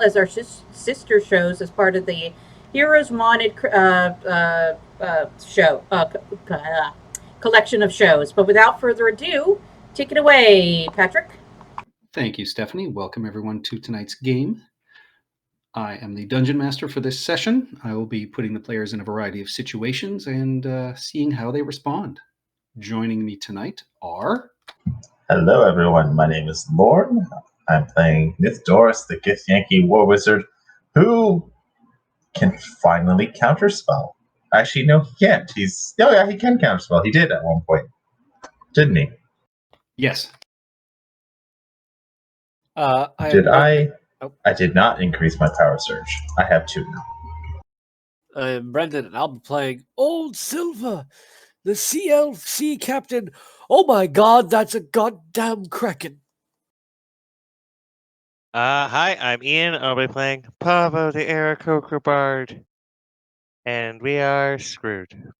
as our sister shows as part of the Heroes Wanted show collection of shows. But without further ado, take it away, Patrick. Thank you, Stephanie. Welcome everyone to tonight's game. I am the Dungeon Master for this session. I will be putting the players in a variety of situations and seeing how they respond. Joining me tonight are... Hello, everyone. My name is Lorne. I'm playing Doris, the Gith Yankee War Wizard, who can finally counterspell. Actually, no, he can't. He can counterspell. He did at one point, didn't he? Yes. I did not increase my power surge. I have 2 now. I'm Brendan, and I'll be playing Old Silver, the CLC captain. Oh my god, that's a goddamn kraken. Hi, I'm Ian. I'll be playing Pavo, the Aarakocra Bard. And we are screwed.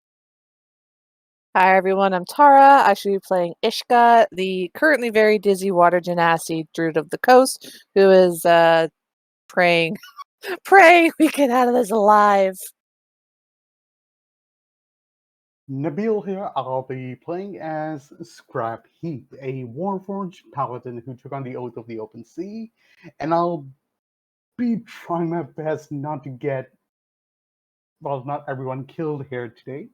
Hi everyone, I'm Tara, actually playing Ishka, the currently very dizzy water genasi druid of the coast, who is praying we get out of this alive. Nabil here. I'll be playing as Scrap Heath, a Warforged paladin who took on the Oath of the Open Sea, and I'll be trying my best not to get, well, not everyone killed here today.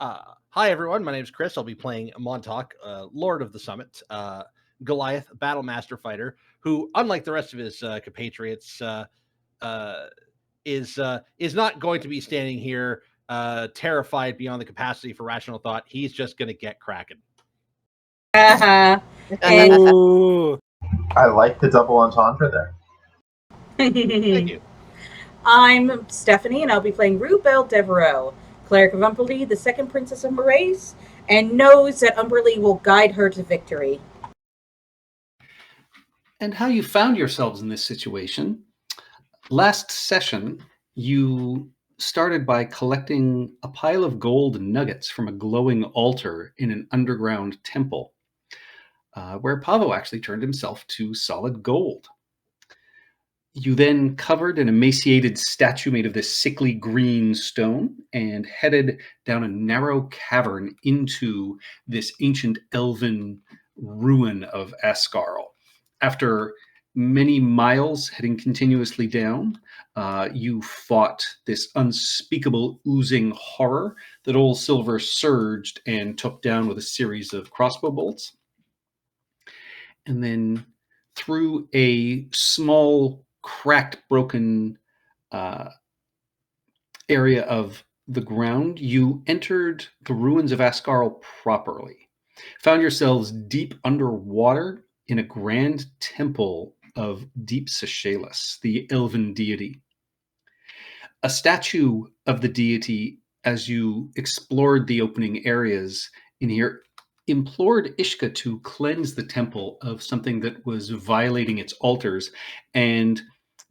Hi everyone, my name's Chris. I'll be playing Montauk, Lord of the Summit, Goliath, Battle Master Fighter, who, unlike the rest of his compatriots, is not going to be standing here terrified beyond the capacity for rational thought. He's just going to get cracking. And I like the double entendre there. Thank you. I'm Stephanie, and I'll be playing Rubel Devereaux, Cleric of Umberlee, the second Princess of Moraes, and knows that Umberlee will guide her to victory. And how you found yourselves in this situation. Last session, you started by collecting a pile of gold nuggets from a glowing altar in an underground temple, where Pavo actually turned himself to solid gold. You then covered an emaciated statue made of this sickly green stone and headed down a narrow cavern into this ancient elven ruin of Ascarl. After many miles heading continuously down, you fought this unspeakable oozing horror that Old Silver surged and took down with a series of crossbow bolts. And then through a small, cracked, broken area of the ground, you entered the ruins of Ascarl properly. Found yourselves deep underwater in a grand temple of Deep Seychelles, the elven deity. A statue of the deity, as you explored the opening areas in here, implored Ishka to cleanse the temple of something that was violating its altars, and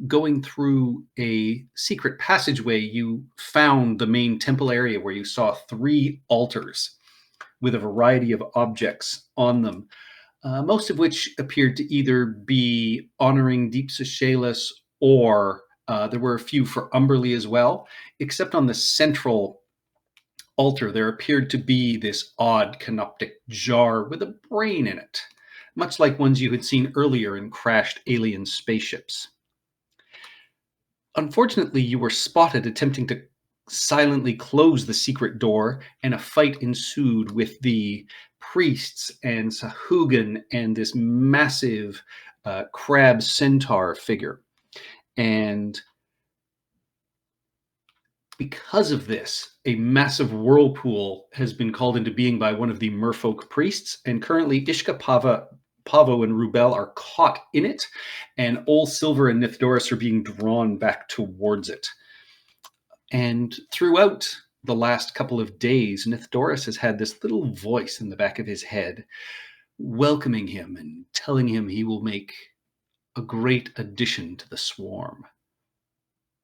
going through a secret passageway, you found the main temple area where you saw 3 altars with a variety of objects on them, most of which appeared to either be honoring Deep Seychelles or there were a few for Umberlee as well, except on the central altar, there appeared to be this odd canoptic jar with a brain in it, much like ones you had seen earlier in crashed alien spaceships. Unfortunately, you were spotted attempting to silently close the secret door, and a fight ensued with the priests and Sahugan and this massive crab centaur figure. And because of this, a massive whirlpool has been called into being by one of the merfolk priests, and currently Ishka, Pavo, and Rubel are caught in it, and Old Silver and Nithdoris are being drawn back towards it. And throughout the last couple of days, Nithdoris has had this little voice in the back of his head welcoming him and telling him he will make a great addition to the swarm.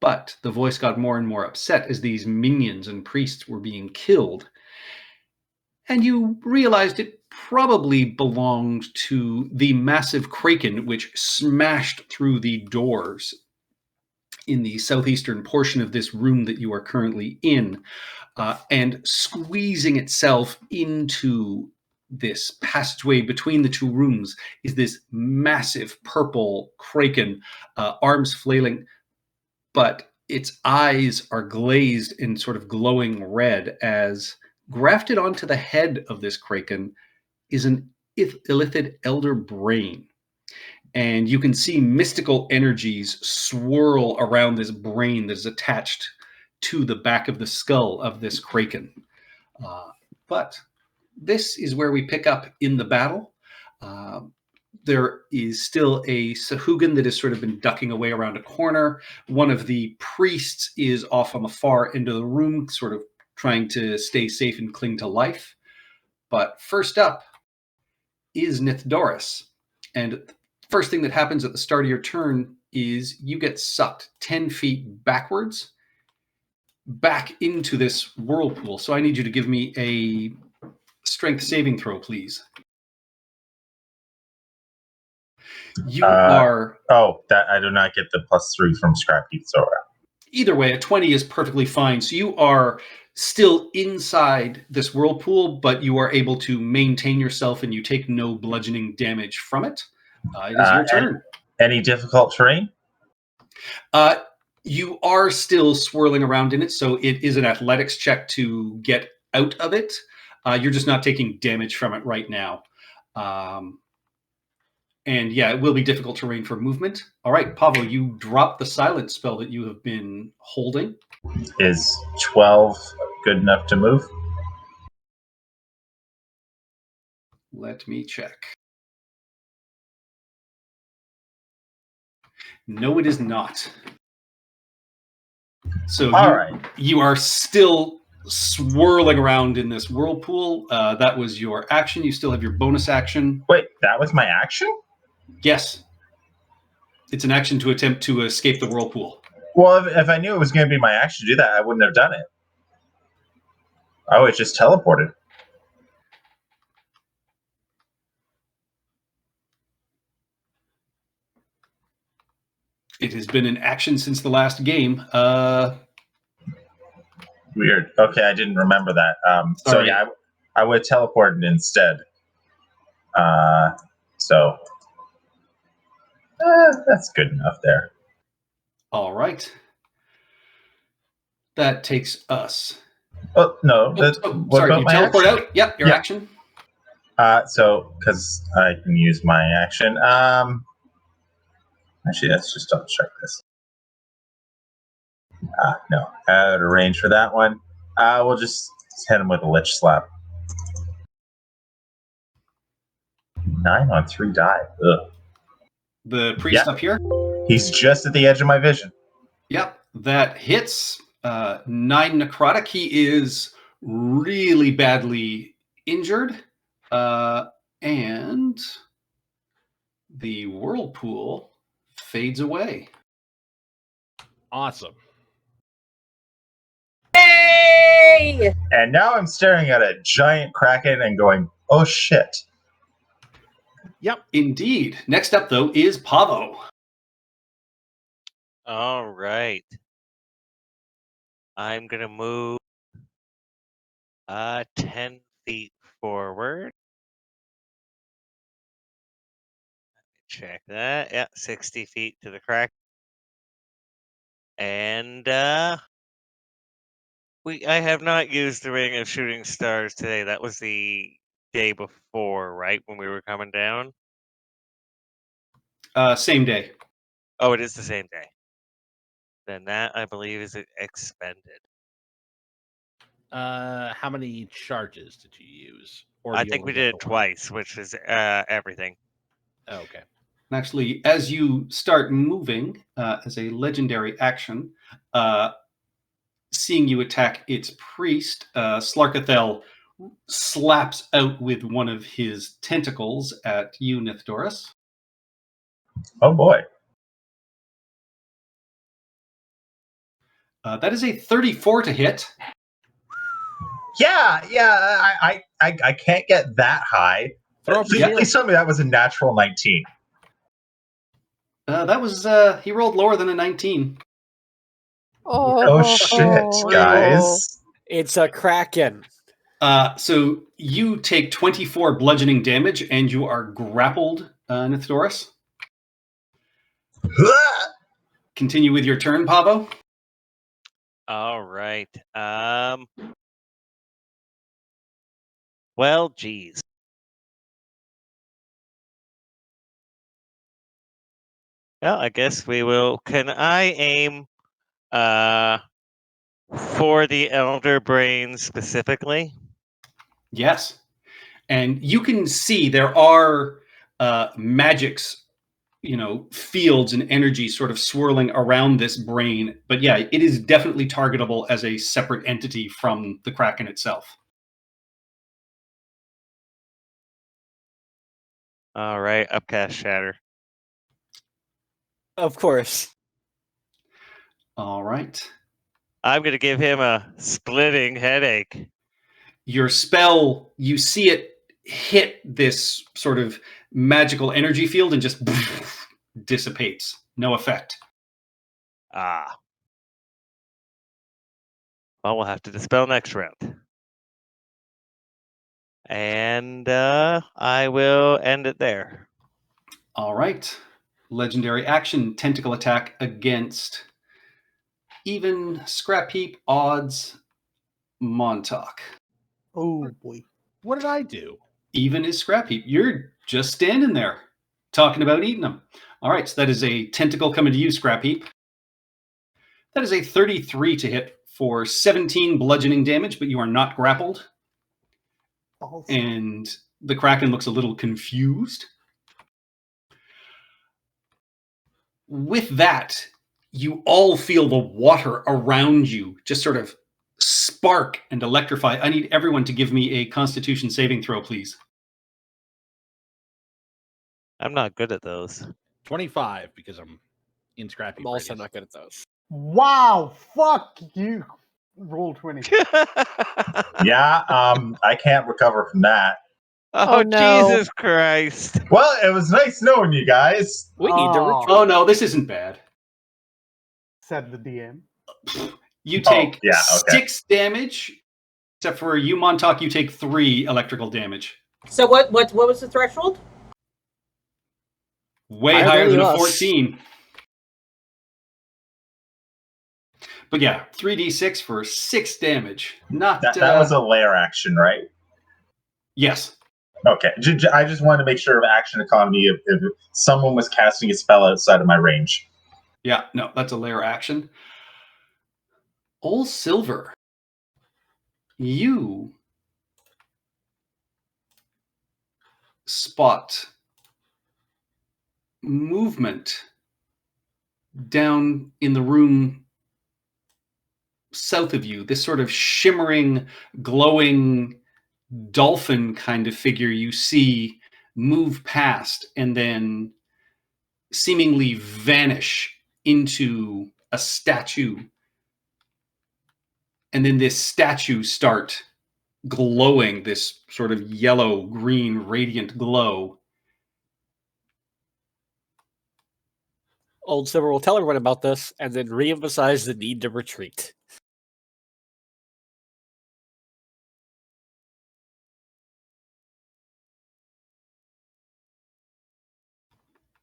But the voice got more and more upset as these minions and priests were being killed. and you realized it probably belonged to the massive kraken which smashed through the doors in the southeastern portion of this room that you are currently in, and squeezing itself into this passageway between the two rooms is this massive purple kraken, arms flailing, but its eyes are glazed and sort of glowing red, as grafted onto the head of this kraken is an illithid elder brain. And you can see mystical energies swirl around this brain that is attached to the back of the skull of this kraken. But this is where we pick up in the battle. There is still a Sahugan that has sort of been ducking away around a corner. One of the priests is off on the far end of the room, sort of trying to stay safe and cling to life. But first up is Nithdoris. And first thing that happens at the start of your turn is you get sucked 10 feet backwards back into this whirlpool. So I need you to give me a strength saving throw, please. You are... Oh, that I do not get the +3 from Scrap Heat Zora. Either way, a 20 is perfectly fine. So you are still inside this whirlpool, but you are able to maintain yourself and you take no bludgeoning damage from it. It is your turn. Any difficult terrain? You are still swirling around in it, so it is an athletics check to get out of it. You're just not taking damage from it right now. And yeah, it will be difficult terrain for movement. All right, Pavo, you drop the silent spell that you have been holding. Is 12 good enough to move? Let me check. No, it is not. So you are still swirling around in this whirlpool. That was your action. You still have your bonus action. Wait, that was my action? Yes. It's an action to attempt to escape the whirlpool. Well, if I knew it was going to be my action to do that, I wouldn't have done it. Oh, it just teleported. It has been an action since the last game. Weird. Okay, I didn't remember that. So yeah, I would have teleported instead. So that's good enough there. All right. That takes us. Oh no! Sorry, you teleport out. Yep, your action. So because I can use my action. Actually, let's just double check this. No, out of range for that one. We'll just hit him with a Lich Slap. 9 on 3 die. Ugh. The priest up here? He's just at the edge of my vision. Yep, that hits. 9 necrotic. He is really badly injured. And the whirlpool fades away. Awesome. Yay! And now I'm staring at a giant kraken and going, oh shit. Yep, indeed. Next up, though, is Pavo. All right. I'm going to move 10 feet forward. Check that. Yeah, 60 feet to the crack. And I have not used the Ring of Shooting Stars today. That was the day before, right? When we were coming down? Same day. Oh, it is the same day. Then that, I believe, is expended. How many charges did you use? Or I think we did it twice, which is everything. Oh, okay. Actually, as you start moving, as a legendary action, seeing you attack its priest, Slarkathel slaps out with one of his tentacles at you, Nithdoris. Oh boy. That is a 34 to hit. Yeah, I can't get that high. Throw up your Please shield. tell me that was a natural 19. That was he rolled lower than a 19. Oh shit, guys. It's a kraken. So you take 24 bludgeoning damage, and you are grappled, Nithdoris. Continue with your turn, Pavo. All right. Well, geez. Well, I guess we will. Can I aim for the elder brain specifically? Yes. And you can see there are magics, fields and energy sort of swirling around this brain. But yeah, it is definitely targetable as a separate entity from the Kraken itself. All right, upcast shatter. Of course. All right. I'm going to give him a splitting headache. Your spell, you see it hit this sort of magical energy field and just dissipates. No effect. Ah. Well, we'll have to dispel next round. And I will end it there. All right. Legendary action, tentacle attack against even scrap heap odds Montauk. Oh boy. What did I do? Even is scrap heap. You're just standing there talking about eating them. All right, so that is a tentacle coming to you, scrap heap. That is a 33 to hit for 17 bludgeoning damage, but you are not grappled. Balls. And the Kraken looks a little confused. With that, you all feel the water around you just sort of spark and electrify. I need everyone to give me a Constitution saving throw, please. I'm not good at those. 25 because I'm in scrappy. I'm also Bragus. not good at those. Wow, fuck you. Roll 20. Yeah, I can't recover from that. Oh, no. Jesus Christ. Well, it was nice knowing you guys. We need to Oh. retreat. Oh no, this isn't bad. Said the DM. You take yeah, okay. 6 damage, except for you, Montauk, you take 3 electrical damage. So what was the threshold? Way Higher higher than than a us. 14. But yeah, 3d6 for 6 damage. Not That was a lair action, right? Yes. Okay. I just wanted to make sure of action economy if someone was casting a spell outside of my range. Yeah, no, that's a lair action. Old Silver, you spot movement down in the room south of you. This sort of shimmering, glowing dolphin kind of figure you see move past and then seemingly vanish into a statue. And then this statue start glowing, this sort of yellow, green, radiant glow. Old Silver will tell everyone about this and then re-emphasize the need to retreat.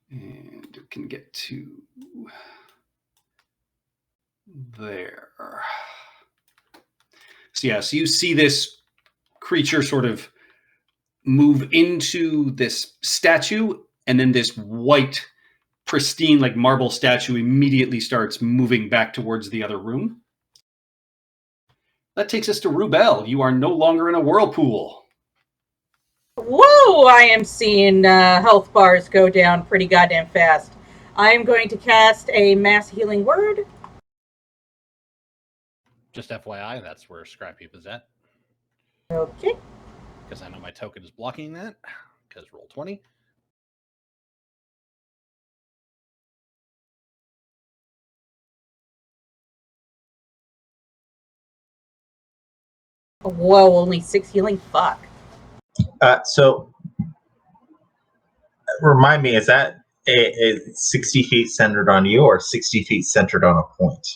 And it can get to there. So yeah, so you see this creature sort of move into this statue, and then this white, pristine, like marble statue immediately starts moving back towards the other room. That takes us to Rubel. You are no longer in a whirlpool. Whoa! I am seeing health bars go down pretty goddamn fast. I am going to cast a mass healing word. Just FYI, that's where scrap heap is at. Okay. Because I know my token is blocking that. Because roll 20. Whoa, only 6 healing? Fuck. So, remind me, is that a 60 feet centered on you or 60 feet centered on a point?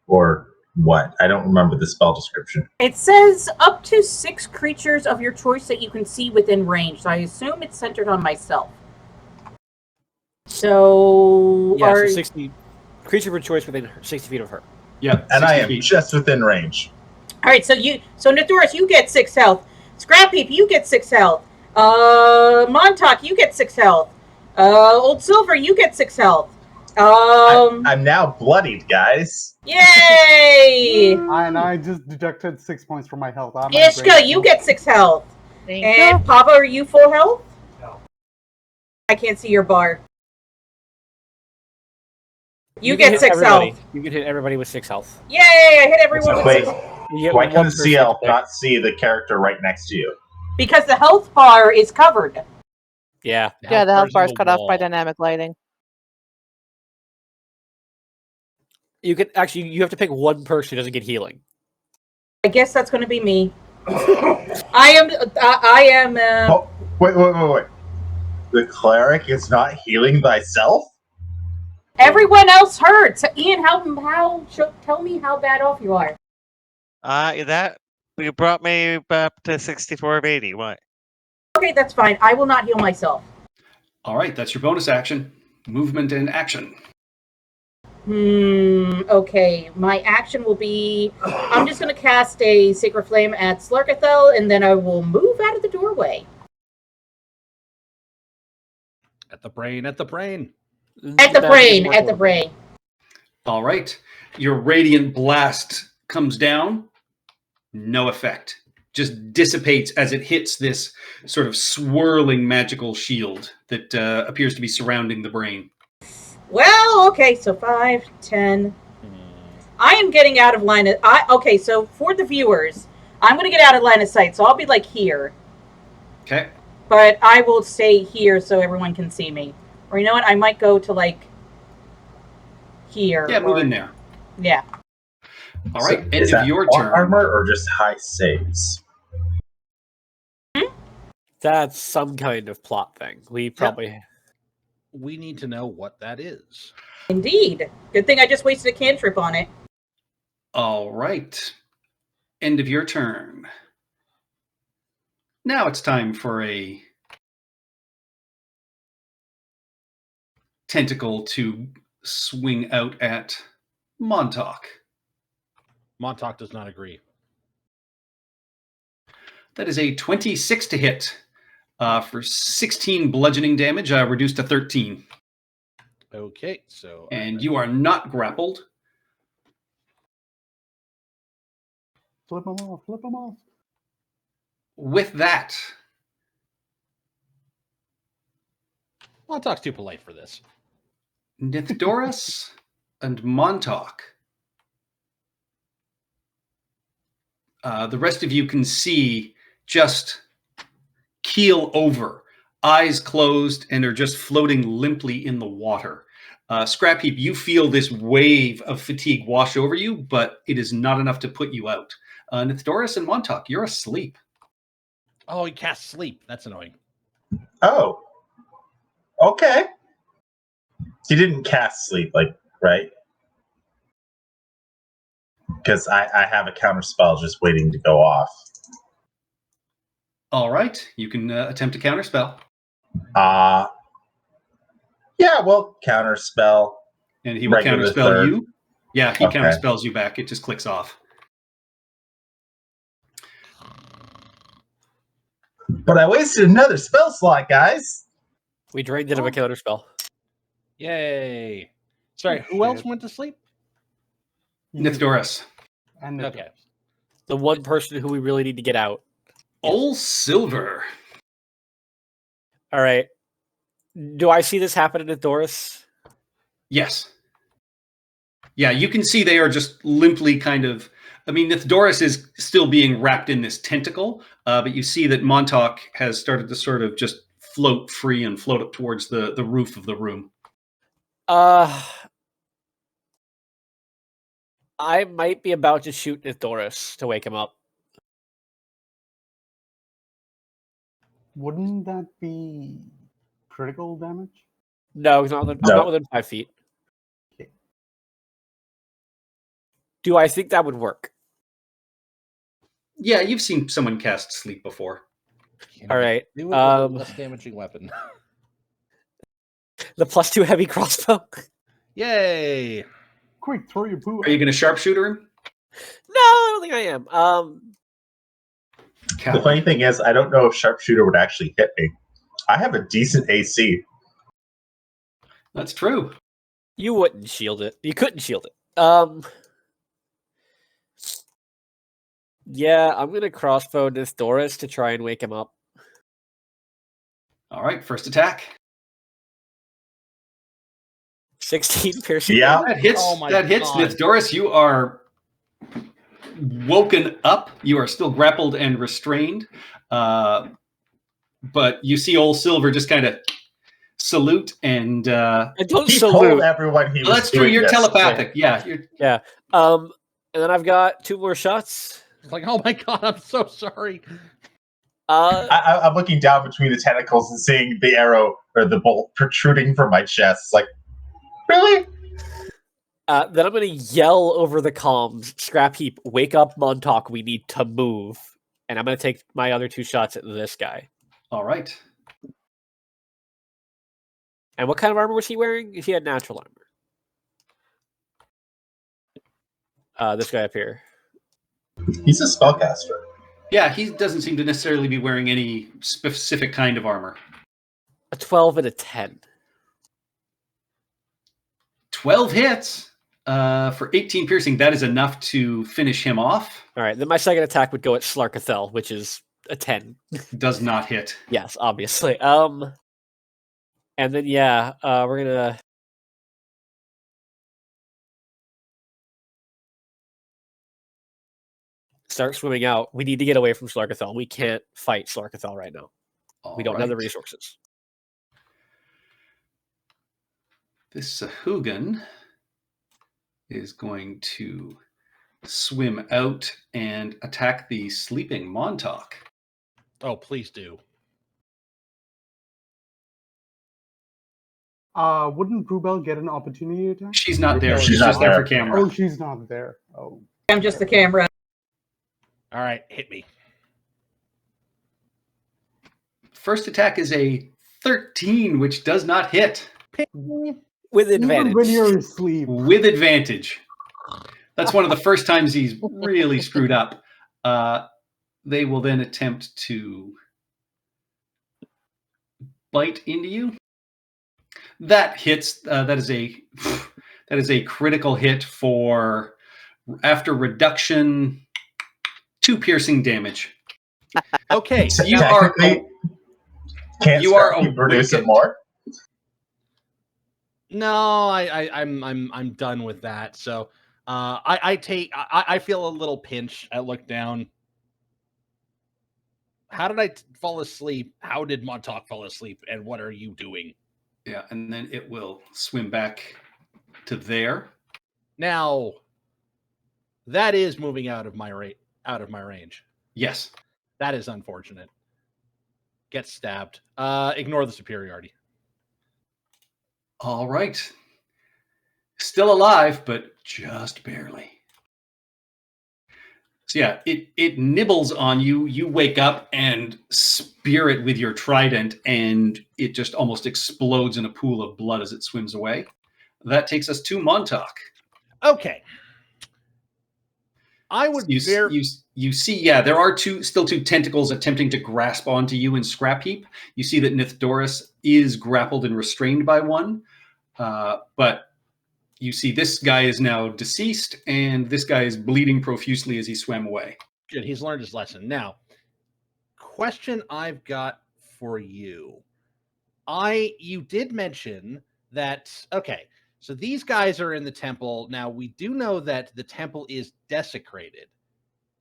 Or what? I don't remember the spell description. It says up to 6 creatures of your choice that you can see within range, so I assume it's centered on myself. So, Yeah, so 60 creature of her choice within 60 feet of her. Yeah, And I 60 am feet. just within range. all right, so Nodoris, you get 6 health. Scrapheap, you get 6 health. Montauk, you get 6 health. Old Silver, you get 6 health. I'm now bloodied, guys. Yay! And I just deducted 6 points from my health. I'm at Ishka, great you health. get 6 health. Thank And you. Papa, are you full health? No. I can't see your bar. You can get hit 6 everybody. health. You can hit everybody with 6 health. Yay! I hit everyone with Wait, 6. You get why one can the person CL there. not see the character right next to you? Because the health bar is covered. Yeah. Yeah, the health bar's bar's on the cut off by wall. dynamic lighting. You can actually, you have to pick one person who doesn't get healing. I guess that's going to be me. I am. Oh, wait. The cleric is not healing thyself? Everyone else hurts. Ian, tell me how bad off you are. That you brought me up to 64 of 80. What? Okay, that's fine. I will not heal myself. All right, that's your bonus action. Movement and action. Okay. My action will be... I'm just going to cast a Sacred Flame at Slurkathel, and then I will move out of the doorway. At the brain. At the brain. All right. Your radiant blast comes down. No effect. Just dissipates as it hits this sort of swirling magical shield that appears to be surrounding the brain. Well, okay, so 5, 10. I am getting out of line of... Okay, so for the viewers, I'm going to get out of line of sight, so I'll be, like, here. Okay. But I will stay here so everyone can see me. Or you know what? I might go to, like, here. Yeah, move in there. Yeah. All right, So end is of that your plot turn. armor or just high saves? That's some kind of plot thing. We probably... We need to know what that is. Indeed. Good thing I just wasted a cantrip on it. All right. End of your turn. Now it's time for a tentacle to swing out at Montauk. Montauk does not agree. That is a 26 to hit for 16 bludgeoning damage, reduced to 13. Okay, so... And you are not grappled. Flip them off. With that, Montauk's too polite for this. Nithdoris and Montauk. The rest of you can see just keel over, eyes closed, and are just floating limply in the water. Scrapheap, you feel this wave of fatigue wash over you, but it is not enough to put you out. Nithdoris and Montauk, you're asleep. Oh, he casts sleep. That's annoying. Oh. Okay. He didn't cast sleep, like, right? Because I have a counter spell just waiting to go off. All right, you can attempt a counterspell. Yeah, well, counter spell. And he will Regular counterspell third. you. Yeah, he Okay. counterspells you back. It just clicks off. But I wasted another spell slot, guys. We drained it of a counterspell. Yay. Sorry, Oh, who else shit. went to sleep? Nithdoris. And Okay. The one person who we really need to get out. Old Silver. All right. Do I see this happen to Doris? Yes. Yeah, you can see they are just limply kind of... I mean, Nithdoris is still being wrapped in this tentacle, but you see that Montauk has started to sort of just float free and float up towards the roof of the room. I might be about to shoot Doris to wake him up. Wouldn't that be critical damage? No, I'm No. not within 5 feet. Okay. Do I think that would work? Yeah, you've seen someone cast sleep before. All right. Do it with a less damaging weapon. The +2 heavy crossbow. Yay! Quick, throw your poo. Are you going to sharpshooter him? No, I don't think I am. The Cap. funny thing is, I don't know if sharpshooter would actually hit me. I have a decent AC. That's true. You wouldn't shield it. You couldn't shield it. Yeah, I'm gonna crossbow this Doris to try and wake him up. All right, first attack. 16 piercing. Yeah. That hits. Oh my that hits. God. Doris, you are woken up. You are still grappled and restrained. But you see old Silver just kind of salute and I don't He told salute. everyone he was that's true. doing You're this. telepathic. Yeah. You're, And then I've got 2 more shots. It's like, oh my god, I'm so sorry. I'm looking down between the tentacles and seeing the arrow or the bolt protruding from my chest. It's like, really? Then I'm gonna yell over the comms, Scrap Heap, wake up Montauk, we need to move. And I'm gonna take my other 2 shots at this guy. all right. And what kind of armor was he wearing? He had natural armor. This guy up here. He's a spellcaster. Yeah, he doesn't seem to necessarily be wearing any specific kind of armor. A 12 and a 10. 12 hits for 18 piercing. That is enough to finish him off. All right, then my second attack would go at Slarkathel, which is a 10. Does not hit. Yes, obviously. And then we're gonna start swimming out. We need to get away from Slarkathel. We can't fight Slarkathel right now. We don't have the resources. This Sahugan is going to swim out and attack the sleeping Montauk. Oh, please do. Wouldn't Rubel get an opportunity attack? She's not there. She's She's not just there for there. camera. Oh, she's not there. Oh. I'm just the camera. All right, hit me. First attack is a 13, which does not hit. With Even advantage. when you're asleep. With advantage. That's one of the first times he's really screwed up. They will then attempt to bite into you. That hits. That is a critical hit for, after reduction, 2 piercing damage. Okay, So You are technically, can't you are Scrappy produce it awakened. more? no, I'm done with that. So, I feel a little pinch. I look down. How did I fall asleep? How did Montauk fall asleep? And what are you doing? Yeah, and then it will swim back to there. Now, that is moving out of my range. Yes. That is unfortunate. Get stabbed. Ignore the superiority. All right. Still alive, but just barely. So yeah, it nibbles on you. You wake up and spear it with your trident, and it just almost explodes in a pool of blood as it swims away. That takes us to Montauk. Okay. I would You see, yeah, there are still two tentacles attempting to grasp onto you in Scrap Heap. You see that Nithdoris is grappled and restrained by one, but you see this guy is now deceased, and this guy is bleeding profusely as he swam away. Good. He's learned his lesson. Now, question I've got for you. You did mention that, okay, so these guys are in the temple. Now, we do know that the temple is desecrated.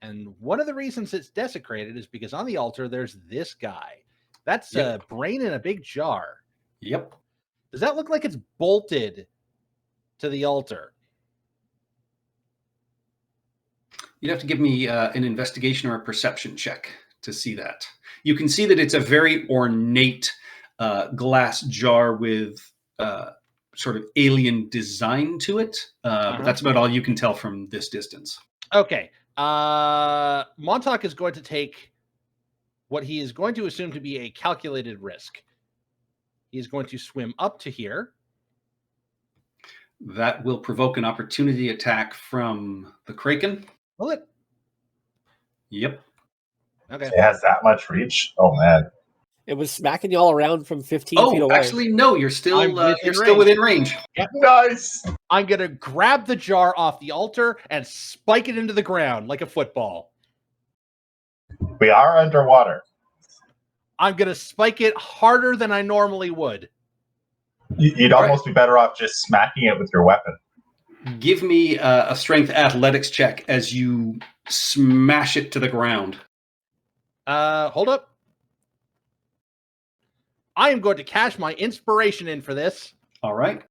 And one of the reasons it's desecrated is because on the altar, there's this guy. That's a brain in a big jar. Yep. Does that look like it's bolted to the altar? You'd have to give me an investigation or a perception check to see that. You can see that it's a very ornate glass jar with sort of alien design to it. But that's about all you can tell from this distance. Okay. Montauk is going to take what he is going to assume to be a calculated risk. He is going to swim up to here. That will provoke an opportunity attack from the Kraken. Will it? Yep. Okay. It has that much reach. Oh man. It was smacking you all around from 15 feet Oh, away. actually, no. You're still I'm within within range. Nice. I'm going to grab the jar off the altar and spike it into the ground like a football. We are underwater. I'm going to spike it harder than I normally would. You'd almost be better off just smacking it with your weapon. Give me a strength athletics check as you smash it to the ground. Hold up. I am going to cash my inspiration in for this. All right.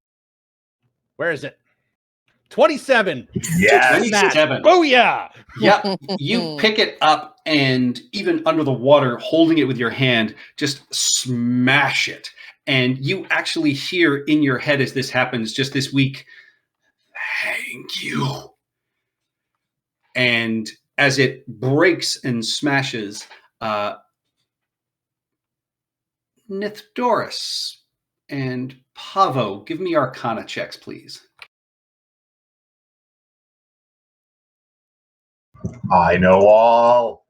Where is it? 27. Yes. 27. Booyah! Yeah, you pick it up and even under the water, holding it with your hand, just smash it. And you actually hear in your head as this happens just this week, thank you. And as it breaks and smashes, Nithdoris and Pavo, give me Arcana checks, please. I know all.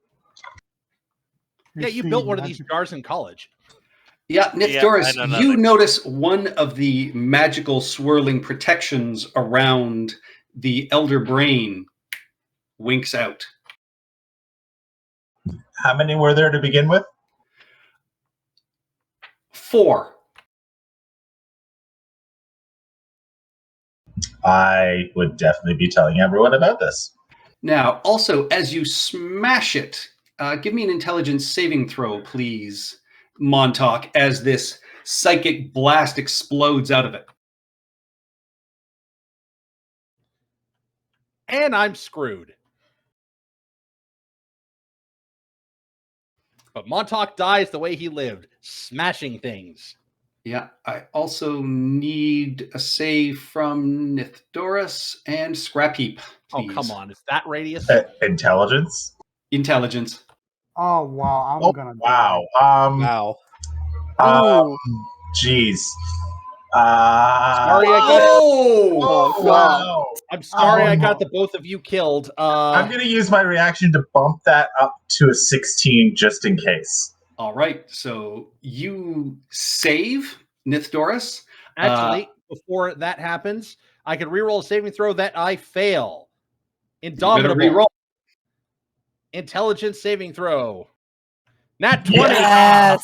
Yeah, you see built one of these magic- jars in college. Yeah, Nithdoris, I know you nothing. notice one of the magical swirling protections around the Elder Brain winks out. How many were there to begin with? 4. I would definitely be telling everyone about this. Now, also, as you smash it, give me an intelligence saving throw, please, Montauk, as this psychic blast explodes out of it. And I'm screwed. But Montauk dies the way he lived, smashing things. Yeah, I also need a save from Nithdoris and Scrap Heap, please. Oh, come on. Is that radius? Intelligence? Intelligence. Oh wow, I'm Oh, gonna wow. Wow. Jeez. Sorry, I got Oh! Wow. I'm sorry I Oh. got the both of you killed. I'm going to use my reaction to bump that up to a 16 just in case. All right, so you save Nithdoris. Actually, before that happens, I can reroll a saving throw that I fail. You better Indomitable. reroll. Intelligence saving throw. Nat 20. Yes.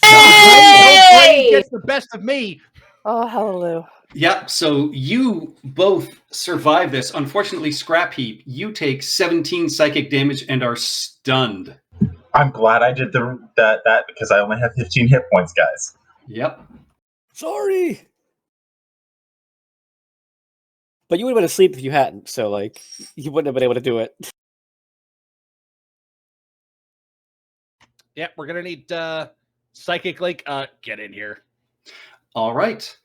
No brain gets the best of me. Oh, hallelujah. Yeah, so you both survive this. Unfortunately, Scrap Heap, you take 17 psychic damage and are stunned. I'm glad I did that because I only have 15 hit points, guys. Yep. Sorry. But you would have been asleep if you hadn't, so like you wouldn't have been able to do it. Yeah, we're gonna need Psychic Link. Get in here. All right.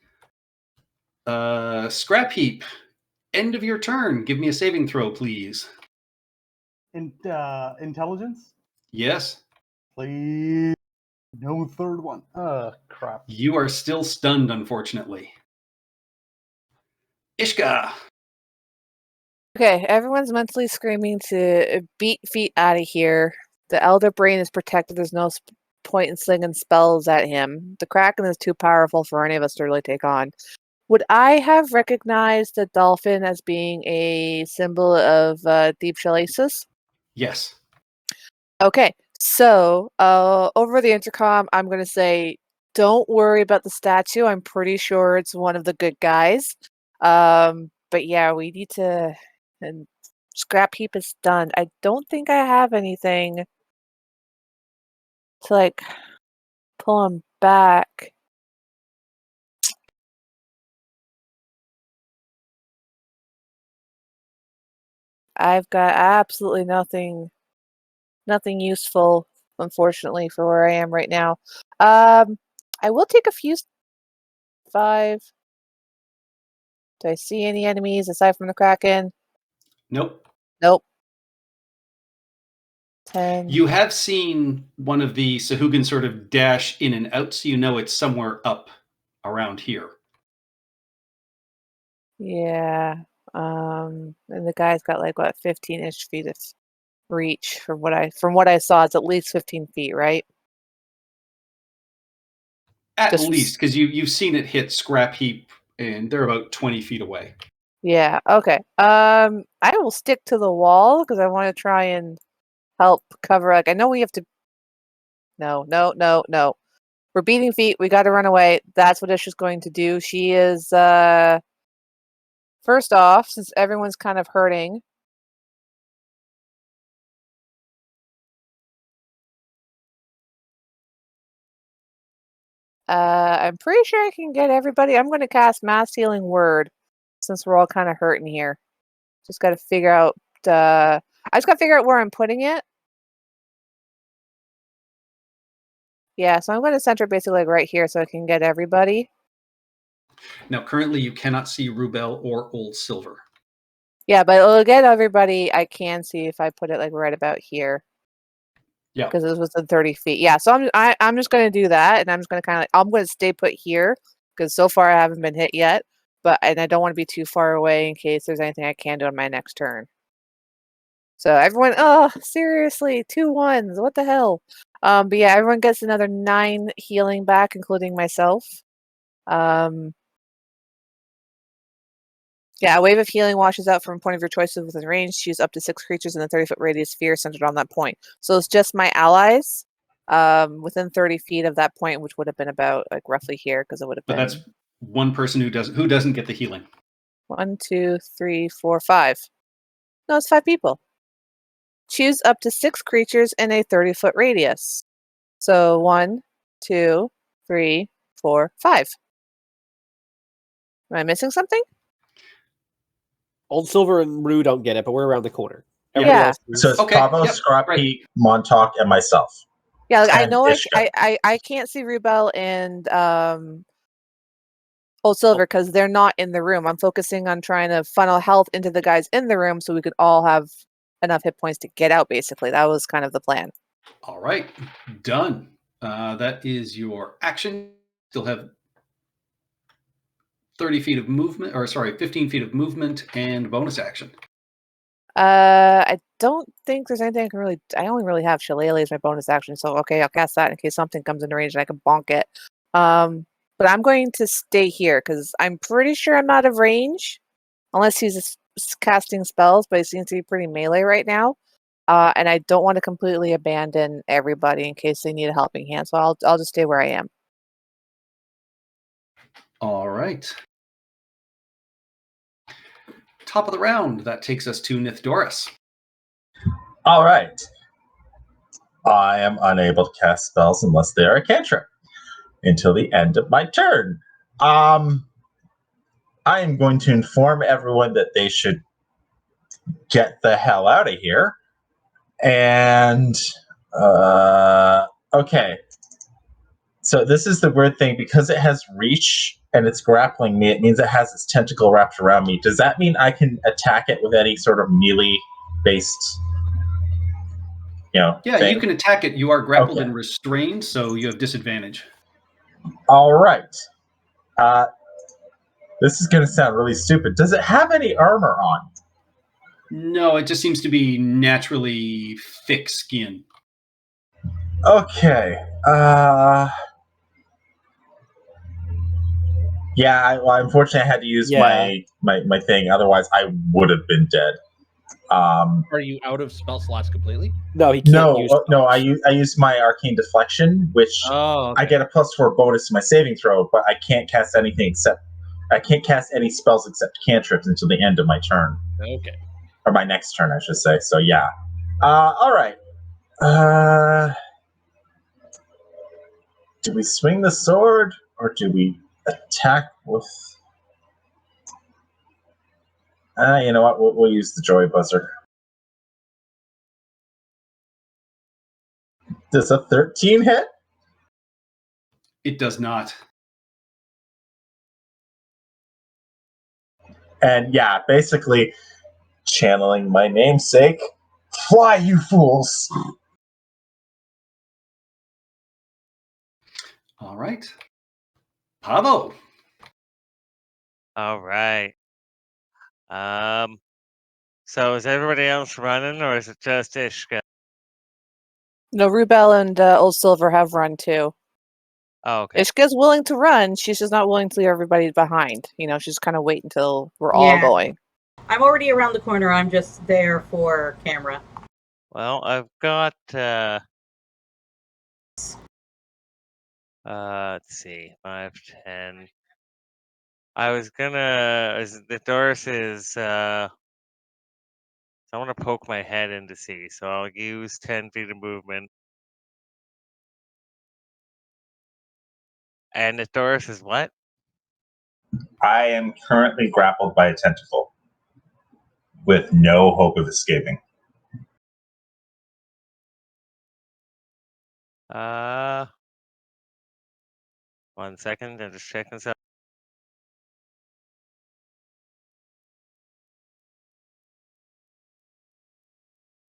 Scrap Heap, end of your turn. Give me a saving throw, please. Intelligence? Yes. Please. No third one. Crap. You are still stunned, unfortunately. Ishka. Okay, everyone's mentally screaming to beat feet out of here. The Elder Brain is protected. There's no point in slinging spells at him. The Kraken is too powerful for any of us to really take on. Would I have recognized the dolphin as being a symbol of Deep Shalasis? Yes. Okay, so over the intercom, I'm going to say, don't worry about the statue. I'm pretty sure it's one of the good guys. But yeah, we need to... And Scrap Heap is done. I don't think I have anything to, like, pull him back. I've got absolutely nothing useful unfortunately, for where I am right now. I will take a few. 5. Do I see any enemies aside from the Kraken? Nope. Nope. 10. You have seen one of the Sahugan sort of dash in and out, so you know it's somewhere up around here. Yeah. And the guy's got like what 15-ish feet of reach from what I saw. It's at least 15 feet, right? At Just- least, because you've seen it hit Scrap Heap, and they're about 20 feet away. Yeah. Okay. I will stick to the wall because I want to try and help cover. Like I know we have to. No. We're beating feet. We got to run away. That's what Isha's going to do. She is. First off, since everyone's kind of hurting. I'm pretty sure I can get everybody. I'm going to cast Mass Healing Word since we're all kind of hurting here. Just got to figure out. I just got to figure out where I'm putting it. Yeah, so I'm going to center basically like right here so I can get everybody. Now, currently, you cannot see Rubel or Old Silver. Yeah, but it'll get everybody. I can see if I put it like right about here. Yeah. Because it was within 30 feet. Yeah, so I'm just going to do that, and I'm just going to kind of I'm going to stay put here because so far I haven't been hit yet. And I don't want to be too far away in case there's anything I can do on my next turn. So everyone, oh seriously, 2 1s, what the hell? But yeah, everyone gets another 9 healing back, including myself. Yeah, a wave of healing washes out from a point of your choice within range. Choose up to 6 creatures in a 30-foot radius sphere centered on that point. So it's just my allies within 30 feet of that point, which would have been about like roughly here because it would have But been. that's one person who doesn't get the healing. 1, 2, 3, 4, 5. No, it's 5 people. Choose up to 6 creatures in a 30-foot radius. So 1, 2, 3, 4, 5. Am I missing something? Old Silver and Rue don't get it, but we're around the corner. Yeah. Everybody Yeah. else is- So it's Okay, Pavo, yep, Scrap right. Heap, Montauk, and myself. Yeah, like, I And know Ishka. I can't see Rubel and Old Silver because they're not in the room. I'm focusing on trying to funnel health into the guys in the room so we could all have enough hit points to get out, basically. That was kind of the plan. All right, done. That is your action. Still have 30 feet of movement, or sorry, 15 feet of movement and bonus action. I don't think there's anything I can really. I only really have Shillelagh as my bonus action, so okay, I'll cast that in case something comes into range and I can bonk it. But I'm going to stay here because I'm pretty sure I'm out of range, unless he's casting spells. But he seems to be pretty melee right now, and I don't want to completely abandon everybody in case they need a helping hand. So I'll just stay where I am. All right. Top of the round. That takes us to Nithdoris. All right. I am unable to cast spells unless they are a cantrip until the end of my turn. I am going to inform everyone that they should get the hell out of here. And okay. So this is the weird thing, because it has reach and it's grappling me, it means it has its tentacle wrapped around me. Does that mean I can attack it with any sort of melee based Yeah, thing? you can attack it. You are grappled Okay. and restrained, so you have disadvantage. All right. This is going to sound really stupid. Does it have any armor on? No, it just seems to be naturally thick skin. Okay. Yeah, unfortunately I had to use Yeah. my thing. Otherwise I would have been dead. Are you out of spell slots completely? No, he can't use No, I spells. use my arcane deflection, which Oh, okay. I get a +4 bonus to my saving throw, but I can't cast anything I can't cast any spells except cantrips until the end of my turn. Okay. Or my next turn, I should say. So yeah. All right. Do we swing the sword or do we attack with? You know what? We'll use the joy buzzer. Does a 13 hit? It does not. And yeah, basically channeling my namesake. Fly, you fools! All right. Pavo. All right. So is everybody else running, or is it just Ishka? No, Rubel and Old Silver have run too. Oh, okay. Ishka's willing to run. She's just not willing to leave everybody behind. She's kind of wait until we're all Yeah. going. I'm already around the corner. I'm just there for camera. Well, I've got let's see, 5, 10. I was gonna the Doris is I want to poke my head in to see, so I'll use 10 feet of movement. And the Doris is what? I am currently grappled by a tentacle with no hope of escaping. One second, I'm just checking this out.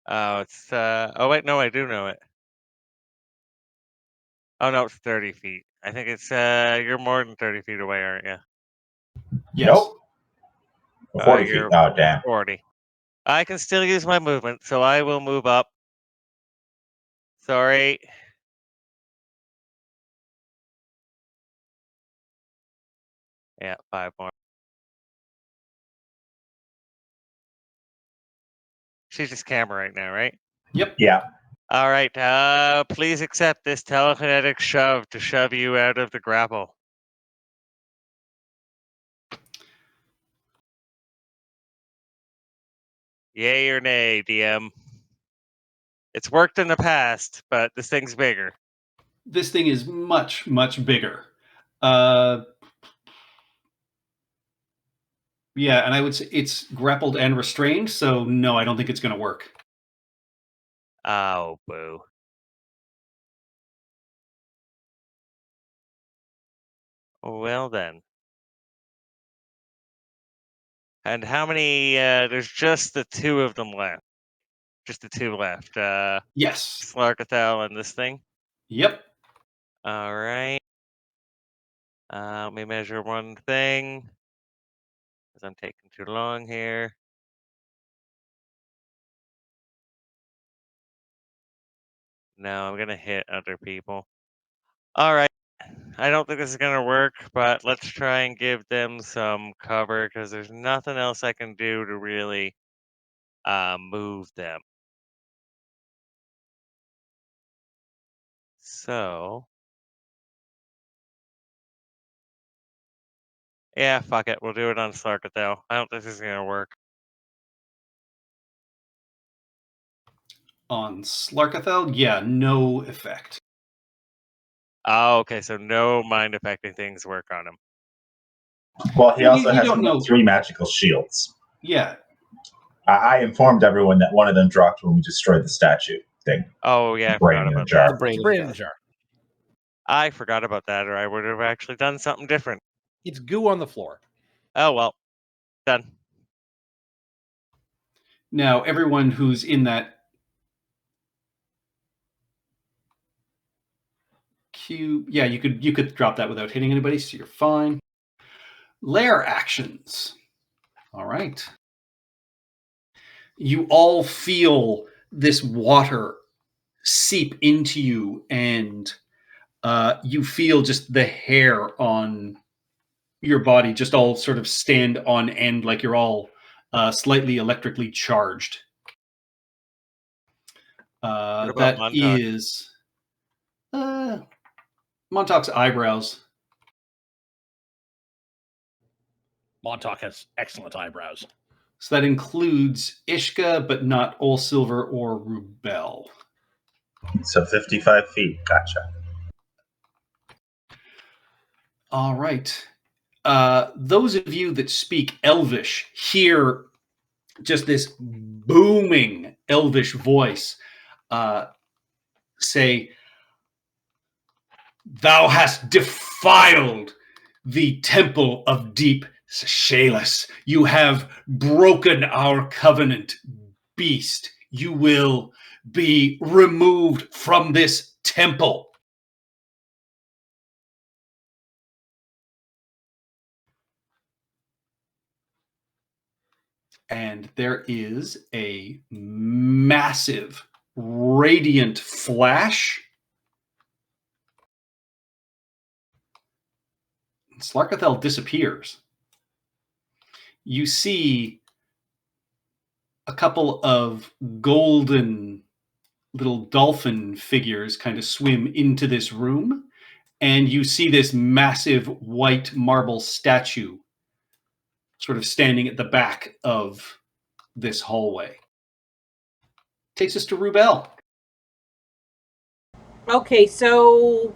Oh, it's oh wait, no, I do know it. Oh no, it's 30 feet. I think it's you're more than 30 feet away, aren't you? Yes. Nope. 40 feet. You're Oh, damn. 40. I can still use my movement, so I will move up. Sorry. Yeah, 5 more. She's just camera right now, right? Yep. Yeah. All right. Please accept this telekinetic shove to shove you out of the grapple. Yay or nay, DM? It's worked in the past, but this thing's bigger. This thing is much, much bigger. Yeah, and I would say it's grappled and restrained, so no, I don't think it's going to work. Oh, boo. Well then. And how many, there's just the 2 of them left. Just the 2 left. Yes. Slarkathel and this thing. Yep. All right. Let me measure one thing, because I'm taking too long here. No, I'm going to hit other people. All right. I don't think this is going to work, but let's try and give them some cover, because there's nothing else I can do to really move them. So, yeah, fuck it. We'll do it on Slarkathel. I don't think this is going to work. On Slarkathel, yeah, no effect. Oh, okay. So no mind affecting things work on him. Well, he also You has don't know. 3 magical shields. Yeah. I informed everyone that one of them dropped when we destroyed the statue thing. Oh, yeah. I Brain forgot in a about jar. that. The brain It's in brain the in the jar. jar. I forgot about that, or I would have actually done something different. It's goo on the floor. Oh, well. Done. Now, everyone who's in that queue, yeah, you could drop that without hitting anybody, so you're fine. Lair actions. All right. You all feel this water seep into you, and you feel just the hair on your body just all sort of stand on end, like you're all slightly electrically charged. What about That Montauk? is Montauk's eyebrows. Montauk has excellent eyebrows. So that includes Ishka, but not Ol Silver or Rubel. So 55 feet. Gotcha. All right. Those of you that speak Elvish hear just this booming Elvish voice say, "Thou hast defiled the temple of deep Seychelles. You have broken our covenant, beast. You will be removed from this temple." And there is a massive radiant flash. Slarkathel disappears. You see a couple of golden little dolphin figures kind of swim into this room, and you see this massive white marble statue sort of standing at the back of this hallway. Takes us to Rubel. Okay, so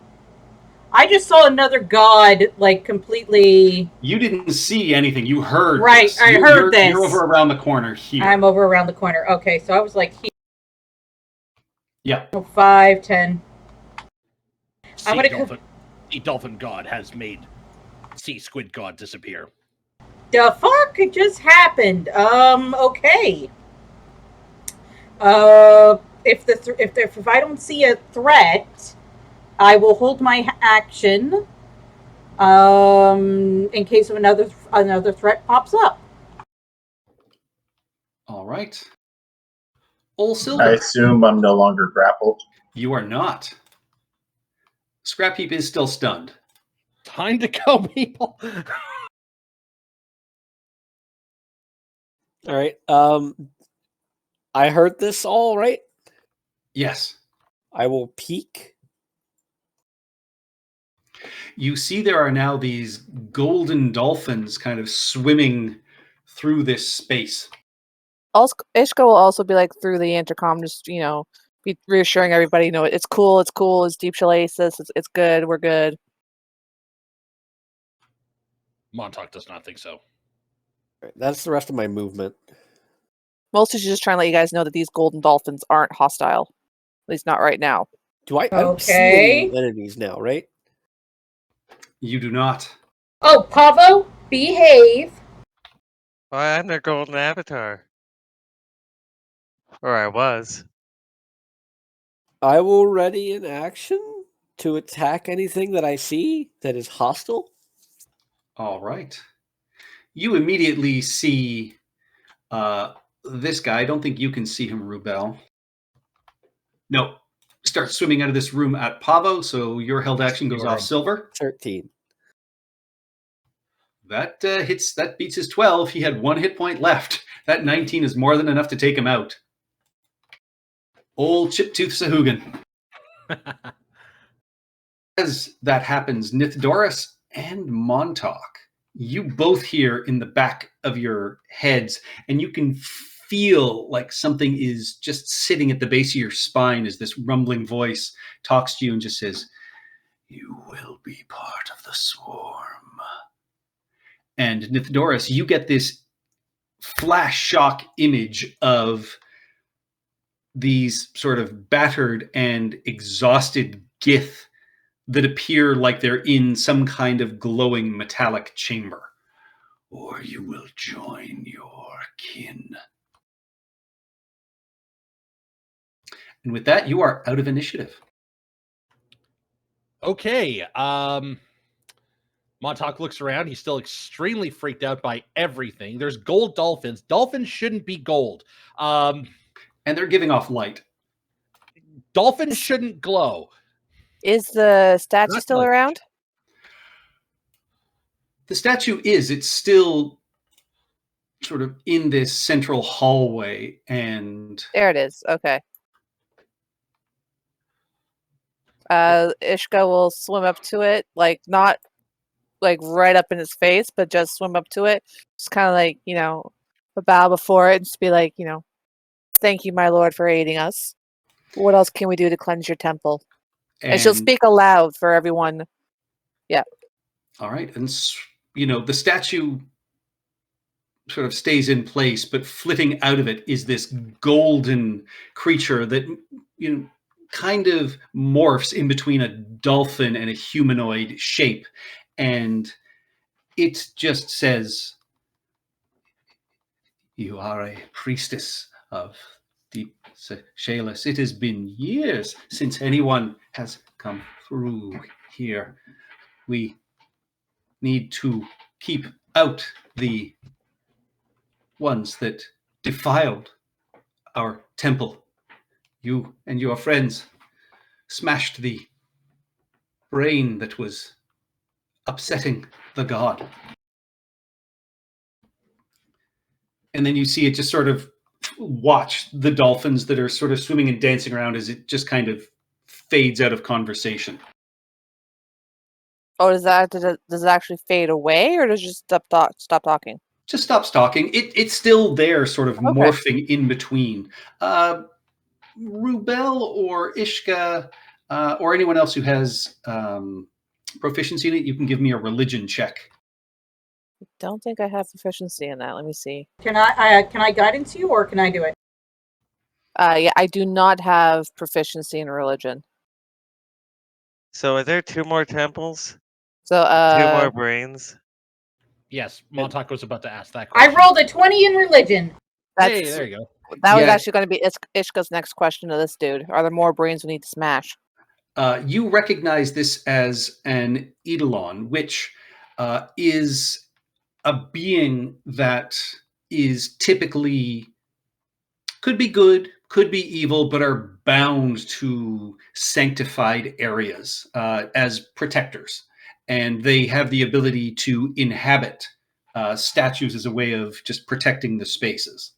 I just saw another god, like, completely... You didn't see anything. You heard Right, this. I heard this. You're over around the corner here. I'm over around the corner. Okay, so I was like, here. Yeah. 5, 10. Sea I'm gonna dolphin, sea dolphin god has made sea squid god disappear. The fuck just happened? Okay. If I don't see a threat, I will hold my action. In case of another threat pops up. All right. Old I Silver. assume I'm no longer grappled. You are not. Scrap Heap is still stunned. Time to go, people. All right. I heard this all right. Yes. I will peek. You see there are now these golden dolphins kind of swimming through this space. Also, Ishka will also be like through the intercom, just be reassuring everybody. It's cool. It's cool. It's deep Shalasis. It's good. We're good. Montauk does not think so. All right, that's the rest of my movement. Mostly she's just trying to let you guys know that these golden dolphins aren't hostile. At least not right now. I don't see Okay. any enemies now, right? You do not. Oh, Pavo, behave. Why, I'm their golden avatar. Or I was. I will ready in action to attack anything that I see that is hostile. All right. You immediately see this guy. I don't think you can see him, Rubel. No. Start swimming out of this room at Pavo, so your held action goes off Silver. 13. That hits. That beats his 12. He had 1 hit point left. That 19 is more than enough to take him out. Old Chip-Tooth Sahugan. As that happens, Nithdoris and Montauk, you both hear in the back of your heads, and you can feel like something is just sitting at the base of your spine as this rumbling voice talks to you and just says, "You will be part of the swarm." And Nithdoris, you get this flash shock image of these sort of battered and exhausted Gith that appear like they're in some kind of glowing metallic chamber. Or you will join your kin. And with that, you are out of initiative. Okay. Montauk looks around. He's still extremely freaked out by everything. There's gold dolphins. Dolphins shouldn't be gold. And they're giving off light. Dolphins shouldn't glow. Is the statue Not still like- around? The statue is. It's still sort of in this central hallway, and There it is. Okay. Ishka will swim up to it, like not like right up in his face, but just swim up to it. Just kind of like, a bow before it and just be like, thank you, my lord, for aiding us. What else can we do to cleanse your temple? And she'll speak aloud for everyone. Yeah. All right. And, the statue sort of stays in place, but flitting out of it is this golden creature that, kind of morphs in between a dolphin and a humanoid shape, and it just says, "You are a priestess of deep Shalis. It has been years since anyone has come through here. We need to keep out the ones that defiled our temple. You and your friends smashed the brain that was upsetting the god." And then you see it just sort of watch the dolphins that are sort of swimming and dancing around as it just kind of fades out of conversation. Oh, does it actually fade away, or does it just stop talking? Just stops talking. It's still there, sort of morphing in between. Rubel or Ishka or anyone else who has proficiency in it, you can give me a religion check. I don't think I have proficiency in that. Let me see. Can I guidance you, or can I do it? Yeah, I do not have proficiency in religion. So are there 2 more temples? So 2 more brains? Yes, Montauk was about to ask that I question. rolled a 20 in religion. Hey, there you go. That was Yeah. actually going to be Ishka's next question to this dude. Are there more brains we need to smash? You recognize this as an Eidolon, which is a being that is typically, could be good, could be evil, but are bound to sanctified areas as protectors. And they have the ability to inhabit statues as a way of just protecting the spaces.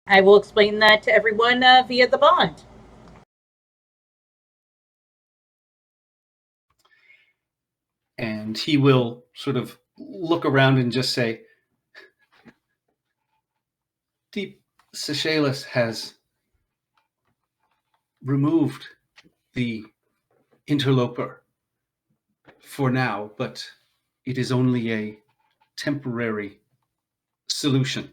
I will explain that to everyone via the bond. And he will sort of look around and just say, Deep Seychelles has removed the interloper for now, but it is only a temporary solution.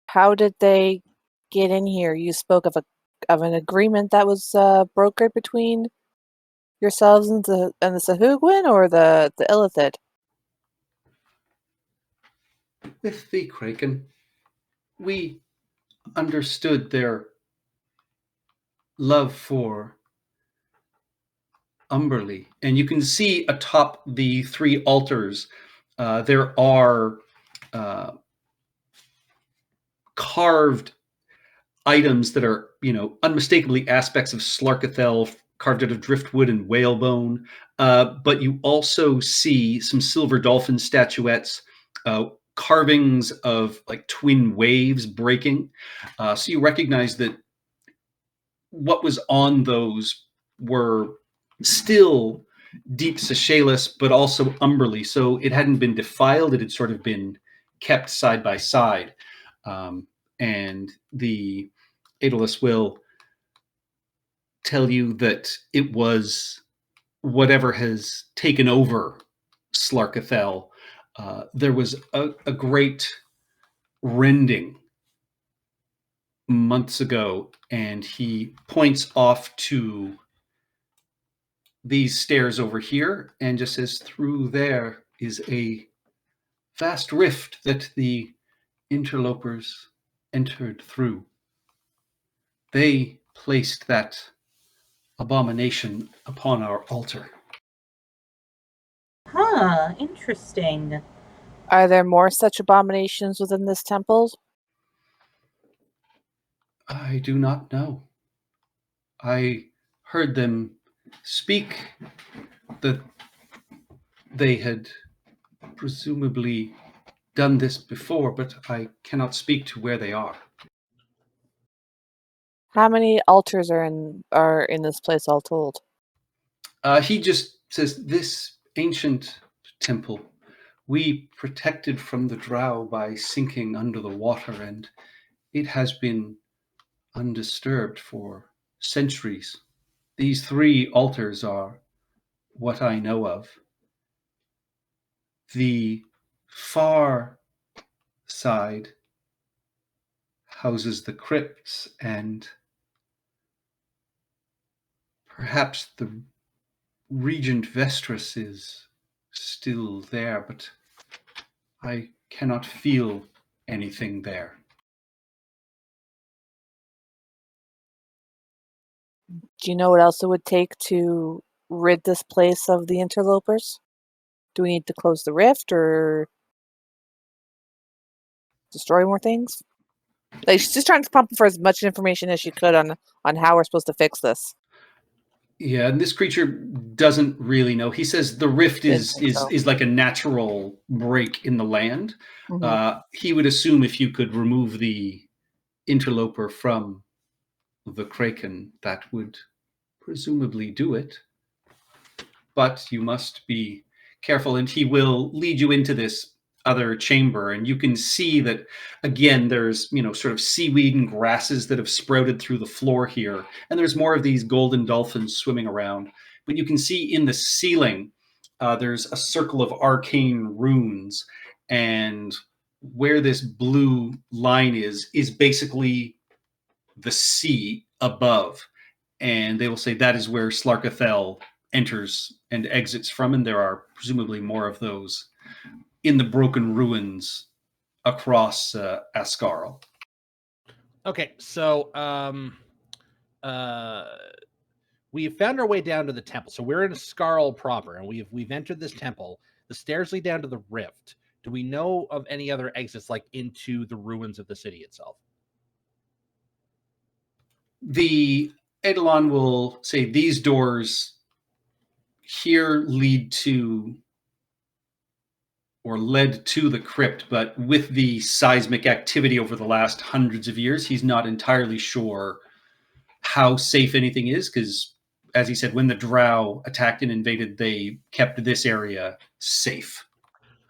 How did they get in here? You spoke of an agreement that was brokered between yourselves and the Sahugwin, or the Illithid? With the Kraken, we understood their love for Umberly, and you can see atop the 3 altars there are carved items that are, unmistakably aspects of Slarkathel, carved out of driftwood and whalebone. But you also see some silver dolphin statuettes, carvings of like twin waves breaking. So you recognize that what was on those were still deep Seychelles, but also Umberly. So it hadn't been defiled. It had sort of been kept side by side. And the Aeolus will tell you that it was whatever has taken over Slarkathel. There was a great rending months ago, and he points off to these stairs over here and just says, through there is a vast rift that the interlopers entered through. They placed that abomination upon our altar. Huh, interesting. Are there more such abominations within this temple? I do not know. I heard them speak that they had presumably done this before, but I cannot speak to where they are. How many altars are in this place all told? He just says, this ancient temple, we protected from the drow by sinking under the water, and it has been undisturbed for centuries. These 3 altars are what I know of. The far side houses the crypts, and perhaps the Regent Vestris is still there, but I cannot feel anything there. Do you know what else it would take to rid this place of the interlopers? Do we need to close the rift or destroy more things? Like, she's just trying to pump for as much information as she could on how we're supposed to fix this. Yeah, and this creature doesn't really know. He says the rift is Didn't think so. is like a natural break in the land. Mhm. He would assume if you could remove the interloper from the kraken, that would presumably do it. But you must be careful, and he will lead you into this other chamber, and you can see that again there's sort of seaweed and grasses that have sprouted through the floor here, and there's more of these golden dolphins swimming around. But you can see in the ceiling there's a circle of arcane runes, and where this blue line is basically the sea above, and they will say that is where Slarkathel enters and exits from, and there are presumably more of those in the broken ruins across Ascarl. Okay, so we have found our way down to the temple. So we're in Scarl proper, and we've entered this temple. The stairs lead down to the rift. Do we know of any other exits, like into the ruins of the city itself? The Eidolon will say these doors here lead to or led to the crypt, but with the seismic activity over the last hundreds of years, he's not entirely sure how safe anything is, because as he said, when the drow attacked and invaded, they kept this area safe.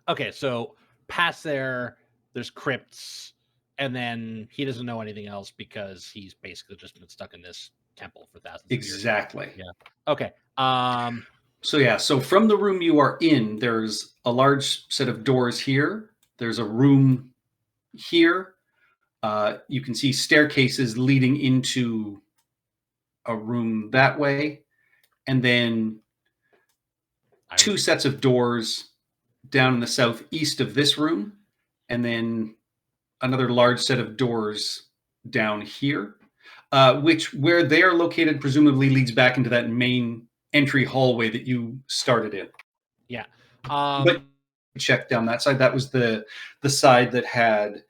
Okay, so past there's crypts, and then he doesn't know anything else because he's basically just been stuck in this temple for thousands of years. Exactly. Yeah. Okay. So from the room you are in, there's a large set of doors here. There's a room here. You can see staircases leading into a room that way, and then two sets of doors down in the southeast of this room, and then another large set of doors down here, which where they are located presumably leads back into that main entry hallway that you started in. Yeah. But check down that side. That was the side that had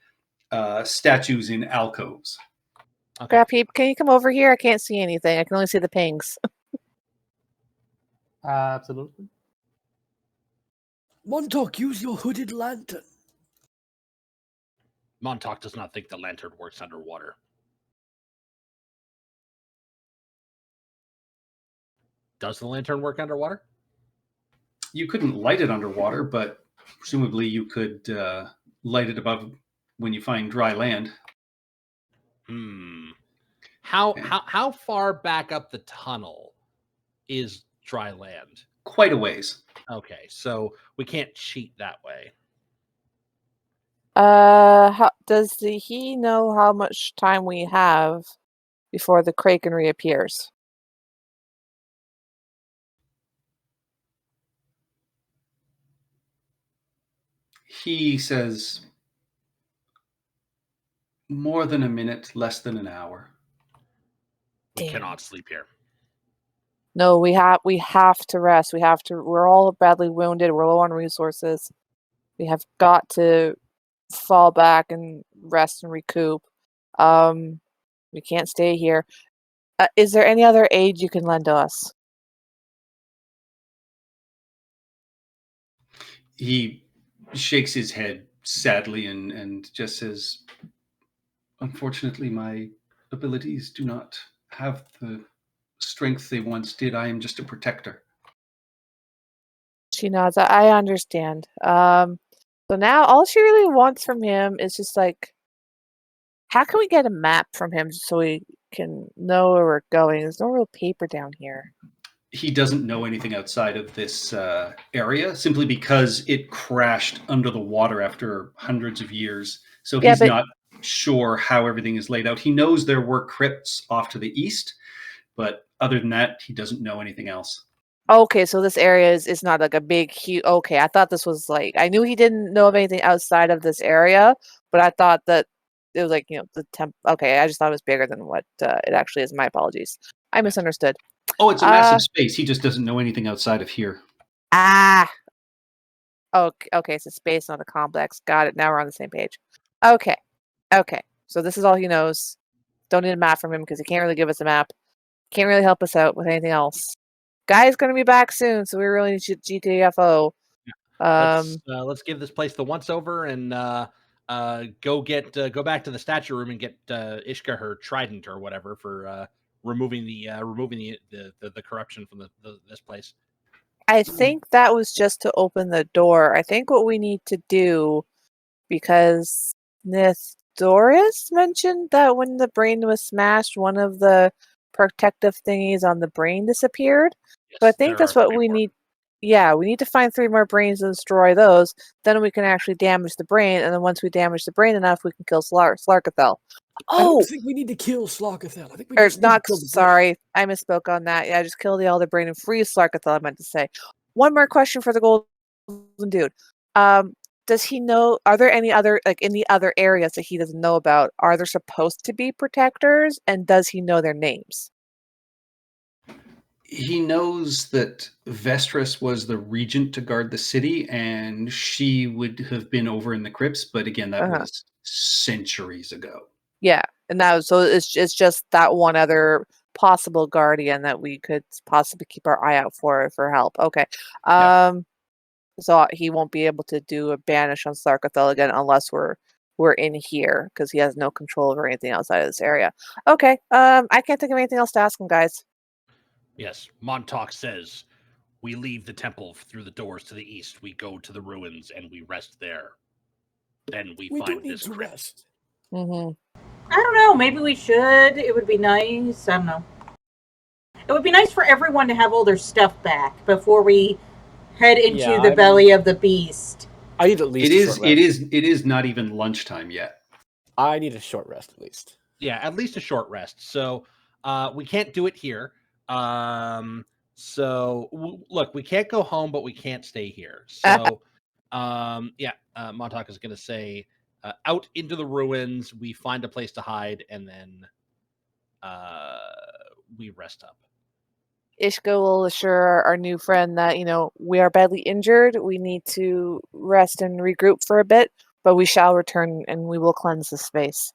statues in alcoves. Okay. Scrappy, can you come over here? I can't see anything. I can only see the pings. Absolutely. Montauk, use your hooded lantern. Montauk does not think the lantern works underwater. Does the lantern work underwater? You couldn't light it underwater, but presumably you could light it above when you find dry land. How far back up the tunnel is dry land? Quite a ways. Okay, so we can't cheat that way. Does he know how much time we have before the kraken reappears? He says more than a minute, less than an hour. We Damn. cannot sleep here. No, we have to rest. We're all badly wounded. We're low on resources. We have got to fall back and rest and recoup. We can't stay here. Is there any other aid you can lend us? He shakes his head sadly and just says, unfortunately, my abilities do not have the strength they once did. I am just a protector. She nods. I understand. So now all she really wants from him is just like, how can we get a map from him so we can know where we're going? There's no real paper down here. He doesn't know anything outside of this area simply because it crashed under the water after hundreds of years. So Yeah, he's but not sure how everything is laid out. He knows there were crypts off to the east, but other than that, he doesn't know anything else. Okay, so this area is not like a big, huge. Okay, I thought this was like, I knew he didn't know of anything outside of this area, but I thought that it was like, the temp. Okay, I just thought it was bigger than what it actually is. My apologies. I misunderstood. Oh, it's a massive space. He just doesn't know anything outside of here. Okay, it's a space, not a complex. Got it. Now we're on the same page. Okay. So this is all he knows. Don't need a map from him because he can't really give us a map. Can't really help us out with anything else. Guy's gonna be back soon, so we really need GTFO. Let's give this place the once over and go back to the statue room and get Ishka her trident or whatever for removing the corruption from this place. I think that was just to open the door. I think what we need to do, because Doris mentioned that when the brain was smashed, one of the protective thingies on the brain disappeared. Yes, so I think that's what we need. Yeah, we need to find 3 more brains and destroy those. Then we can actually damage the brain, and then once we damage the brain enough, we can kill Slarkathel. I don't think we need to kill Slarkathel. I think we Or just need not, to kill the brain. sorry, I misspoke on that. Yeah, just kill the Elder Brain and freeze Slarkathel, I meant to say. One more question for the Golden Dude. Does he know, are there any other, like in the other areas that he doesn't know about, are there supposed to be protectors, and does he know their names? He knows that Vestris was the regent to guard the city, and she would have been over in the crypts, but again, that was centuries ago. Yeah, and that was, so it's just that one other possible guardian that we could possibly keep our eye out for help. Okay. So he won't be able to do a banish on Slarkathel again unless we're in here, because he has no control over anything outside of this area. Okay. I can't think of anything else to ask him, guys. Yes, Montauk says we leave the temple through the doors to the east. We go to the ruins and we rest there. Then we find don't need this to crypt. rest. Mm-hmm. I don't know. Maybe we should. It would be nice. I don't know. It would be nice for everyone to have all their stuff back before we head into the belly of the beast. I need at least a short rest. It is not even lunchtime yet. I need a short rest at least. Yeah, at least a short rest. So we can't do it here. Look, we can't go home, but we can't stay here. So Montauk is going to say, out into the ruins, we find a place to hide, and then we rest up. Ishka will assure our new friend that, we are badly injured. We need to rest and regroup for a bit, but we shall return and we will cleanse the space.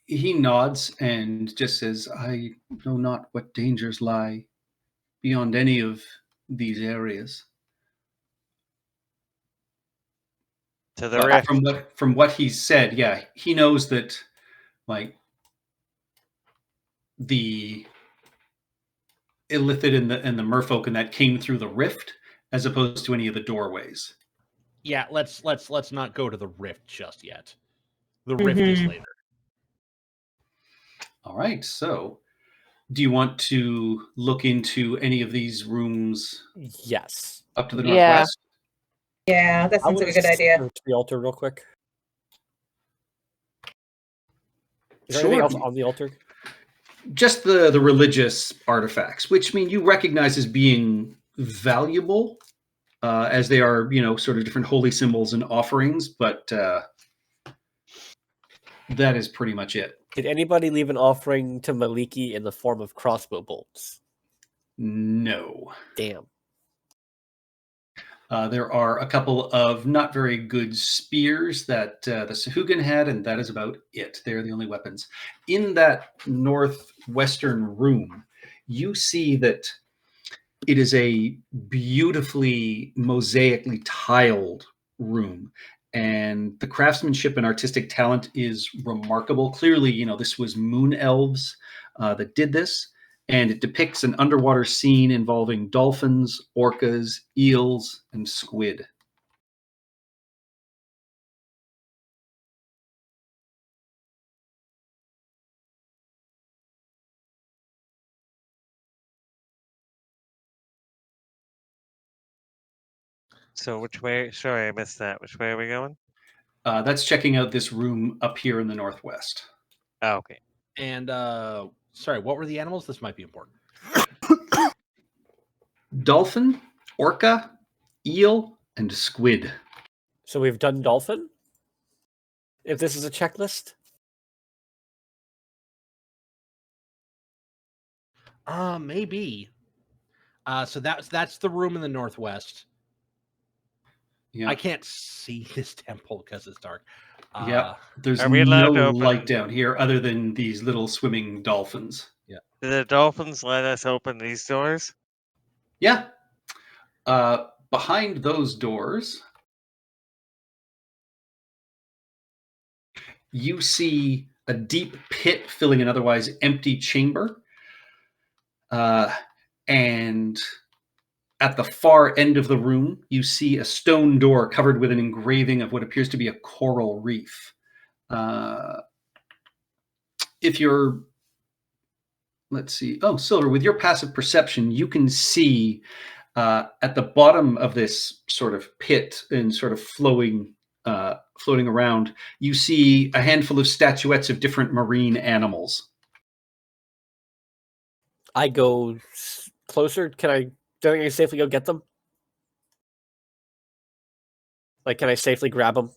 He nods and just says, I know not what dangers lie beyond any of these areas. To the rift. From what he said, yeah, he knows that, like, the illithid and the merfolk and that came through the rift as opposed to any of the doorways. Yeah, let's not go to the rift just yet. The rift is later. All right, so do you want to look into any of these rooms? Yes. Up to the northwest? Yeah, that sounds like a good idea. To the altar real quick. Is there Sure. anything else on the altar? Just the religious artifacts, which you recognize as being valuable, as they are, sort of different holy symbols and offerings, but that is pretty much it. Did anybody leave an offering to Maliki in the form of crossbow bolts? No. Damn. There are a couple of not very good spears that the Sahugan had, and that is about it. They're the only weapons. In that northwestern room, you see that it is a beautifully mosaically tiled room, and the craftsmanship and artistic talent is remarkable. Clearly, this was moon elves that did this. And it depicts an underwater scene involving dolphins, orcas, eels, and squid. So which way? Sorry, I missed that. Which way are we going? That's checking out this room up here in the northwest. Oh, okay. And sorry, what were the animals? This might be important. Dolphin, orca, eel, and squid. So we've done dolphin? If this is a checklist? Maybe. So that's the room in the northwest. Yeah. I can't see this temple because it's dark. Yeah. There's Are we allowed no to open- light down here other than these little swimming dolphins. Do the dolphins let us open these doors? Yeah. Behind those doors, you see a deep pit filling an otherwise empty chamber. And at the far end of the room, you see a stone door covered with an engraving of what appears to be a coral reef. If you're, let's see, Silver, with your passive perception, you can see at the bottom of this sort of pit and sort of floating around, you see a handful of statuettes of different marine animals. I go closer. Don't I can safely go get them? Like, can I safely grab them?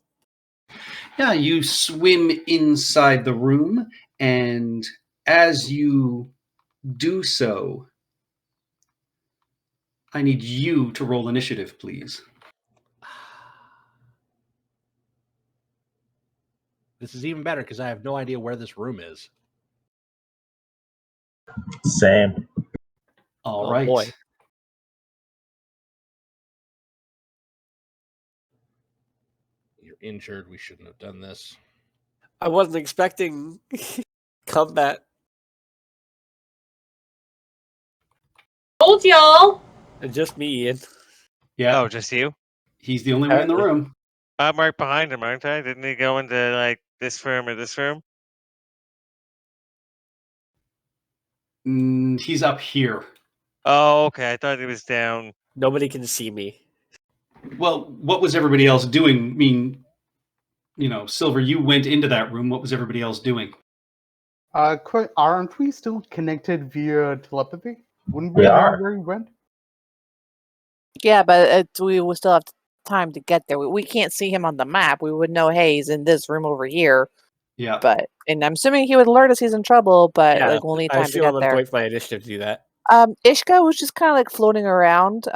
Yeah, you swim inside the room, and as you do so, I need you to roll initiative, please. This is even better because I have no idea where this room is. Same. All Oh, right. boy. You're injured. We shouldn't have done this. I wasn't expecting combat. Told y'all. Just me, Ian. Yeah, Oh, just you? he's the only one in the room. I'm right behind him, aren't I? Didn't he go into like this room or this room? He's up here. Oh, okay. I thought he was down. Nobody can see me. Well, what was everybody else doing? I mean, Silver, you went into that room. What was everybody else doing? Aren't we still connected via telepathy? Wouldn't we We know are. where he went? Yeah, but we will still have time to get there. We can't see him on the map. We would know, hey, he's in this room over here. Yeah. And I'm assuming he would alert us he's in trouble, but Yeah, we'll need I time to assume get I'm going to there. wait for my initiative to do that. Ishka was just kind of like floating around,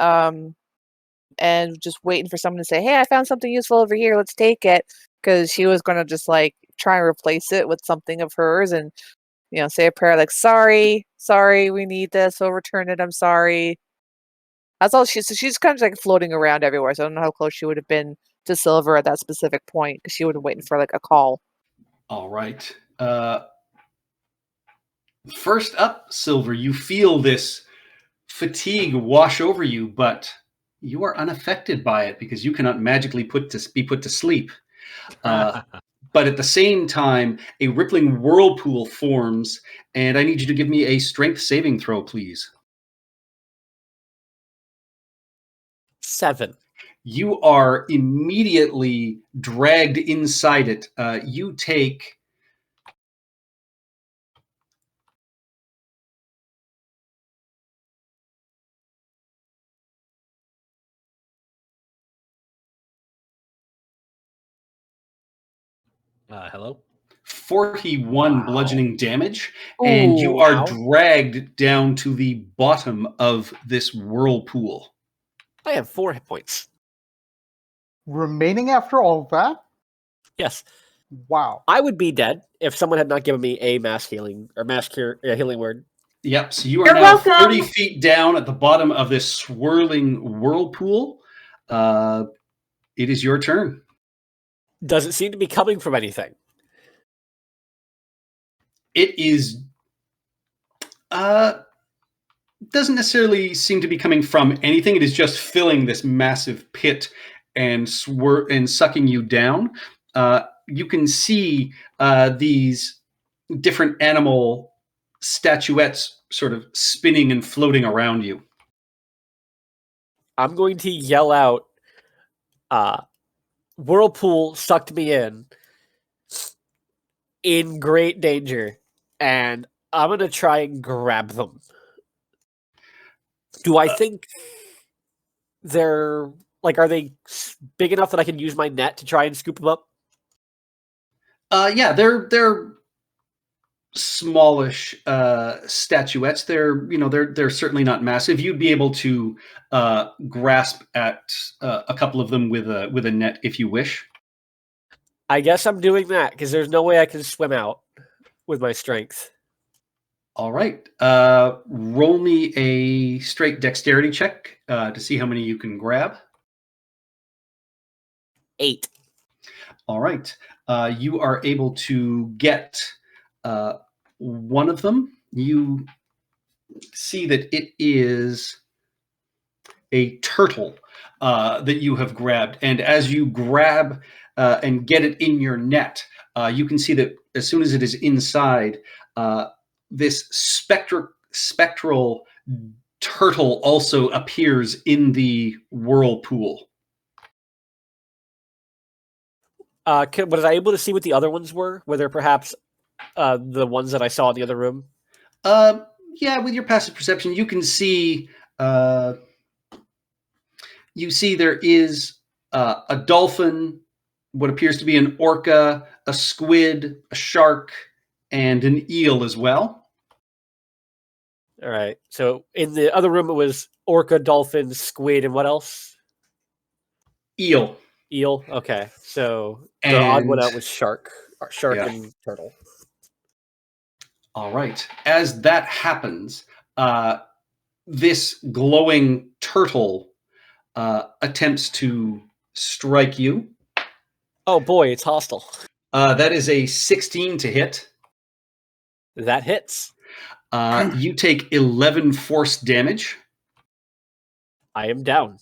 and just waiting for someone to say, "Hey, I found something useful over here. Let's take it." Because she was going to just like try and replace it with something of hers, and say a prayer like, "Sorry, we need this. We'll return it. I'm sorry." That's all she's kind of like floating around everywhere. So I don't know how close she would have been to Silver at that specific point because she would have waiting for like a call. All right. First up, Silver, you feel this fatigue wash over you, but you are unaffected by it because you cannot magically be put to sleep. But at the same time, a rippling whirlpool forms, and I need you to give me a strength saving throw, please. 7. You are immediately dragged inside it. You take... Hello? 41 bludgeoning damage, and you Ooh, are ow. dragged down to the bottom of this whirlpool. I have 4 hit points. Remaining after all that? Yes. Wow. I would be dead if someone had not given me a mass healing or mass cure healing word. Yep, so you are You're now welcome. 30 feet down at the bottom of this swirling whirlpool. It is your turn. Does it seem to be coming from anything? It is... doesn't necessarily seem to be coming from anything. It is just filling this massive pit and sucking you down. You can see these different animal statuettes sort of spinning and floating around you. I'm going to yell out, whirlpool sucked me in great danger, and I'm gonna try and grab them. Do I think they're are they big enough that I can use my net to try and scoop them up? Yeah, they're smallish statuettes. They're certainly not massive. You'd be able to grasp at a couple of them with a net if you wish. I guess I'm doing that because there's no way I can swim out with my strength. All right. Roll me a straight dexterity check to see how many you can grab. 8. All right. You are able to get one of them. You see that it is a turtle that you have grabbed. And as you grab and get it in your net, you can see that as soon as it is inside, this spectral turtle also appears in the whirlpool. Was I able to see what the other ones were? Were there perhaps the ones that I saw in the other room? Yeah, with your passive perception, you can see. You see there is a dolphin, what appears to be an orca, a squid, a shark, and an eel as well. All right. So in the other room, it was orca, dolphin, squid, and what else? Eel. Eel. Okay. So the odd one out was shark. Shark and turtle. All right. As that happens, this glowing turtle attempts to strike you. Oh boy, it's hostile. That is a 16 to hit. That hits. You take 11 force damage. I am down.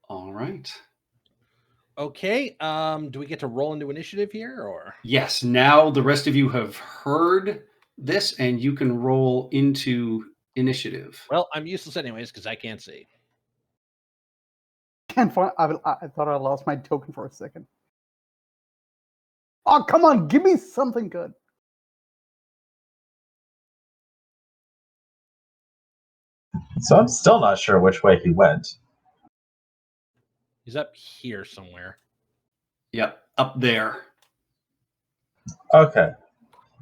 All right. Okay. Do we get to roll into initiative here, or? Yes. Now the rest of you have heard this, and you can roll into initiative. Well, I'm useless anyways because I can't see. Can't find. I thought I lost my token for a second. Oh, come on, give me something good. So I'm still not sure which way he went. He's up here somewhere. Yep, up there. Okay.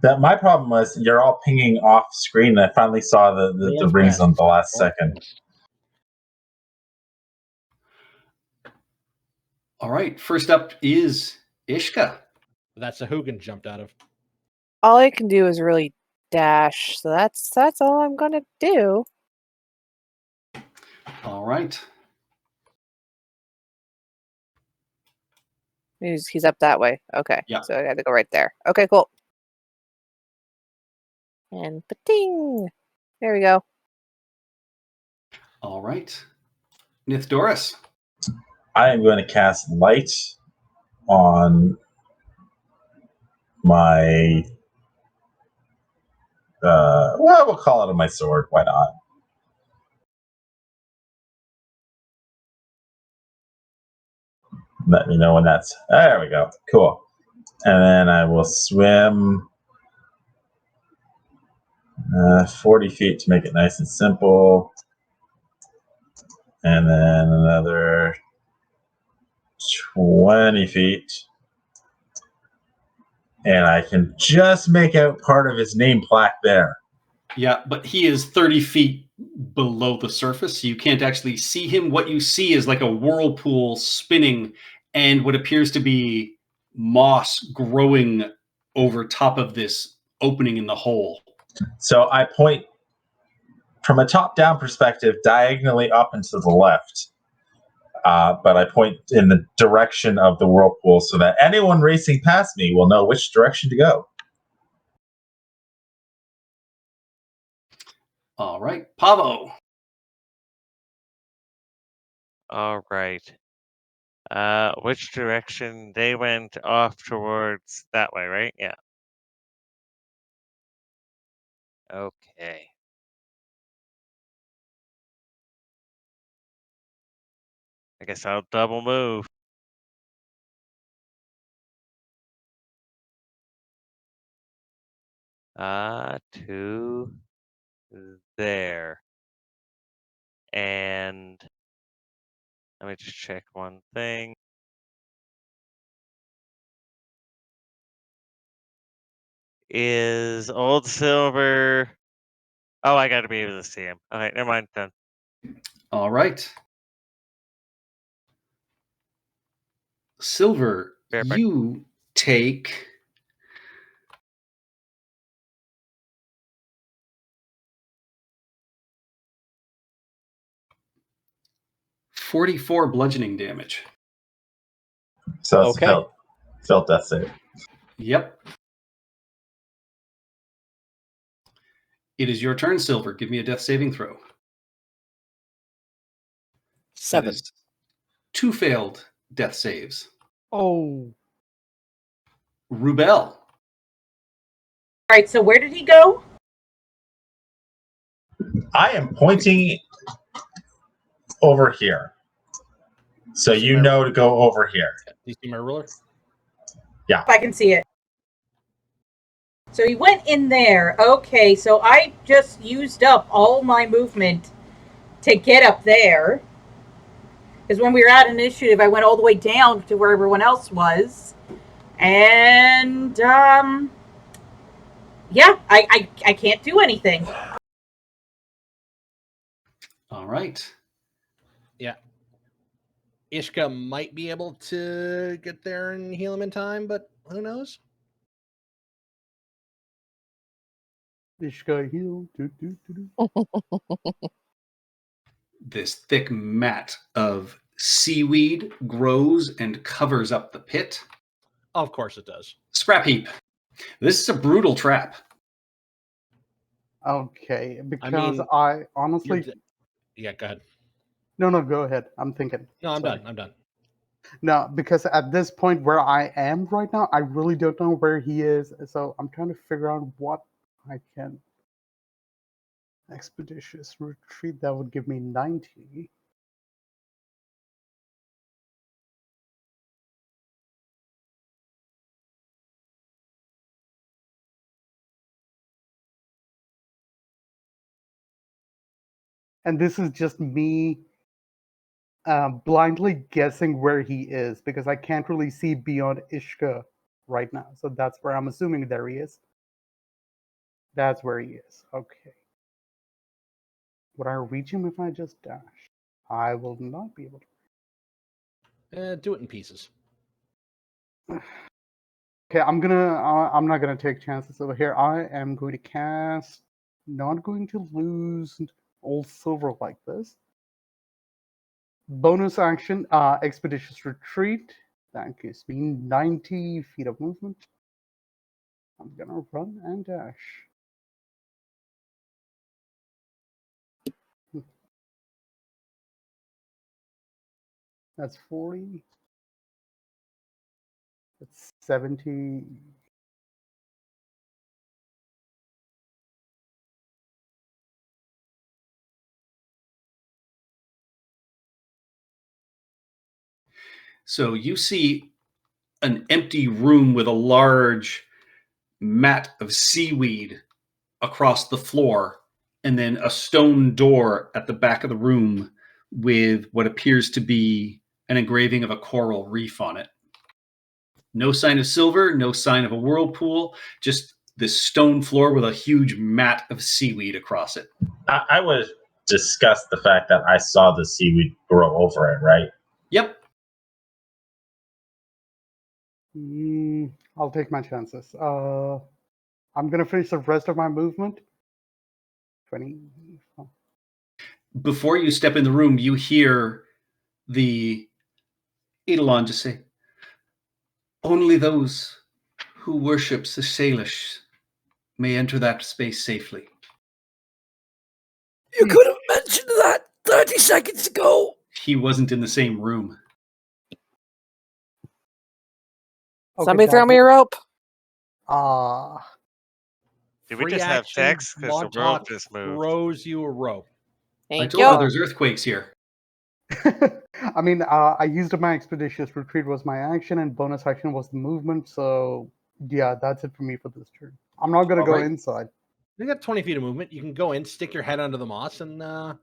That my problem was you're all pinging off screen. And I finally saw the rings on the last second. All right. First up is Ishka. That's a Hugin jumped out of. All I can do is really dash, so that's all I'm gonna do. All right. He's up that way. Okay. Yeah. So I got to go right there. Okay, cool. And pa-ting! There we go. All right. Nithdoris. I am going to cast light on my well, we'll call it on my sword. Why not? Let me know when that's. There we go. Cool. And then I will swim 40 feet to make it nice and simple. And then another 20 feet. And I can just make out part of his name plaque there. Yeah, but he is 30 feet below the surface, so you can't actually see him. What you see is like a whirlpool spinning and what appears to be moss growing over top of this opening in the hole. So I point from a top-down perspective diagonally up and to the left. But I point in the direction of the whirlpool so that anyone racing past me will know which direction to go. All right, Pavo. All right. Which direction? They went off towards that way, right? Yeah. Okay. I guess I'll double move. To there. And let me just check one thing. Is Old Silver... Oh, I gotta be able to see him. Okay, never mind, done. All right. Silver, Fair point. you take 44 bludgeoning damage. So it's Okay. felt death save. Yep. It is your turn, Silver. Give me a death saving throw. 7. That is 2 failed death saves. Oh, Rubel. All right, so where did he go? I am pointing over here. So See you my- know to go over here. Do you see my ruler? If I can see it. So he went in there. Okay, so I just used up all my movement to get up there. Because when we were at initiative, I went all the way down to where everyone else was. And, yeah, I can't do anything. All right. Yeah. Ishka might be able to get there and heal him in time, but who knows? Ishka heal. Do, do, do, do. This thick mat of seaweed grows and covers up the pit. Of course it does. Scrap heap. This is a brutal trap. Okay, because mean, I honestly. Yeah, go ahead. No, go ahead. I'm thinking. No, I'm Sorry. done. I'm done. No, because at this point where I am right now, I really don't know where he is. So I'm trying to figure out what I can. Expeditious Retreat, that would give me 90. And this is just me blindly guessing where he is because I can't really see beyond Ishka right now. So that's where I'm assuming there he is. That's where he is. Okay. Would I reach him if I just dash? I will not be able to. Do it in pieces. Okay, I'm not gonna take chances over here. I am going to cast. Not going to lose Old Silver like this. Bonus action, Expeditious Retreat. That gives me 90 feet of movement. I'm gonna run and dash. That's 40. That's 70. So you see an empty room with a large mat of seaweed across the floor, and then a stone door at the back of the room with what appears to be an engraving of a coral reef on it. No sign of Silver, no sign of a whirlpool, just this stone floor with a huge mat of seaweed across it. I would discuss the fact that I saw the seaweed grow over it, right? Yep. I'll take my chances. I'm gonna finish the rest of my movement. 20. Before you step in the room, you hear the Eidolon just say, "Only those who worship the Salish may enter that space safely." You could have mentioned that 30 seconds ago. He wasn't in the same room. Somebody throw me a rope. Did we Free just have action, sex? Because the world Montauk just moved. throws you a rope. I Thank told you you. there's earthquakes here. I mean, I used my Expeditious Retreat was my action, and bonus action was the movement. So yeah, that's it for me for this turn. I'm not gonna All go right. inside. You got 20 feet of movement. You can go in, stick your head under the moss, and I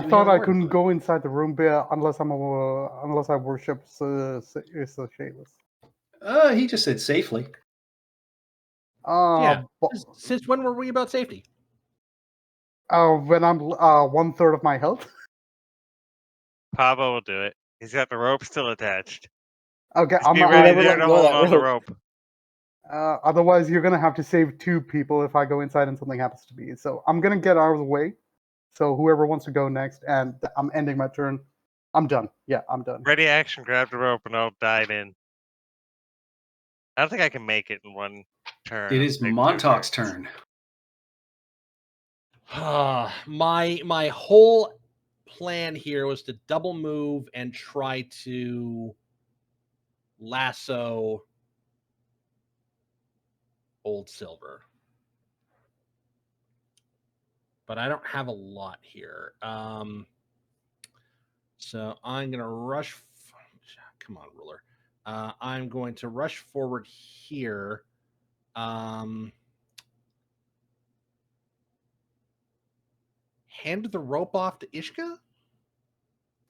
do thought I healing word couldn't on it. go inside the room unless unless I worship Shayless. He just said safely. Yeah. But, Since when were we about safety? when I'm 1/3 of my health. Pablo will do it. He's got the rope still attached. Okay, Just be I'm ready never there let to go of hold that on the rope. rope. Otherwise, you're gonna have to save 2 people if I go inside and something happens to me. So I'm gonna get out of the way. So whoever wants to go next, and I'm ending my turn. I'm done. Yeah, I'm done. Ready action, grab the rope, and I'll dive in. I don't think I can make it in one turn. It is Take 2 Montauk's turns. turn. My whole plan here was to double move and try to lasso Old Silver. But I don't have a lot here. So I'm going to rush. Come on, ruler. I'm going to rush forward here. Hand the rope off to Ishka?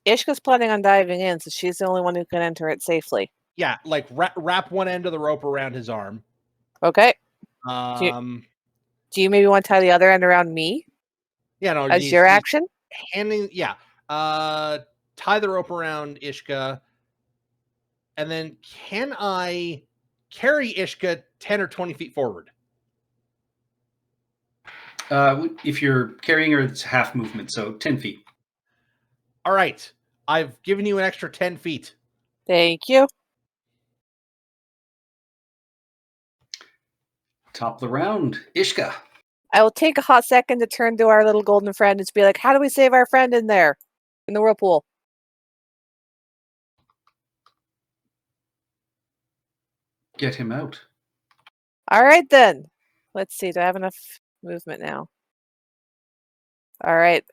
Ishka's planning on diving in, so she's the only one who can enter it safely. Yeah, like wrap one end of the rope around his arm. Okay. Um, Do you maybe want to tie the other end around me yeah, no, as your action? Handing, yeah. Tie the rope around Ishka, and then can I carry Ishka 10 or 20 feet forward? If you're carrying her, it's half movement, so 10 feet. All right. I've given you an extra 10 feet. Thank you. Top of the round, Ishka. I will take a hot second to turn to our little golden friend and just be like, how do we save our friend in there? In the whirlpool. Get him out. All right, then. Let's see. Do I have enough movement now? All right.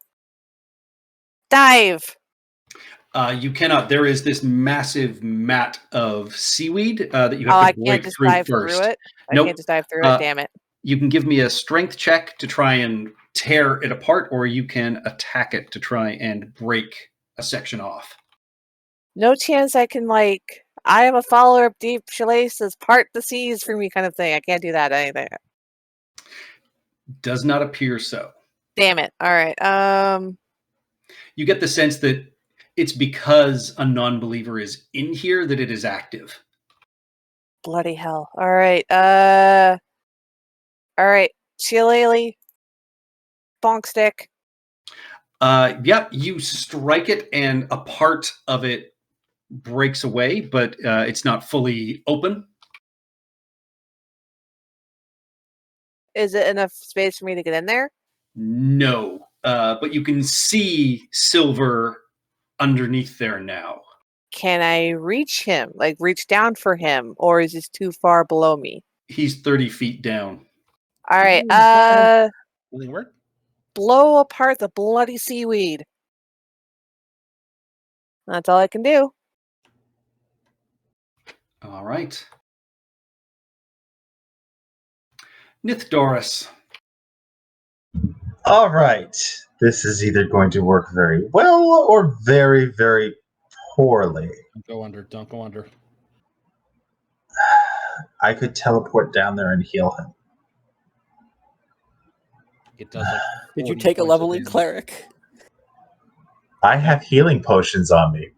Dive. You cannot. There is this massive mat of seaweed that you have to break through dive first. through it? Nope. I can't just dive through it. Damn it. You can give me a strength check to try and tear it apart, or you can attack it to try and break a section off. No chance I can, like, I am a follower of deep Shalaces, part the seas for me kind of thing. I can't do that. Anything. Does not appear so. Damn it. All right. You get the sense that it's because a non-believer is in here that it is active. Bloody hell. All right. All right. Shillelagh. Bonk stick. Yep, you strike it and a part of it breaks away, but it's not fully open. Is it enough space for me to get in there? No, but you can see silver underneath there now. Can I reach him? Like, reach down for him? Or is this too far below me? He's 30 feet down. All right. Healing word? Blow apart the bloody seaweed. That's all I can do. All right. Nithdoris. All right. This is either going to work very well or very, very poorly. Don't go under. Don't go under. I could teleport down there and heal him. It does like. Did you 40 take a points of leveling damage. cleric? I have healing potions on me.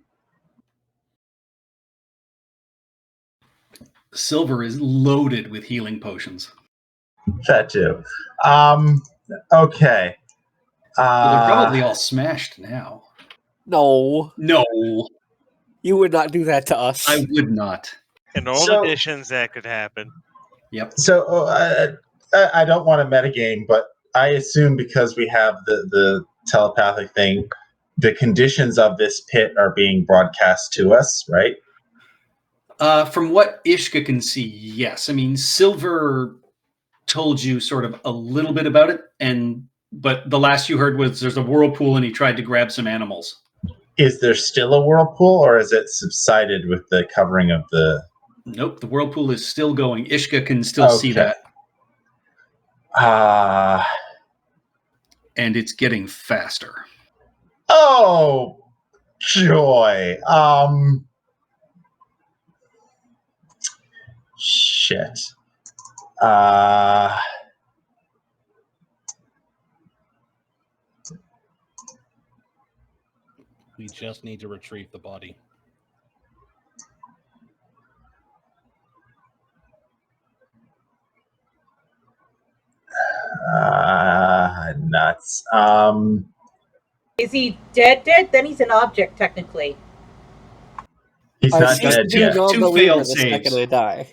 Silver is loaded with healing potions. That too. Okay. Well, they're probably all smashed now. No. No, You would not do that to us. I would not. In old editions, that could happen. Yep. So I don't want to metagame, but I assume because we have the telepathic thing, the conditions of this pit are being broadcast to us, right? From what Ishka can see, yes. I mean, Silver told you sort of a little bit about it, but the last you heard was there's a whirlpool and he tried to grab some animals. Is there still a whirlpool, or is it subsided with the covering of the... Nope, the whirlpool is still going. Ishka can still see that. And it's getting faster. Oh, joy. Shit. We just need to retrieve the body. Nuts. Is he dead? Then he's an object, technically. He's not dead yet. Two failed saves. Second I die.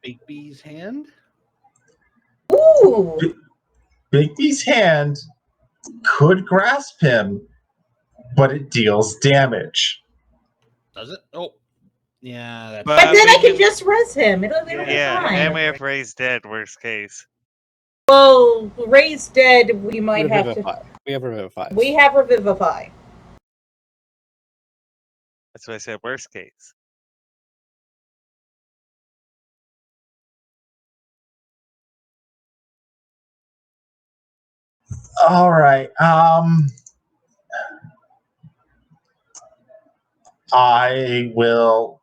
Bigby's hand? Ooh! Bigby's hand could grasp him, but it deals damage. Does it? Oh. Yeah, that's... But then I can just res him. It'll be fine. And we have Ray's dead, worst case. Well, Ray's dead, we might have to... We have Revivify. We have Revivify. That's what I said, worst case. All right. I will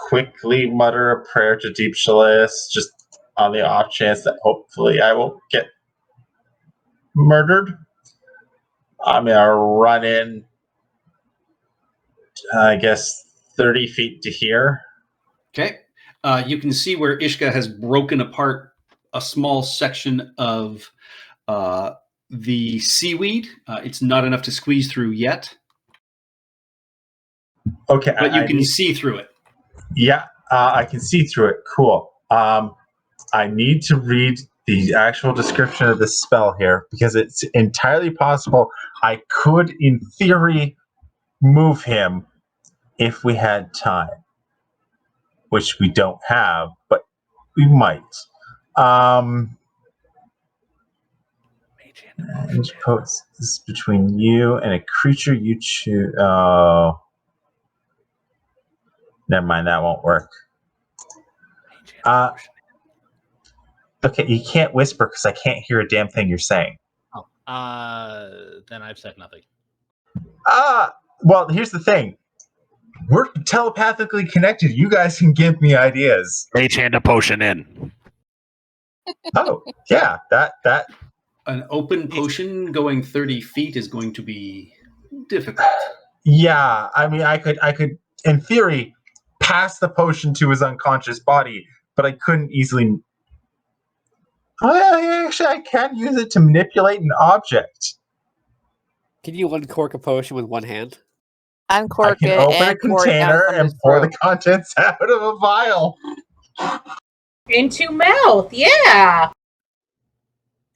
quickly mutter a prayer to Deep Shalalis, just on the off chance that hopefully I will get murdered. I'm going to run in, I guess, 30 feet to here. Okay. You can see where Ishka has broken apart a small section of the seaweed. It's not enough to squeeze through yet. Okay. But you can see through it. Yeah, I can see through it. Cool. I need to read the actual description of this spell here, because it's entirely possible I could, in theory, move him if we had time, which we don't have, but we might. Each post is between you and a creature you choose. Oh, never mind. That won't work. Okay, you can't whisper because I can't hear a damn thing you're saying. Oh, then I've said nothing. Well, here's the thing. We're telepathically connected. You guys can give me ideas. Mage hand a potion in. Oh, yeah, that. An open potion going 30 feet is going to be difficult. Yeah, I mean, I could, in theory, pass the potion to his unconscious body, but I couldn't easily. Actually, I can use it to manipulate an object. Can you uncork a potion with one hand? Uncork I can it open and a pour it down container and someone's pour throat. the contents out of a vial. Into mouth, yeah!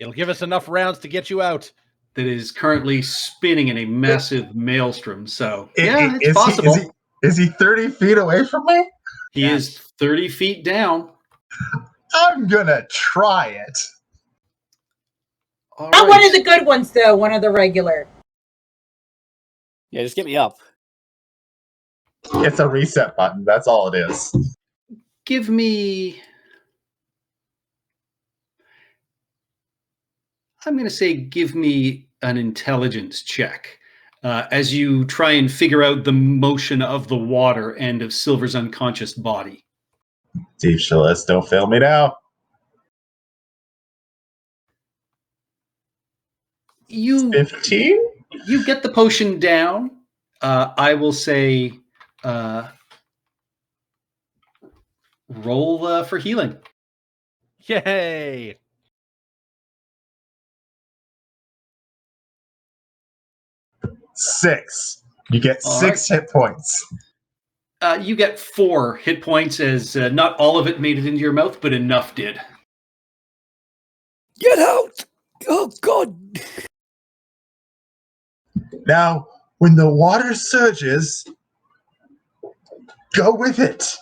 It'll give us enough rounds to get you out. That is currently spinning in a massive maelstrom. So, it's possible. Is he 30 feet away from me? He is 30 feet down. I'm gonna try it. All Not right. one of the good ones, though. One of the regular. Yeah, just get me up. It's a reset button. That's all it is. Give me... I'm going to say give me an intelligence check as you try and figure out the motion of the water and of Silver's unconscious body. Deep Shalalis, don't fail me now. You 15? You get the potion down. I will say roll for healing. Yay! Six. You get six hit points. You get 4 hit points as not all of it made it into your mouth, but enough did. Get out! Oh, God! Now, when the water surges, go with it.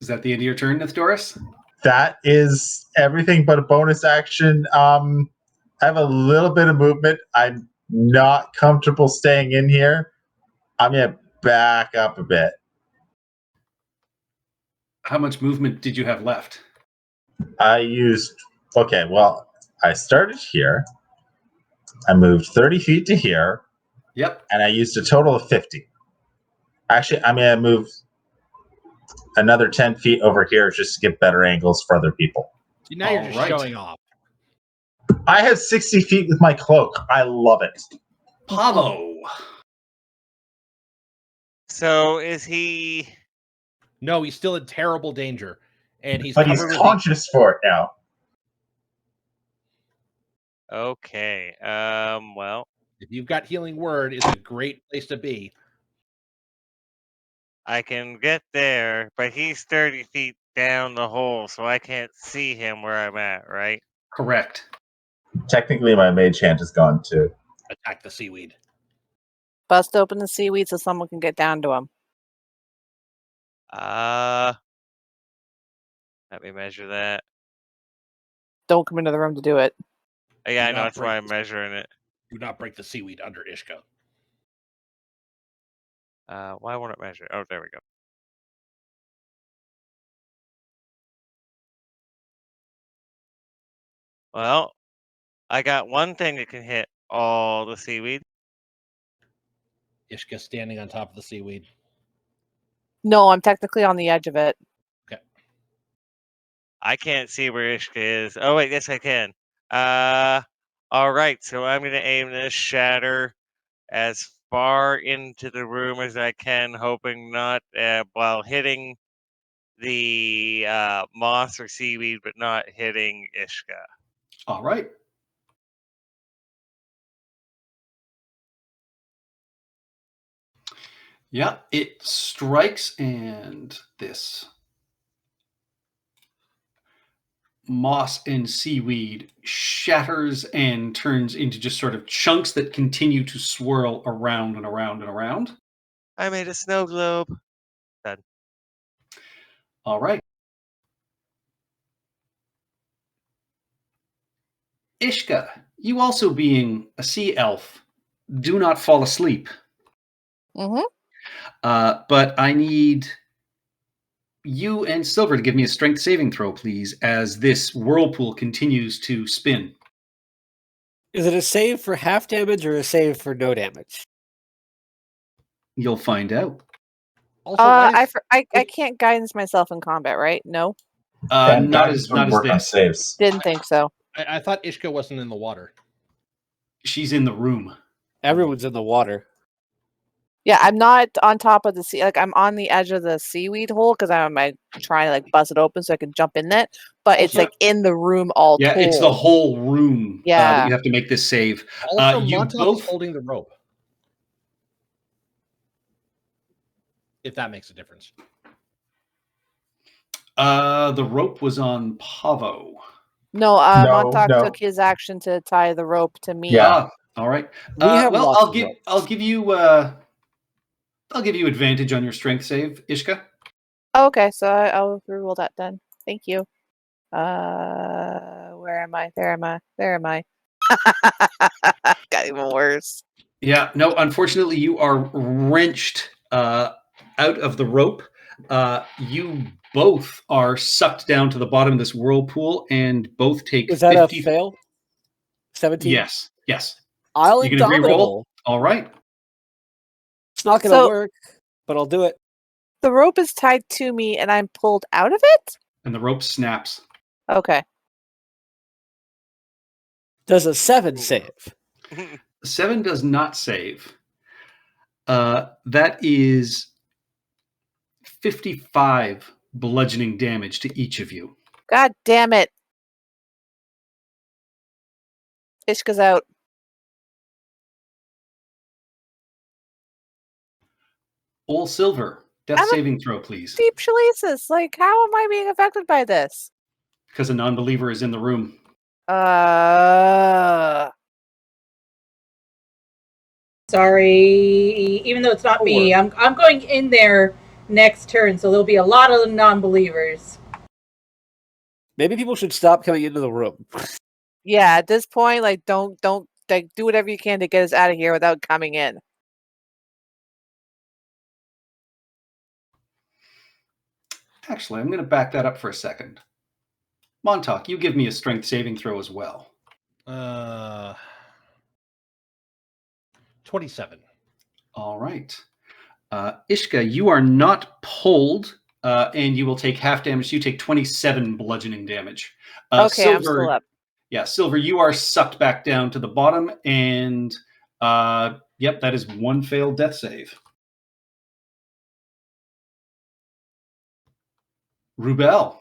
Is that the end of your turn, Doris? That is everything but a bonus action. I have a little bit of movement. I'm not comfortable staying in here. I'm going to back up a bit. How much movement did you have left? I started here. I moved 30 feet to here. Yep. And I used a total of 50. Actually, I'm going to move another 10 feet over here just to get better angles for other people. See, now you're just showing off. I have 60 feet with my cloak. I love it. Pavo. So is he? No, he's still in terrible danger, and he's conscious for it now. Okay. Well, if you've got healing word, it's a great place to be. I can get there, but he's 30 feet down the hole, so I can't see him where I'm at, right? Correct. Technically, my mage hand is gone too. Attack the seaweed. Bust open the seaweed so someone can get down to him. Let me measure that. Don't come into the room to do it. Yeah, I know, that's why I'm measuring it. Do not break the seaweed under Ishka. Why won't it measure? Oh, there we go. Well, I got one thing that can hit all the seaweed. Ishka standing on top of the seaweed. No, I'm technically on the edge of it. Okay. I can't see where Ishka is. Oh, wait, yes, I can. All right, so I'm going to aim this shatter as far into the room as I can, hoping not while hitting the moss or seaweed, but not hitting Ishka. All right. Yeah, it strikes, and this moss and seaweed shatters and turns into just sort of chunks that continue to swirl around and around and around. I made a snow globe. Done. All right. Ishka, you also being a sea elf, do not fall asleep. Mm-hmm. But I need you and Silver to give me a strength saving throw, please, as this whirlpool continues to spin. Is it a save for half damage or a save for no damage? You'll find out. Also, I can't guidance myself in combat, right? No. Not as work on this. saves. Didn't think so. I thought Ishka wasn't in the water. She's in the room. Everyone's in the water. Yeah, I'm not on top of the sea. Like, I'm on the edge of the seaweed hole because I'm trying to like bust it open so I can jump in it. But it's like in the room all Yeah, told. it's the whole room that Yeah. you have to make this save. Also, You Montauk both is holding the rope. If that makes a difference. The rope was on Pavo. No, No, Montauk no. took his action to tie the rope to me. Yeah. All right. We have Well, lots I'll of give ropes. I'll give you advantage on your strength save, Ishka. Oh, okay, so I'll reroll that then. Thank you. Where am I? There am I. There am I. Got even worse. Yeah, no, unfortunately you are wrenched out of the rope. You both are sucked down to the bottom of this whirlpool and both take Is that 50... a fail? 17? Yes. I'll You gonna reroll? indomitable. All right. It's not going to work, but I'll do it. The rope is tied to me and I'm pulled out of it? And the rope snaps. Okay. Does a 7 save? 7 does not save. That is 55 bludgeoning damage to each of you. God damn it. Ishka's out. All Silver, death saving throw, please. Deep Shalisis. Like, how am I being affected by this? Because a non-believer is in the room. Sorry, even though it's not me, I'm going in there next turn, so there'll be a lot of non-believers. Maybe people should stop coming into the room. Yeah, at this point, like, don't like do whatever you can to get us out of here without coming in. Actually, I'm going to back that up for a second. Montauk, you give me a strength saving throw as well. 27. All right. Ishka, you are not pulled, and you will take half damage. So you take 27 bludgeoning damage. Okay, Silver, I'm still up. Yeah, Silver, you are sucked back down to the bottom, and yep, that is one failed death save. Rubel.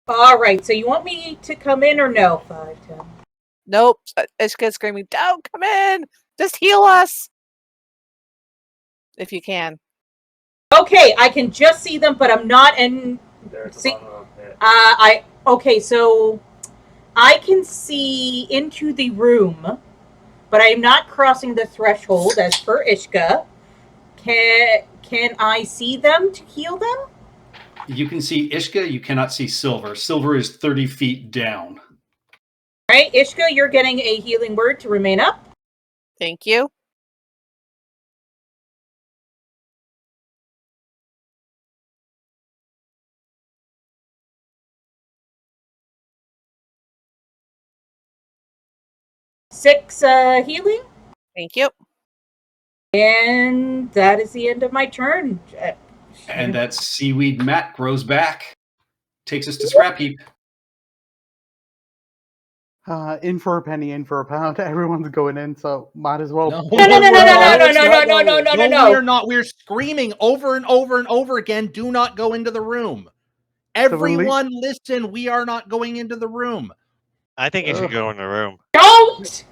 All right, so you want me to come in or no? 5, 10. Nope. Ishka's screaming, "Don't come in! Just heal us!" If you can. Okay, I can just see them, but I'm not in. See, okay, so I can see into the room, but I'm not crossing the threshold as per Ishka. Can I see them to heal them? You can see Ishka, you cannot see Silver. Silver is 30 feet down. All right, Ishka, you're getting a healing word to remain up. Thank you. Six healing. Thank you. And that is the end of my turn. And that seaweed mat grows back. Takes us to Scrap Heap. In for a penny, in for a pound. Everyone's going in, so might as well. No, No. we are not. We're screaming over and over and over again. Do not go into the room. Everyone, listen. We are not going into the room. I think you should go in the room. Don't!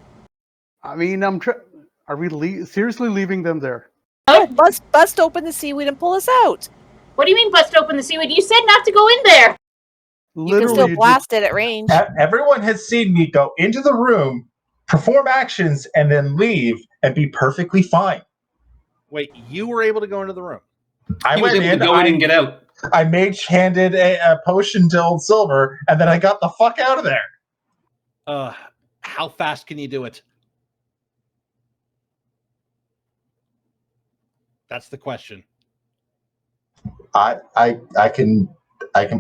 I mean, are we seriously leaving them there? Oh, bust open the seaweed and pull us out. What do you mean bust open the seaweed? You said not to go in there. You can still blast it at range. Everyone has seen me go into the room, perform actions, and then leave and be perfectly fine. Wait, you were able to go into the room? He was able to go in and get out. I mage-handed a potion to Old Silver, and then I got the fuck out of there. How fast can you do it? That's the question. I can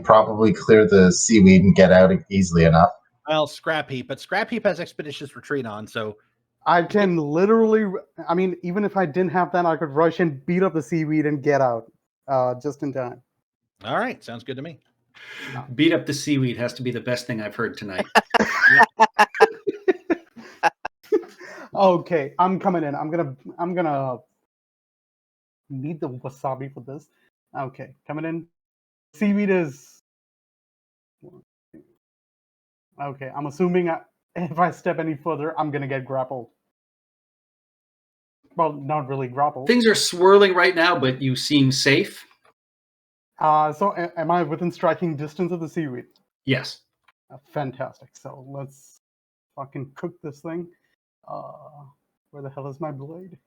probably clear the seaweed and get out easily enough. Well, Scrap Heap, but Scrap Heap has Expeditious Retreat on, so I can literally. I mean, even if I didn't have that, I could rush and beat up the seaweed and get out just in time. All right, sounds good to me. Beat up the seaweed has to be the best thing I've heard tonight. Okay, I'm coming in. I'm gonna need the wasabi for this. Okay, coming in. Seaweed is. Okay, I'm assuming if I step any further, I'm gonna get grappled. Well, not really grappled. Things are swirling right now, but you seem safe. So am I within striking distance of the seaweed? Yes. Fantastic. So let's fucking cook this thing. Where the hell is my blade?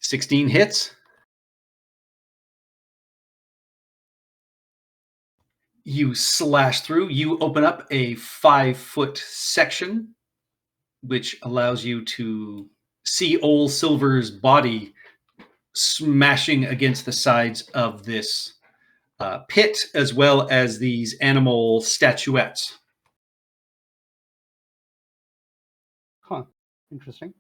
16 hits. You slash through. You open up a 5-foot section, which allows you to see Old Silver's body smashing against the sides of this pit, as well as these animal statuettes. Huh. Interesting.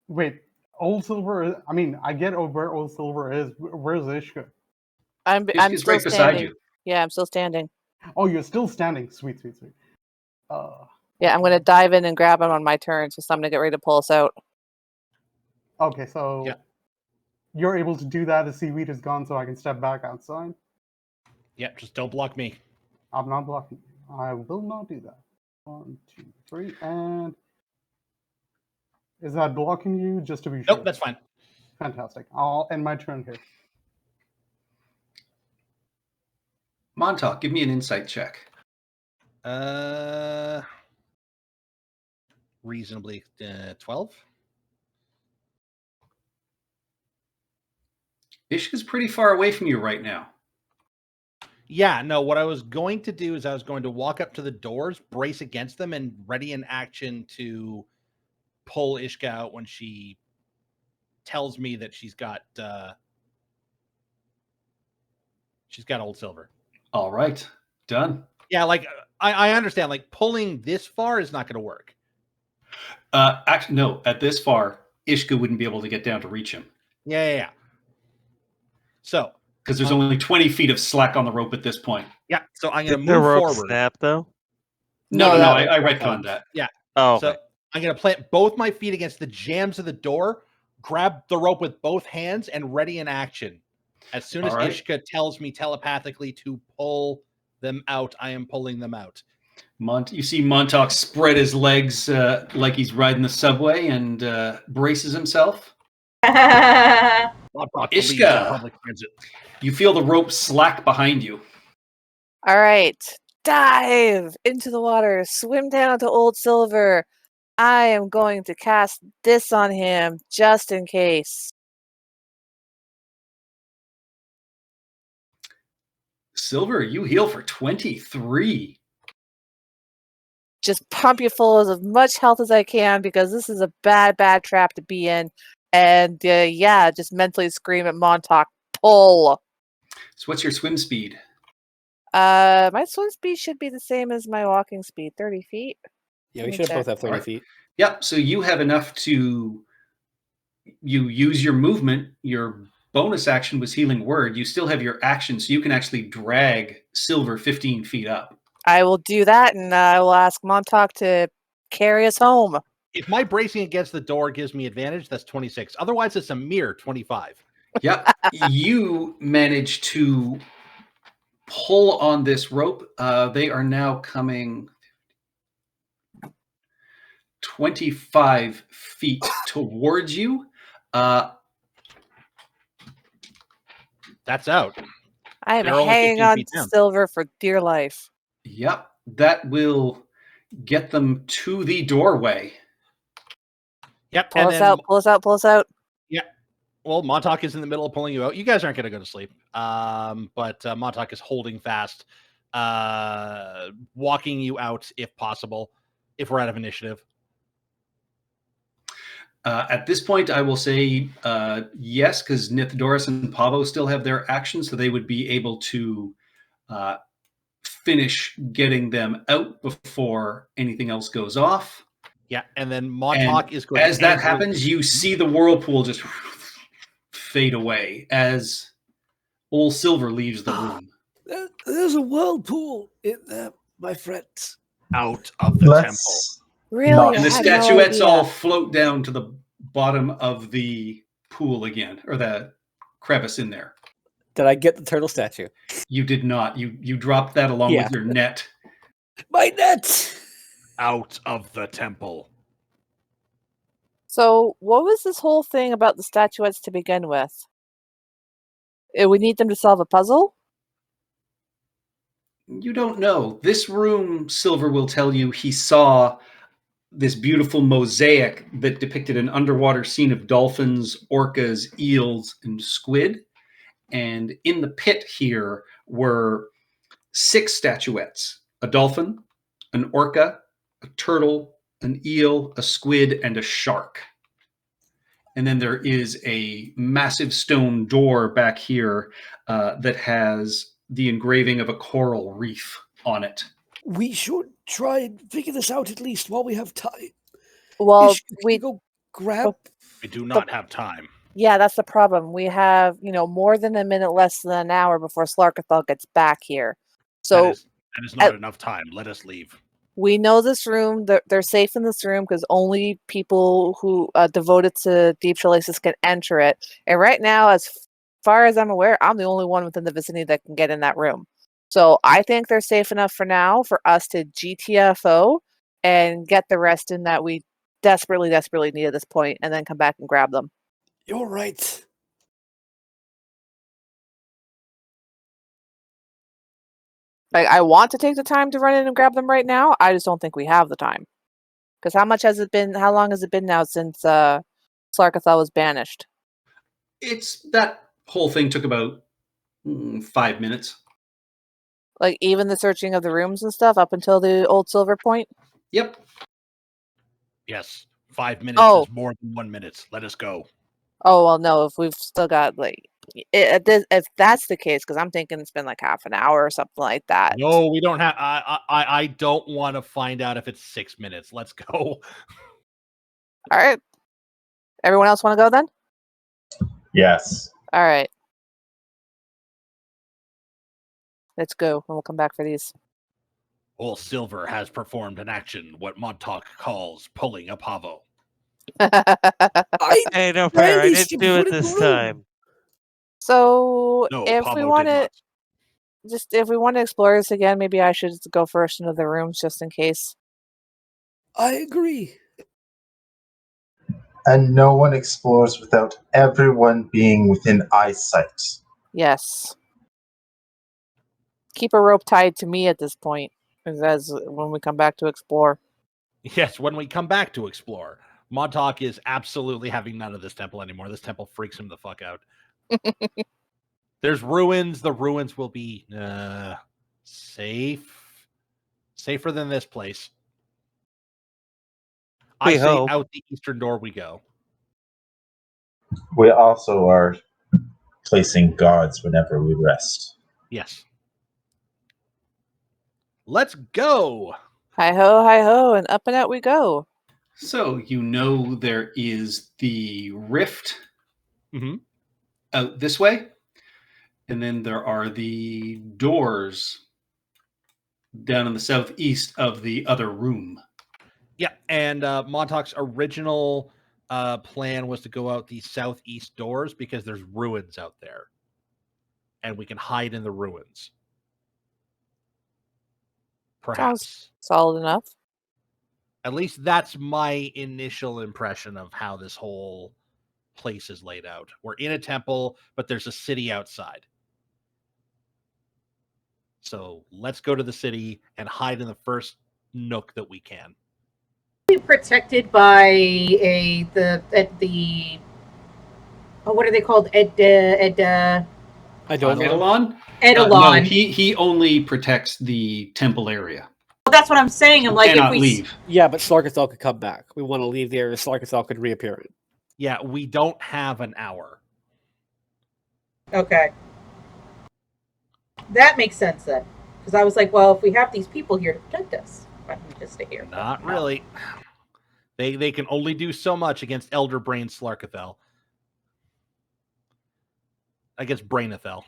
Wait, Old Silver. I mean, I get where Old Silver is. Where's Ishka? I'm Ishka's still right beside standing. you. Yeah, I'm still standing. Oh, you're still standing. Sweet. Yeah, I'm gonna dive in and grab him on my turn, so I'm gonna get ready to pull us out. Okay, so you're able to do that. The seaweed is gone, so I can step back outside. Yep, just don't block me. I'm not blocking. I will not do that. 1, 2, 3, and is that blocking you? Just to be sure. Nope, that's fine. Fantastic. I'll end my turn here. Montauk, give me an insight check. Reasonably 12. Ishka's pretty far away from you right now. Yeah, no, what I was going to do is I was going to walk up to the doors, brace against them, and ready in action to pull Ishka out when she tells me that she's got old silver. All right, done. Yeah, like I understand, like pulling this far is not going to work. Actually, no. At this far, Ishka wouldn't be able to get down to reach him. Yeah. So, because there's only 20 feet of slack on the rope at this point. Yeah, so I'm going to Did the move rope forward. snap though? No, No, I retconned that. Yeah. Oh, So okay. I'm going to plant both my feet against the jambs of the door, grab the rope with both hands, and ready in action. As soon as All right. Ishka tells me telepathically to pull them out, I am pulling them out. You see Montauk spread his legs like he's riding the subway and braces himself. Montauk believes in Ishka, public transit. you feel the rope slack behind you. All right. Dive into the water. Swim down to Old Silver. I am going to cast this on him just in case. Silver, you heal for 23. Just pump you full of as much health as I can because this is a bad, bad trap to be in. And yeah, just mentally scream at Montauk, pull. So what's your swim speed? My swim speed should be the same as my walking speed, 30 feet. Yeah, Let we me should check. both have 30 Alright. feet. Yep, so you have enough to... You use your movement. Your bonus action was Healing Word. You still have your action, so you can actually drag Silver 15 feet up. I will do that, and I will ask Montauk to carry us home. If my bracing against the door gives me advantage, that's 26. Otherwise, it's a mere 25. Yep, you manage to pull on this rope. They are now coming 25 feet towards you. That's out. I am They're only hanging 15 on feet to down. Silver for dear life. Yep, that will get them to the doorway. Yep. Pull and us then, out, pull us out, pull us out. Yeah. Well, Montauk is in the middle of pulling you out. You guys aren't going to go to sleep. But Montauk is holding fast, walking you out if possible, if we're out of initiative. At this point, I will say yes, because Nithdoris and Pavo still have their actions, so they would be able to finish getting them out before anything else goes off. Yeah, and then Montauk And is going as to that enter- happens, you see the whirlpool just fade away as Old Silver leaves the room. There's a whirlpool in there, my friends. out of the temple. Let's Really? not- And the I had no statuettes idea. all float down to the bottom of the pool again, or the crevice in there. Did I get the turtle statue? You did not. You dropped that along Yeah. with your net. My net! Out of the temple. So, what was this whole thing about the statuettes to begin with? We need them to solve a puzzle? You don't know. This room, Silver will tell you, he saw this beautiful mosaic that depicted an underwater scene of dolphins, orcas, eels, and squid. And in the pit here were 6 statuettes: a dolphin, an orca, a turtle, an eel, a squid, and a shark. And then there is a massive stone door back here that has the engraving of a coral reef on it. We should try and figure this out at least while we have time. Well, Ish, can you go grab. We do not have time. yeah, that's the problem. We have, more than a minute, less than an hour before Slarkathal gets back here. So That is not enough time. Let us leave. we know this room. They're safe in this room because only people who devoted to Deep Chalices can enter it. And right now, as far as I'm aware, I'm the only one within the vicinity that can get in that room. So I think they're safe enough for now for us to GTFO and get the rest in that we desperately, desperately need at this point, and then come back and grab them. You're right. Like, I want to take the time to run in and grab them right now. I just don't think we have the time. Because how long has it been now since Slarkathal was banished? That whole thing took about 5 minutes. Like even the searching of the rooms and stuff up until the old silver point? Yep. Yes. 5 minutes Oh. is more than 1 minute. Let us go. Oh, well, no, if we've still got, like, if that's the case, because I'm thinking it's been like half an hour or something like that. No, we don't have. I don't want to find out if it's 6 minutes. Let's go. All right. Everyone else want to go then? Yes. All right. Let's go, and we'll come back for these. Old Silver has performed an action, what Montauk calls pulling a pavo. Hey, no fair. I didn't do it this time. So No, if Pavo we did want to not. if we want to explore this again, maybe I should go first into the rooms just in case. I agree. And no one explores without everyone being within eyesight. Yes. Keep a rope tied to me at this point, as when we come back to explore. Yes, when we come back to explore, Montauk is absolutely having none of this temple anymore. This temple freaks him the fuck out. There's ruins. The ruins will be safe. Safer than this place. I say hope. out the eastern door we go. We also are placing guards whenever we rest. Yes. Let's go. Hi ho, and up and out we go. So you know there is the rift out this way, and then there are the doors down in the southeast of the other room. Yeah, and Montauk's original plan was to go out the southeast doors because there's ruins out there. And we can hide in the ruins. Perhaps. Sounds solid enough. At least that's my initial impression of how this whole place is laid out. We're in a temple, but there's a city outside. So let's go to the city and hide in the first nook that we can. Protected by what are they called? Eidolon? Eidolon. No, he only protects the temple area. Well, that's what I'm saying. I'm like, cannot if we leave. Yeah, but Slarkathel could come back. We want to leave the area. Slarkathel could reappear in. Yeah, we don't have an hour. Okay. That makes sense then. Because I was like, well, if we have these people here to protect us, why don't we just stay here? Not really. They can only do so much against Elder Brain Slarkathel. Against Brainathel.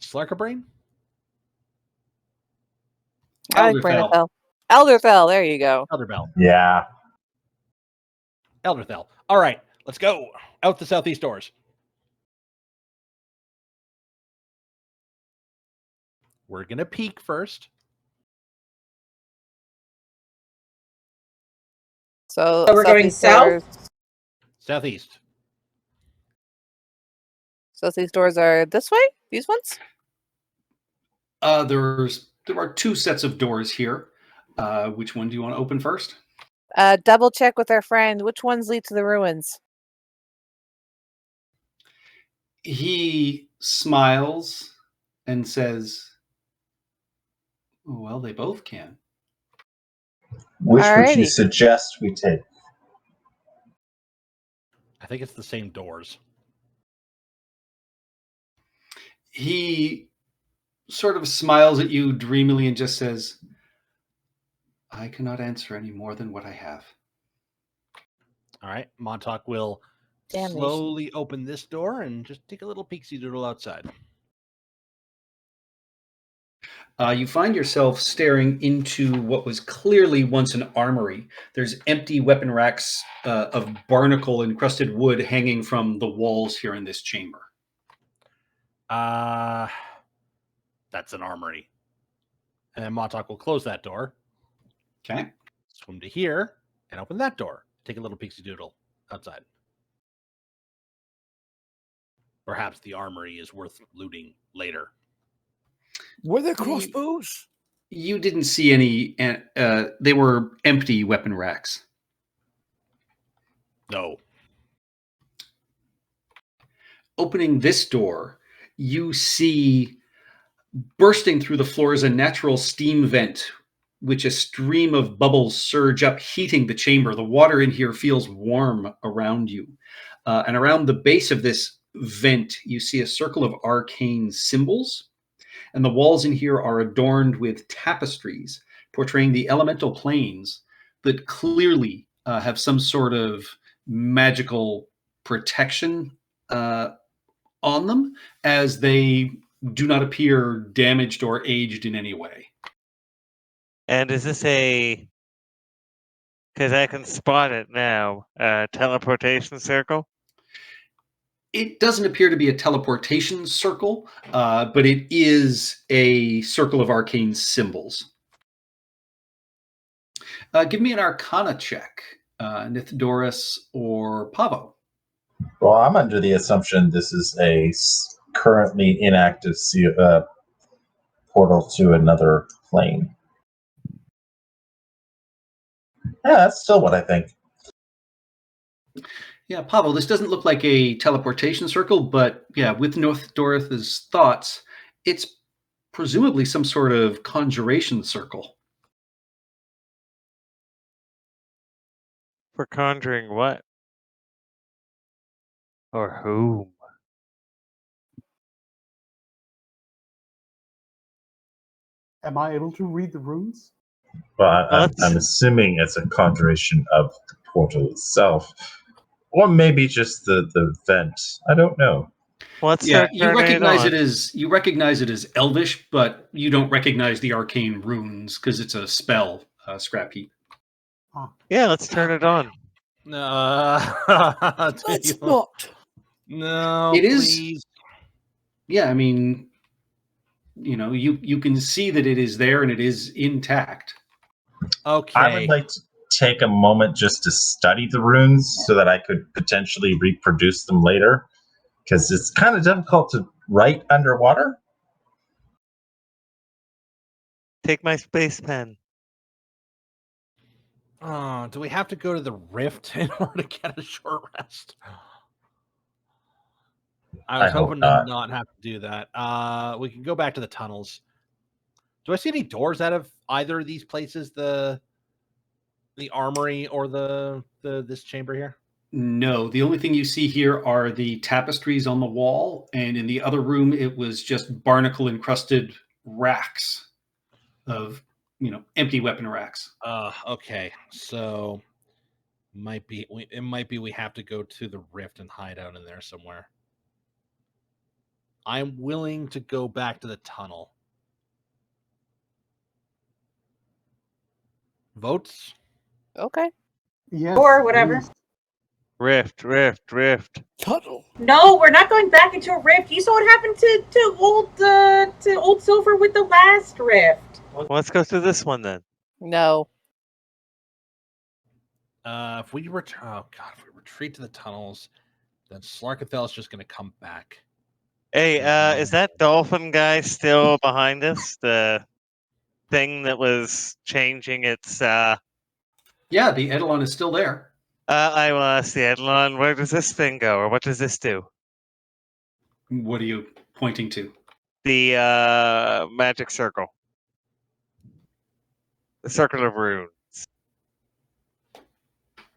Slarkabrain? I like Brainathel. Elderfell, there you go. Elderbell. Yeah. Elderfell. All right, let's go. Out the southeast doors. We're going to peek first. So we're going south? Southeast. Southeast doors are this way? These ones? There are two sets of doors here. Which one do you want to open first? Double check with our friend. Which ones lead to the ruins? He smiles and says, well, they both can. Which would you suggest we take? I think it's the same doors. He sort of smiles at you dreamily and just says, I cannot answer any more than what I have. All right, Montauk will slowly open this door and just take a little peeksy doodle outside. You find yourself staring into what was clearly once an armory. There's empty weapon racks of barnacle-encrusted wood hanging from the walls here in this chamber. That's an armory. And Montauk will close that door. Okay. Swim to here and open that door. Take a little peeksy doodle outside. Perhaps the armory is worth looting later. Were there crossbows? You didn't see any. They were empty weapon racks. No. Opening this door, you see Bursting through the floor is a natural steam vent, which a stream of bubbles surge up, heating the chamber. The water in here feels warm around you. And around the base of this vent, you see a circle of arcane symbols. And the walls in here are adorned with tapestries portraying the elemental planes that clearly have some sort of magical protection on them, as they do not appear damaged or aged in any way. And is this a... Because I can spot it now. Teleportation circle? It doesn't appear to be a teleportation circle, but it is a circle of arcane symbols. Give me an Arcana check, Nithdoris or Pavo. Well, I'm under the assumption this is a currently inactive portal to another plane. Yeah, that's still what I think. Yeah, Pavo, this doesn't look like a teleportation circle, but yeah, with Nithdoris's thoughts, it's presumably some sort of conjuration circle. For conjuring what? Or whom? Am I able to read the runes? Well, I'm assuming it's a conjuration of the portal itself. Or maybe just the vent. I don't know. Let's Yeah, start turning you recognize it as Elvish, but you don't recognize the arcane runes because it's a spell, Scrap Heap. Yeah, let's turn it on. Let's not. No, It is. please. Yeah, I mean, you can see that it is there and it is intact. Okay. I would like to take a moment just to study the runes so that I could potentially reproduce them later, because it's kind of difficult to write underwater. Take my space pen. Oh, do we have to go to the rift in order to get a short rest? I was hoping to not have to do that. We can go back to the tunnels. Do I see any doors out of either of these places? The armory or this chamber here? No, the only thing you see here are the tapestries on the wall, and in the other room, it was just barnacle encrusted racks of empty weapon racks. Okay, so it might be we have to go to the rift and hide out in there somewhere. I'm willing to go back to the tunnel. Votes? Okay. Yes. Or whatever. Please. Rift. Tunnel. No, we're not going back into a rift. You saw what happened to old Silver with the last rift. Well, let's go through this one then. No. If we retreat to the tunnels, then Slarkathel is just going to come back. Hey, is that dolphin guy still behind us? The thing that was changing its... Yeah, the Eidolon is still there. I will ask the Eidolon, where does this thing go, or what does this do? What are you pointing to? The magic circle. The circle of runes.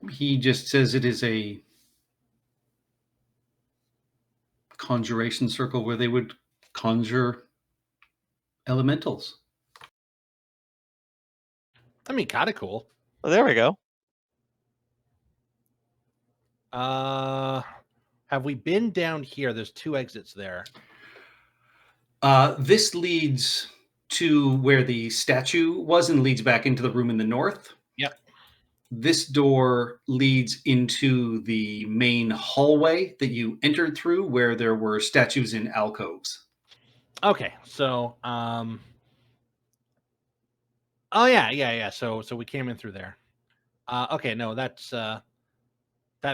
He just says it is a conjuration circle where they would conjure elementals. I mean, kind of cool. Well, there we go. Have we been down here? There's 2 exits there. This leads to where the statue was and leads back into the room in the north. Yep. This door leads into the main hallway that you entered through, where there were statues in alcoves. Okay, so oh yeah. So we came in through there. Okay, no, that's that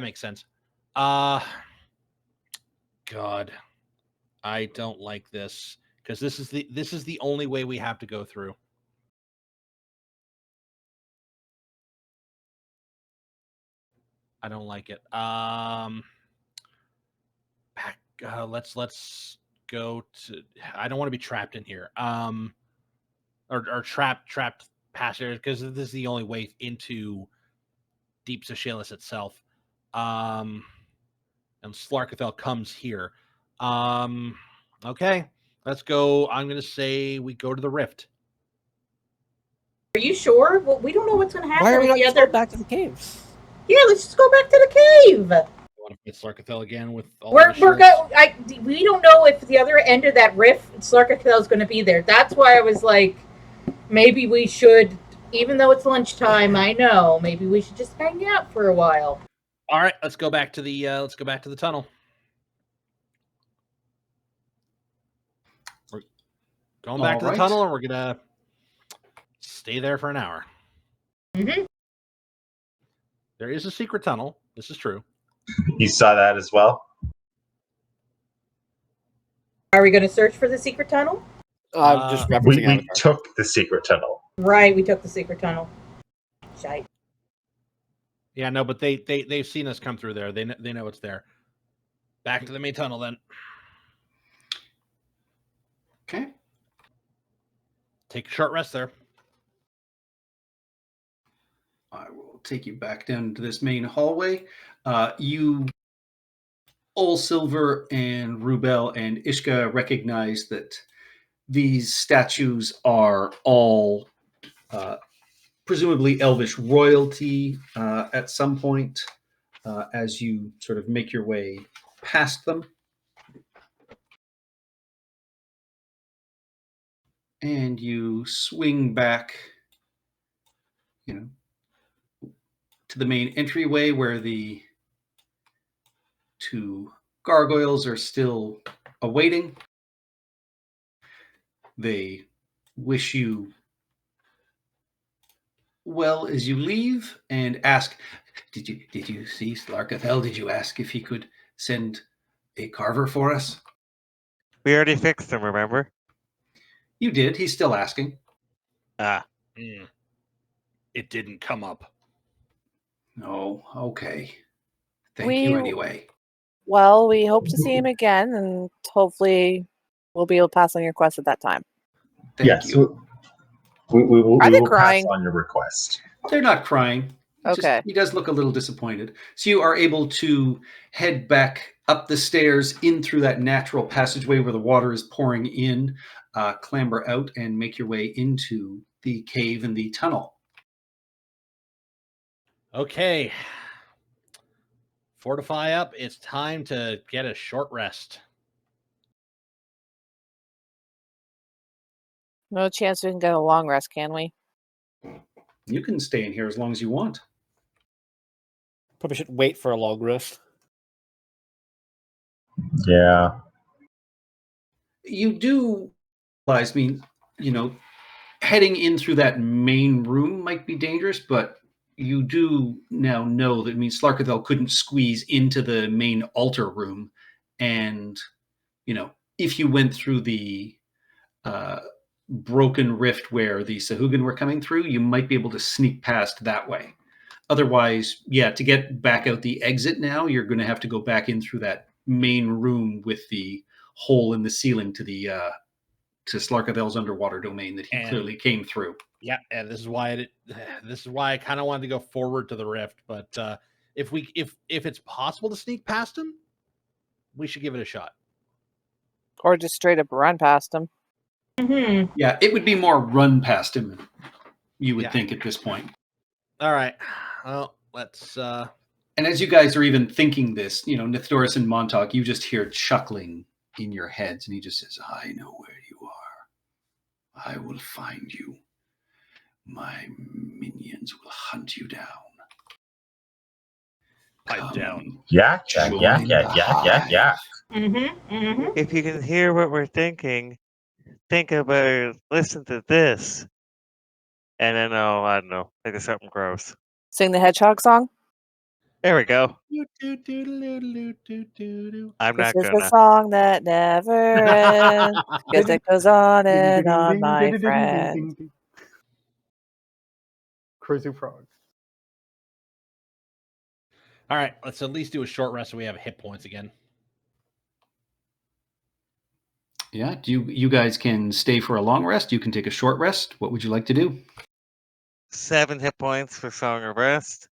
makes sense. God, I don't like this because this is the only way we have to go through. I don't like it. Back. Let's go to. I don't want to be trapped in here. Or trapped past there because this is the only way into Deep Seychelles itself. And Slarkathel comes here. Okay, let's go. I'm going to say we go to the rift. Are you sure? Well, we don't know what's going to happen Why are we with not the just other. going back to the caves? Yeah, let's just go back to the cave. Want to fight Slarkathel again with all We're the we don't know if the other end of that rift, Slarkathel is going to be there. That's why I was like, maybe we should, even though it's lunchtime. I know, maybe we should just hang out for a while. All right, let's go back to the tunnel. We're going back to the tunnel, and we're gonna stay there for an hour. Mm-hmm. There is a secret tunnel. This is true. You saw that as well? Are we going to search for the secret tunnel? I'm just referencing We Avatar. took the secret tunnel. Right, we took the secret tunnel. Shite. Yeah, no, but they've seen us come through there. They know it's there. Back to the main tunnel then. Okay. Take a short rest there. I will take you back down to this main hallway. You, All Silver and Rubel and Ishka recognize that these statues are all presumably Elvish royalty at some point as you sort of make your way past them. And you swing back, to the main entryway where the two gargoyles are still awaiting. They wish you well as you leave and ask, did you see Slarkathel? Did you ask if he could send a carver for us? We already fixed him, remember? You did. He's still asking. It didn't come up. Oh, okay. Thank you anyway. Well, we hope to see him again, and hopefully we'll be able to pass on your request at that time. Yes, we will Are they pass crying? on your request. They're not crying. Okay. He does look a little disappointed. So you are able to head back up the stairs in through that natural passageway where the water is pouring in, clamber out and make your way into the cave and the tunnel. Okay. Fortify up. It's time to get a short rest. No chance we can get a long rest, can we? You can stay in here as long as you want. Probably should wait for a long rest. Yeah. You do realize, heading in through that main room might be dangerous, but you do now know that Slarkathel couldn't squeeze into the main altar room. And, if you went through the broken rift where the Sahuagin were coming through, you might be able to sneak past that way. Otherwise, to get back out the exit now, you're going to have to go back in through that main room with the hole in the ceiling to the to Slarkathel's underwater domain that he clearly came through. Yeah, and this is why I kind of wanted to go forward to the rift. But if it's possible to sneak past him, we should give it a shot. Or just straight up run past him. Mm-hmm. Yeah, it would be more run past him, you would think at this point. All right. Well, let's... And as you guys are even thinking this, Nithdoris and Montauk, you just hear chuckling in your heads, and he just says, I know where you are. I will find you. My minions will hunt you down. Pipe down. Yeah. Mm-hmm. Mm-hmm. If you can hear what we're thinking, think about, listen to this. And then, I don't know, think of something gross. Sing the hedgehog song? There we go. I'm This not is gonna. a song that never ends. Because it goes on and on, my friend. Crazy frog. All right, let's at least do a short rest so we have hit points again. Yeah. You guys can stay for a long rest. You can take a short rest. What would you like to do? 7 hit points for Song of Rest.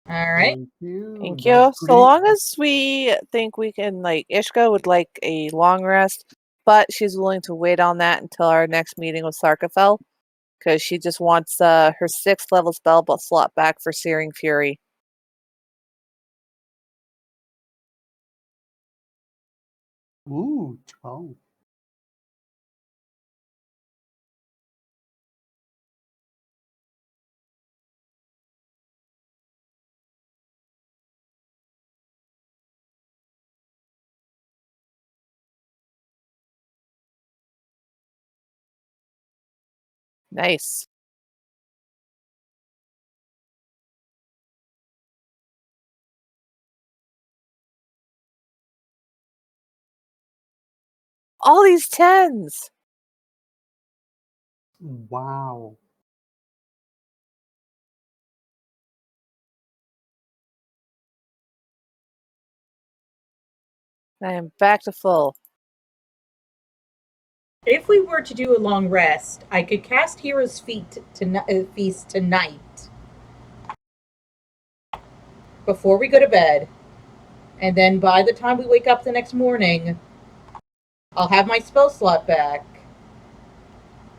All right. Thank you. Thank That's you. So pretty- long as we think we can, like, Ishka would like a long rest, but she's willing to wait on that until our next meeting with Sarkafel, because she just wants her 6th level spell but slot back for Searing Fury. Ooh, 12. Nice. All these 10s. Wow. I am back to full. If we were to do a long rest, I could cast Hero's Feast tonight before we go to bed. And then by the time we wake up the next morning, I'll have my spell slot back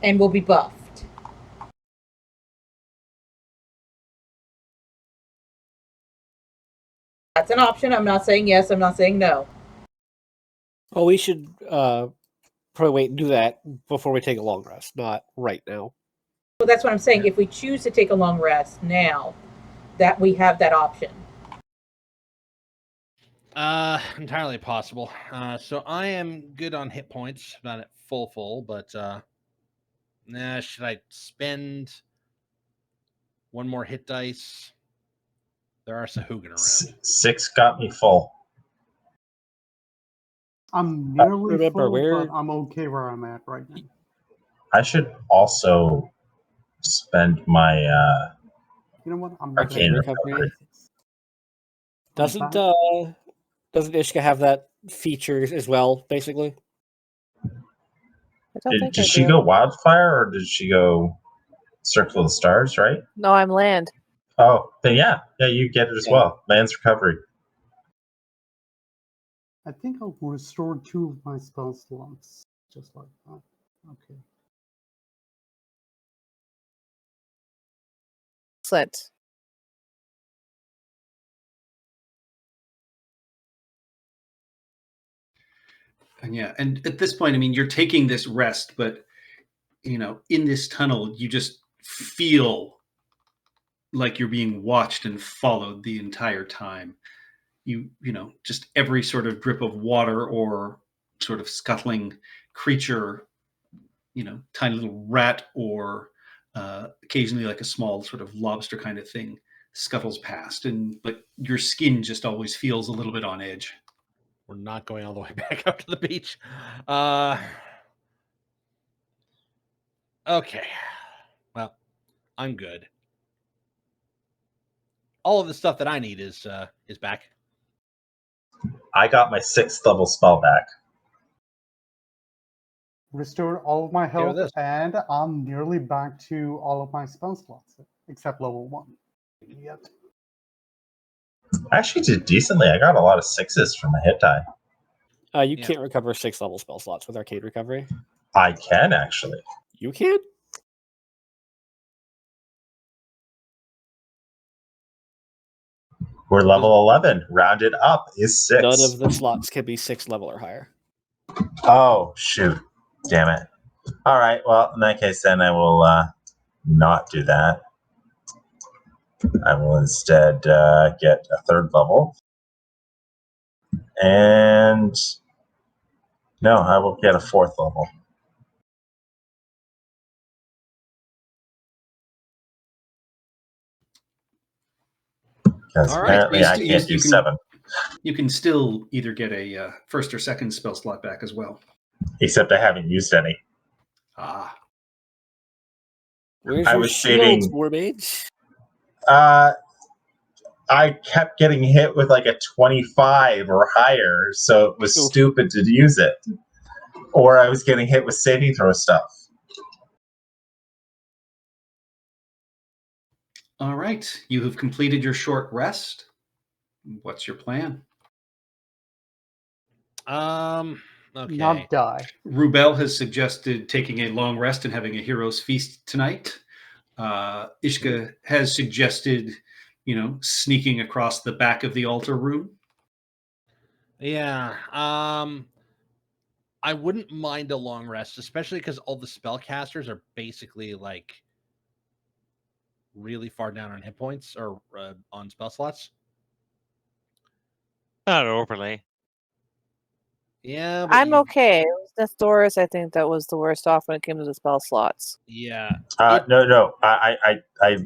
and we'll be buffed. That's an option. I'm not saying yes, I'm not saying no. Well, we should probably wait and do that before we take a long rest, not right now. Well, that's what I'm saying. If we choose to take a long rest now, that we have that option. Entirely possible. So I am good on hit points, not at full, but should I spend one more hit dice? There are Sahugin around. 6 got me full. I'm nearly Remember, full, we're- but I'm okay where I'm at right now. I should also spend my You know what? I'm Arcane not gonna- Recovery. Doesn't back. doesn't Ishka have that feature as well, basically? I don't think Did I she do. go Wildfire or did she go Circle of the Stars, right? No, I'm land. Oh, then yeah, you get it as Yeah. well. Land's Recovery. I think I'll restore 2 of my spell slots, just like that. Okay. Excellent. And yeah, and at this point, I mean, you're taking this rest, but in this tunnel, you just feel like you're being watched and followed the entire time. Just every sort of drip of water or sort of scuttling creature, tiny little rat or occasionally like a small sort of lobster kind of thing scuttles past, but your skin just always feels a little bit on edge. We're not going all the way back out to the beach. Okay. Well, I'm good. All of the stuff that I need is back. I got my 6th level spell back. Restored all of my Hear health, this. and I'm nearly back to all of my spell slots, except level 1. Yet. I actually did decently. I got a lot of 6s from a hit die. You Yeah. can't recover 6 level spell slots with Arcade Recovery. I can actually. You can? We're level 11. Rounded up is 6. None of the slots can be 6 level or higher. Oh, shoot. Damn it. All right. Well, in that case, then I will not do that. I will instead get a 3rd level. And no, I will get a 4th level. Because All right. apparently I can't do 7. You can still either get a 1st or 2nd spell slot back as well. Except I haven't used any. Ah. Where's I your was shields, saving- Warmage? I kept getting hit with like a 25 or higher, so it was stupid to use it. Or I was getting hit with saving throw stuff. All right. You have completed your short rest. What's your plan? Okay. Not die. Rubel has suggested taking a long rest and having a hero's feast tonight. Ishka has suggested, sneaking across the back of the altar room. Yeah. I wouldn't mind a long rest, especially because all the spellcasters are basically like really far down on hit points or on spell slots. Not overly. Yeah, but I'm okay. It was Nethoris, I think, that was the worst off when it came to the spell slots. Yeah. No. I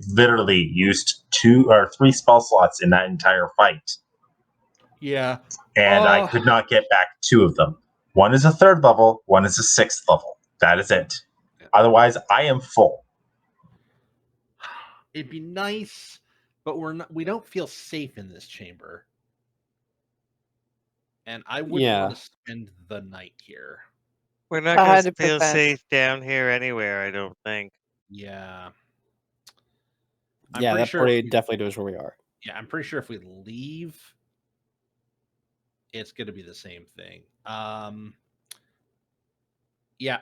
literally used 2 or 3 spell slots in that entire fight. Yeah. And I could not get back 2 of them. One is a 3rd level, one is a 6th level. That is it. Otherwise, I am full. It'd be nice, but we don't feel safe in this chamber. And I wouldn't want to spend the night here. We're not going to 100%. feel safe down here anywhere, I don't think. Yeah. That party definitely knows where we are. Yeah, I'm pretty sure if we leave, it's going to be the same thing. Yeah.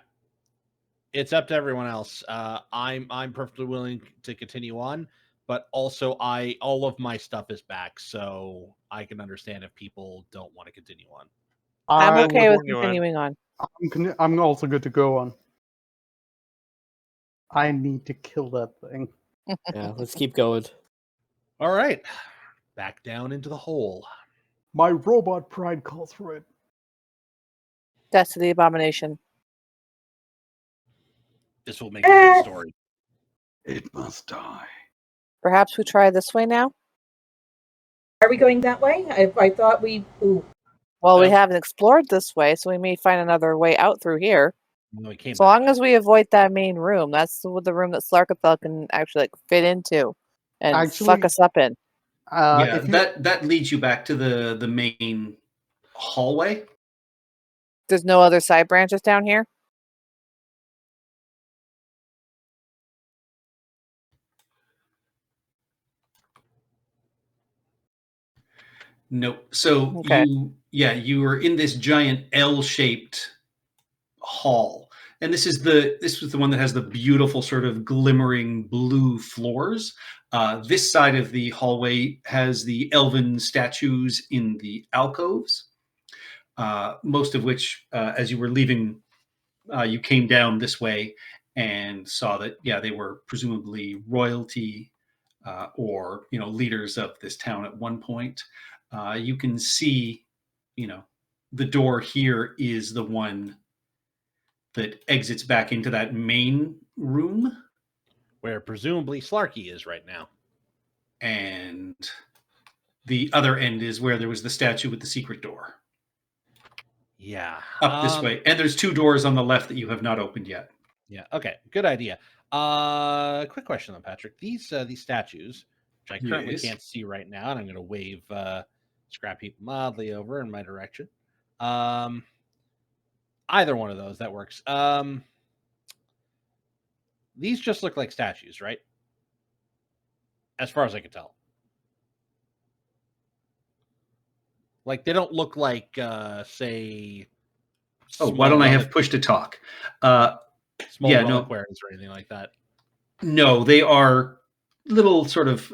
It's up to everyone else. I'm perfectly willing to continue on, but also all of my stuff is back, so I can understand if people don't want to continue on. I'm okay with continue on. continuing on. I'm also good to go on. I need to kill that thing. Yeah, let's keep going. All right. Back down into the hole. My robot pride calls for it. Death to the abomination. This will make a good story. It must die. Perhaps we try this way now? Are we going that way? I thought we... Ooh. Well, we haven't explored this way, so we may find another way out through here. So long as we avoid that main room. That's the room that Slarkathel can actually fit into and fuck us up in. That leads you back to the main hallway. There's no other side branches down here? Nope. So Okay. you were in this giant L-shaped hall, and this was the one that has the beautiful sort of glimmering blue floors. This side of the hallway has the elven statues in the alcoves, most of which, as you were leaving, you came down this way and saw that they were presumably royalty or leaders of this town at one point. You can see, the door here is the one that exits back into that main room, where presumably Slarky is right now. And the other end is where there was the statue with the secret door. Yeah. Up this way. And there's 2 doors on the left that you have not opened yet. Yeah. Okay. Good idea. Quick question though, Patrick. These statues, which I currently can't see right now, and I'm going to wave Scrap Heap mildly over in my direction. Either one of those that works. These just look like statues, right? As far as I can tell. Like, they don't look like, say... why don't I have push to talk? Small reliquaries or anything like that. No, they are little sort of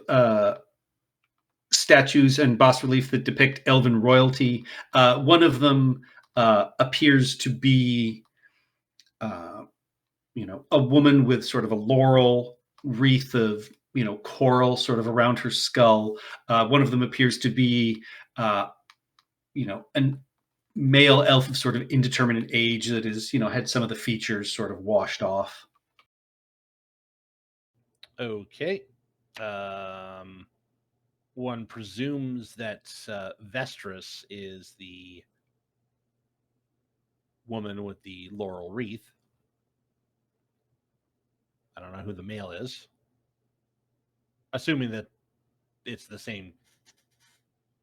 statues and bas relief that depict elven royalty. One of them appears to be, a woman with sort of a laurel wreath of, coral sort of around her skull. One of them appears to be, an male elf of sort of indeterminate age that is, had some of the features sort of washed off. Okay. One presumes that Vestris is the woman with the laurel wreath. I don't know who the male is. Assuming that it's the same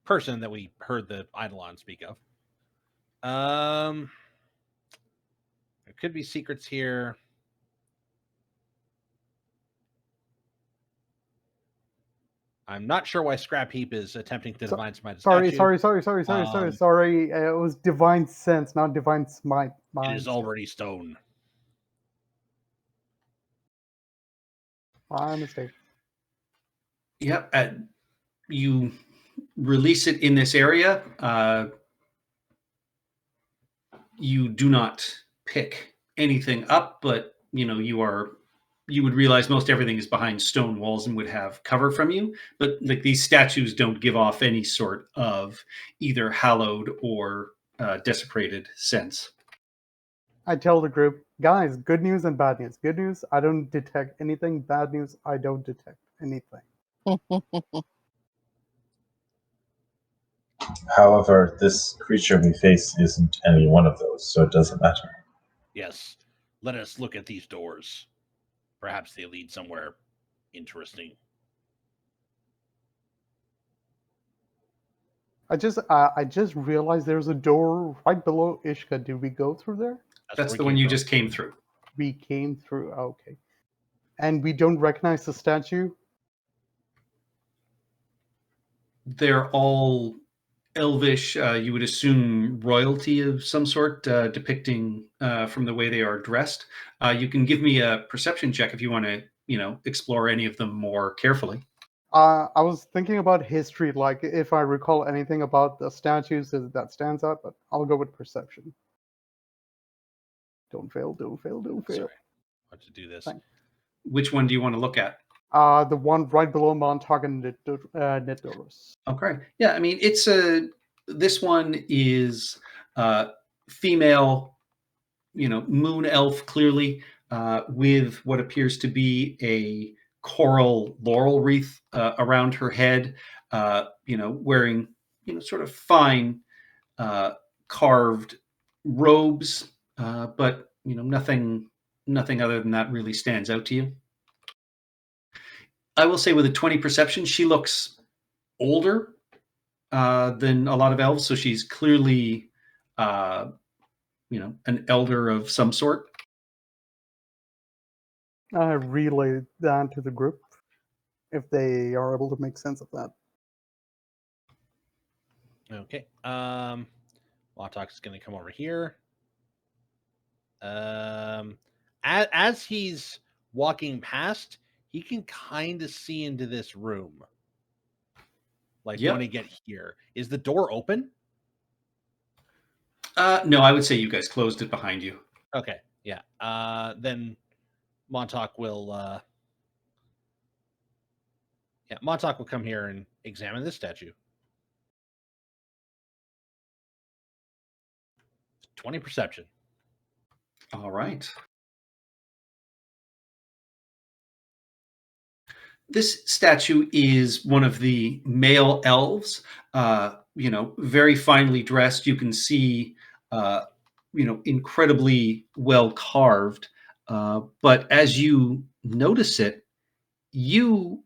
person that we heard the Eidolon speak of. could be secrets here. I'm not sure why Scrap Heap is attempting to divine smite a Sorry. statue. It was divine sense, not divine smite. It is already stone. My mistake. Yep. You release it in this area. You do not pick anything up, but you would realize most everything is behind stone walls and would have cover from you. But like these statues don't give off any sort of either hallowed or desecrated sense. I tell the group, guys, good news and bad news. Good news, I don't detect anything. Bad news, I don't detect anything. However, this creature we face isn't any one of those, so it doesn't matter. Yes. Let us look at these doors. Perhaps they lead somewhere interesting. I just realized there's a door right below Ishka. Did we go through there? That's the one you just came through. We came through. Okay. And we don't recognize the statue? They're all elvish, you would assume royalty of some sort, depicting from the way they are dressed. You can give me a perception check if you want to, explore any of them more carefully. I was thinking about history, like if I recall anything about the statues that stands out, but I'll go with perception. Don't fail. Sorry. What to do this? Thanks. Which one do you want to look at? The one right below Montauk and Nidorus. Okay. Yeah, I mean, this one is female, moon elf, clearly, with what appears to be a coral laurel wreath around her head, wearing, sort of fine carved robes, but, nothing other than that really stands out to you. I will say with a 20 perception, she looks older than a lot of elves, so she's clearly, an elder of some sort. I relay that to the group if they are able to make sense of that. Okay. Locktock's going to come over here. As he's walking past, he can kind of see into this room. Like when he get here. Is the door open? No, I would say you guys closed it behind you. Okay. Yeah. Then Montauk will Montauk will come here and examine this statue. 20 perception. All right. This statue is one of the male elves, very finely dressed. You can see, incredibly well carved. But as you notice it, you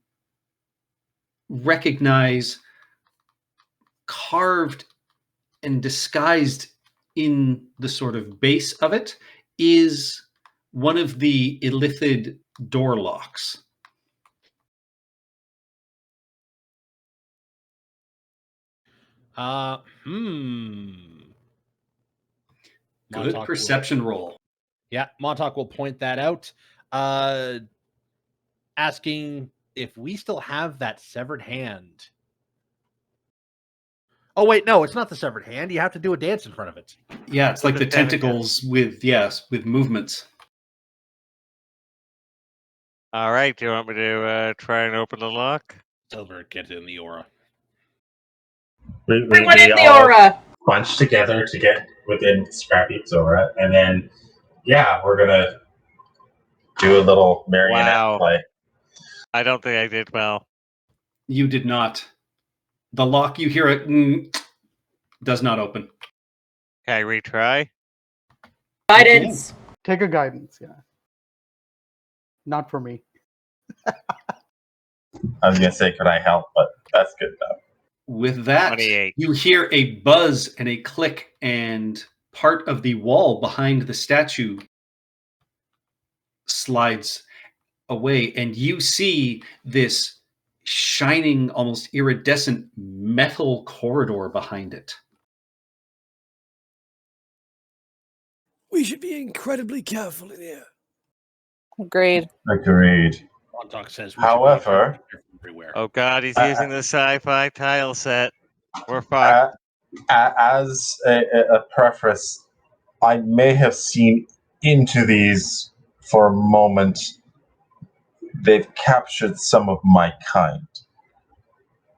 recognize carved and disguised in the sort of base of it is one of the illithid door locks. Good perception roll. Yeah, Montauk will point that out, asking if we still have that severed hand. Oh, wait, no, it's not the severed hand. You have to do a dance in front of it. Yeah, it's like the tentacles with movements. All right, do you want me to try and open the lock? Silver, get in the aura. We Everyone in the all aura. bunch together to get within Scrappy's aura, and then, we're going to do a little marionette play. I don't think I did well. You did not. The lock, you hear it, does not open. Can I retry? Guidance. Take a guidance, yeah. Not for me. I was going to say, could I help? But that's good, though. With that, 28. You hear a buzz and a click, and part of the wall behind the statue slides away, and you see this shining, almost iridescent metal corridor behind it. We should be incredibly careful in here. Agreed. Agreed. Montauk says we However, should be everywhere. Oh god, he's using the sci-fi tile set. We're fucked. as a preface, I may have seen into these for a moment. They've captured some of my kind.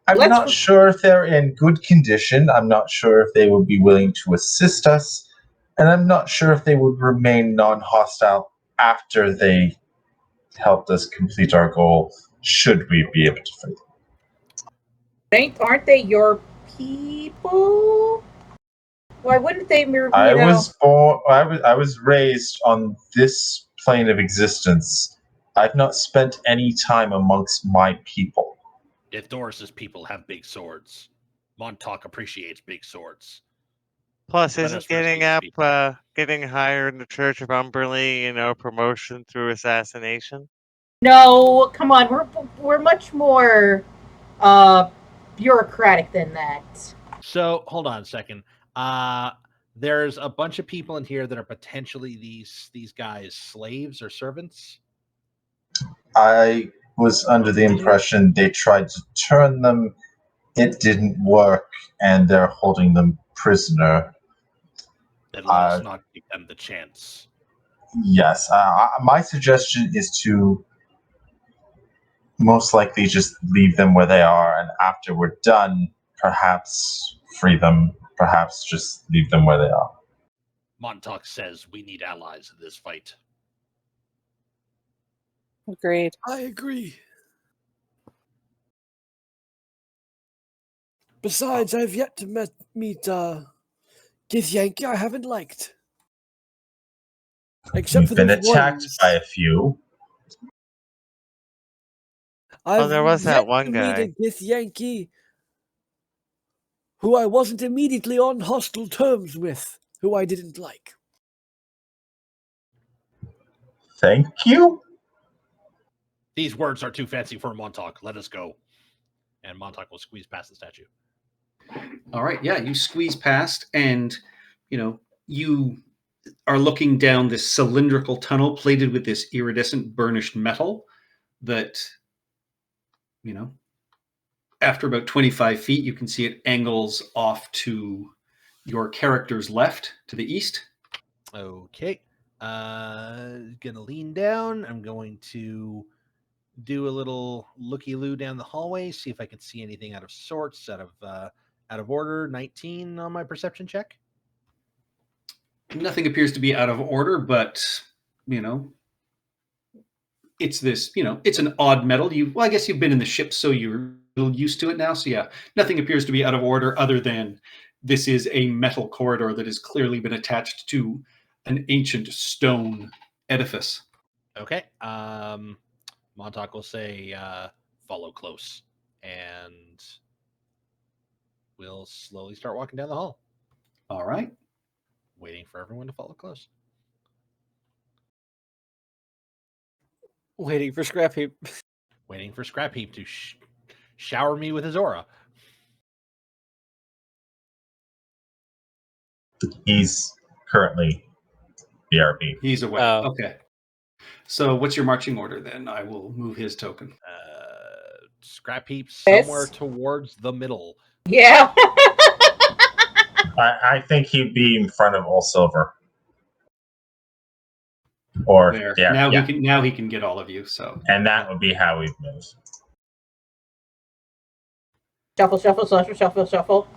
I'm not sure if they're in good condition. I'm not sure if they would be willing to assist us. And I'm not sure if they would remain non-hostile after they helped us complete our goal, should we be able to free them. Aren't they your people? Why wouldn't they move? I was raised on this plane of existence. I've not spent any time amongst my people. If Doris's people have big swords, Montauk appreciates big swords. Plus, Let isn't us rescue getting higher in the Church of Umberly, promotion through assassination? No, come on. We're much more bureaucratic than that. So hold on a second. There's a bunch of people in here that are potentially these guys' slaves or servants. I was under the impression they tried to turn them. It didn't work, and they're holding them prisoner. Then let us not give them the chance. Yes. My suggestion is to most likely just leave them where they are, and after we're done, perhaps free them, perhaps just leave them where they are. Montauk says we need allies in this fight. Agreed. I agree. Besides, I've yet to meet Githyanki I haven't liked. Except You've for been those attacked ones. by a few. There was that one guy. Meet a Githyanki who I wasn't immediately on hostile terms with, who I didn't like. Thank you. These words are too fancy for Montauk. Let us go. And Montauk will squeeze past the statue. All right, yeah, you squeeze past, and you are looking down this cylindrical tunnel plated with this iridescent burnished metal that, after about 25 feet, you can see it angles off to your character's left, to the east. Okay. Gonna lean down. I'm going to do a little looky-loo down the hallway, see if I can see anything out of sorts, out of order. 19 on my perception check. Nothing appears to be out of order, but it's this, it's an odd metal. I guess you've been in the ship, so you're used to it now. So yeah, nothing appears to be out of order other than this is a metal corridor that has clearly been attached to an ancient stone edifice. Okay. Montauk will say, follow close. And we'll slowly start walking down the hall. All right. Waiting for everyone to follow close. Waiting for Scrap Heap. Waiting for Scrap Heap to shower me with his aura. He's currently BRB. He's away. Oh. Okay. So what's your marching order then? I will move his token. Scrap Heap somewhere towards the middle. Yeah. I think he'd be in front of All Silver. Or there. Yeah, Now he can get all of you. So and that would be how we'd move. Shuffle, shuffle, shuffle, shuffle, shuffle.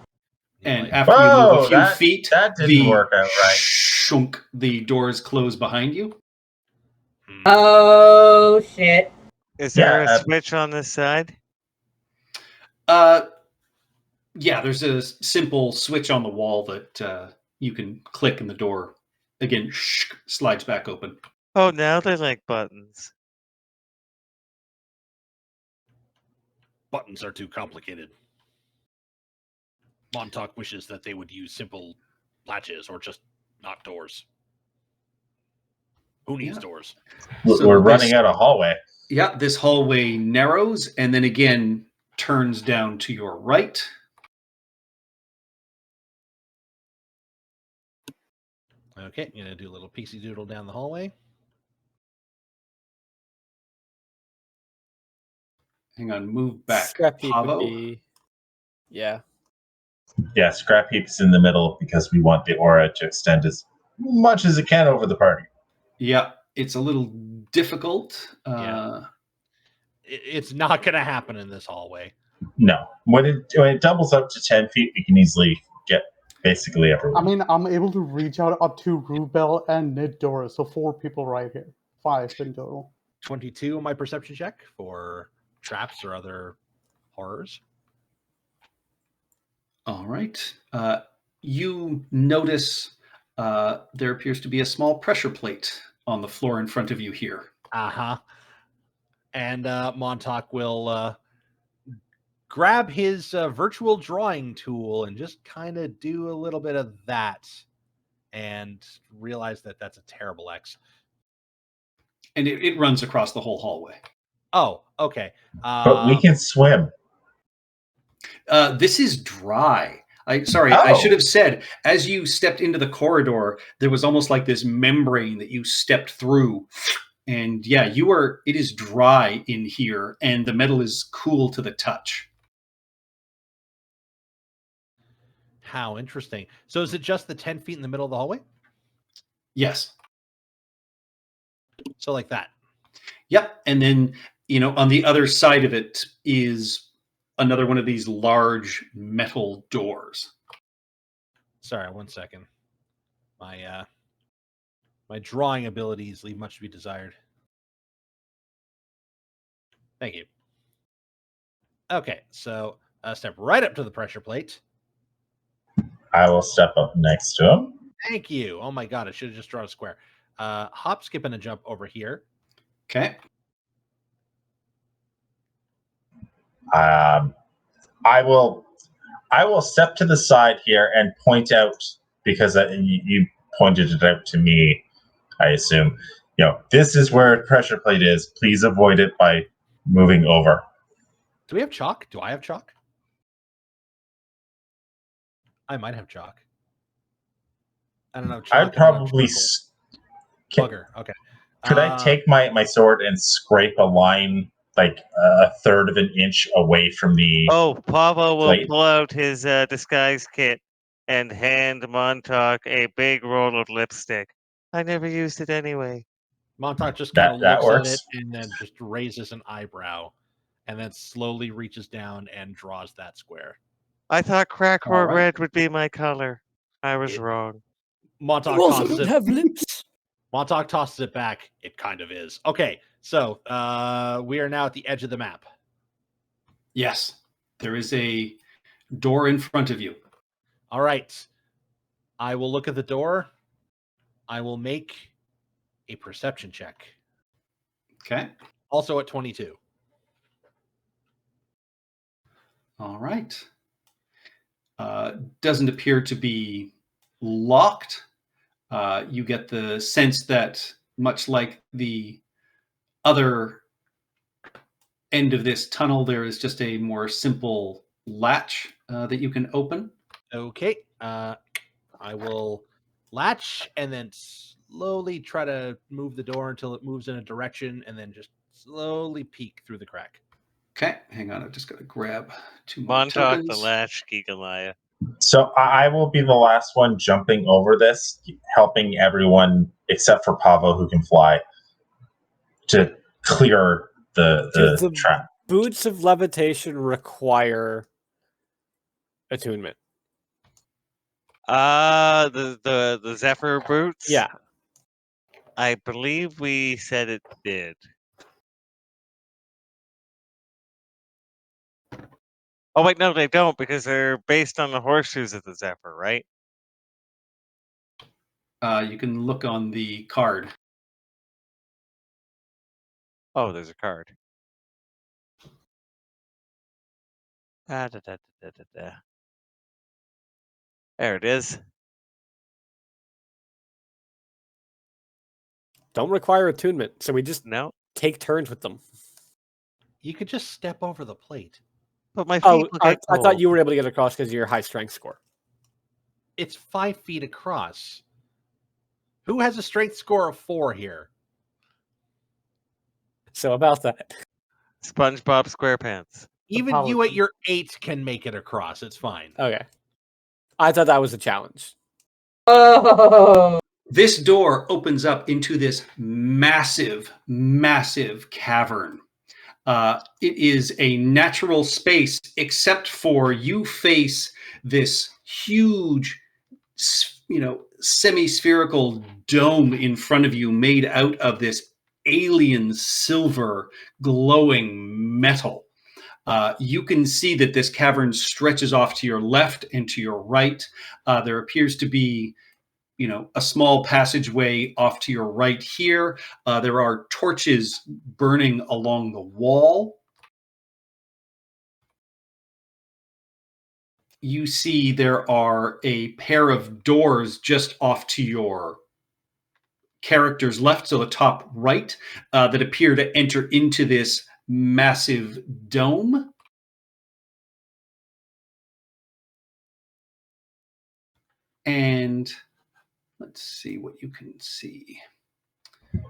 And after you move a few feet, that didn't work out right. Shunk, the doors close behind you. Oh shit! Is there a switch on this side? Yeah, there's a simple switch on the wall that you can click, and the door again slides back open. Oh, now they're like buttons. Buttons are too complicated. Montauk wishes that they would use simple latches or just not doors. Who needs Yeah. doors? So We're running this- out of hallway. Yeah, this hallway narrows and then again turns down to your right. Okay, I'm gonna do a little pixie doodle down the hallway. Hang on, move back. Scrap heap would Pavo. be. Yeah. Yeah, scrap heap's in the middle because we want the aura to extend as much as it can over the party. Yeah, it's a little difficult. Yeah. It's not gonna happen in this hallway. No. When it doubles up to 10 feet, we can easily get basically everyone. I mean, I'm able to reach out up to Rubel and Nidora, so 4 people right here. 5 in total. 22 on my perception check for traps or other horrors. All right. You notice there appears to be a small pressure plate on the floor in front of you here. Uh-huh. And Montauk will grab his virtual drawing tool and just kind of do a little bit of that and realize that that's a terrible X. And it runs across the whole hallway. Oh, okay. But we can swim. This is dry. I Oh. should have said, as you stepped into the corridor, there was almost like this membrane that you stepped through. And yeah, it is dry in here, and the metal is cool to the touch. How interesting. So is it just the 10 feet in the middle of the hallway? Yes. So like that. Yep. And then, on the other side of it is another one of these large metal doors. Sorry, 1 second. My drawing abilities leave much to be desired. Thank you. Okay, so step right up to the pressure plate. I will step up next to him. Thank you. Oh my god, I should have just drawn a square. Hop, skip, and a jump over here. Okay. I will step to the side here and point out, because you pointed it out to me, I assume. This is where a pressure plate is. Please avoid it by moving over. Do we have chalk? Do I have chalk? I might have chalk. I don't know. I'd probably... Bugger. Okay. Could I take my sword and scrape a line like a third of an inch away from the... Oh, Pavo will plate? pull out his disguise kit and hand Montauk a big roll of lipstick. I never used it anyway. Montauk just kind of That looks at works. it and then just raises an eyebrow and then slowly reaches down and draws that square. I thought crack All or right. red would be my color. I was wrong. Montauk You also tosses don't it. have lips. Montauk tosses it back. It kind of is. Okay, so we are now at the edge of the map. Yes. There is a door in front of you. All right. I will look at the door. I will make a perception check. Okay. Also at 22. All right. Doesn't appear to be locked. You get the sense that, much like the other end of this tunnel, there is just a more simple latch that you can open. Okay. I will latch and then slowly try to move the door until it moves in a direction and then just slowly peek through the crack. Okay, hang on. I've just got to grab 2 more Montauk the tokens. latchkey Goliath. So I will be the last one jumping over this, helping everyone except for Pavo, who can fly, to clear the The trap. boots of levitation require attunement. The Zephyr boots? Yeah. I believe we said it did. Oh wait, no, they don't, because they're based on the horseshoes of the Zephyr, right? You can look on the card. Oh, there's a card. Da, da, da, da, da, da. There it is. don't require attunement, so we just No, take turns with them. You could just step over the plate. but my feet Oh, will I get thought cold. you were able to get across because of your high strength score. It's 5 feet across. Who has a strength score of 4 here? So about that. SpongeBob SquarePants. Even you at paladin. your 8 can make it across. It's fine. Okay. I thought that was a challenge. Oh. This door opens up into this massive, massive cavern. It is a natural space, except for you face this huge, semi-spherical dome in front of you made out of this alien silver glowing metal. You can see that this cavern stretches off to your left and to your right. There appears to be a small passageway off to your right here. There are torches burning along the wall. You see there are a pair of doors just off to your character's left, so the top right, that appear to enter into this massive dome. And let's see what you can see.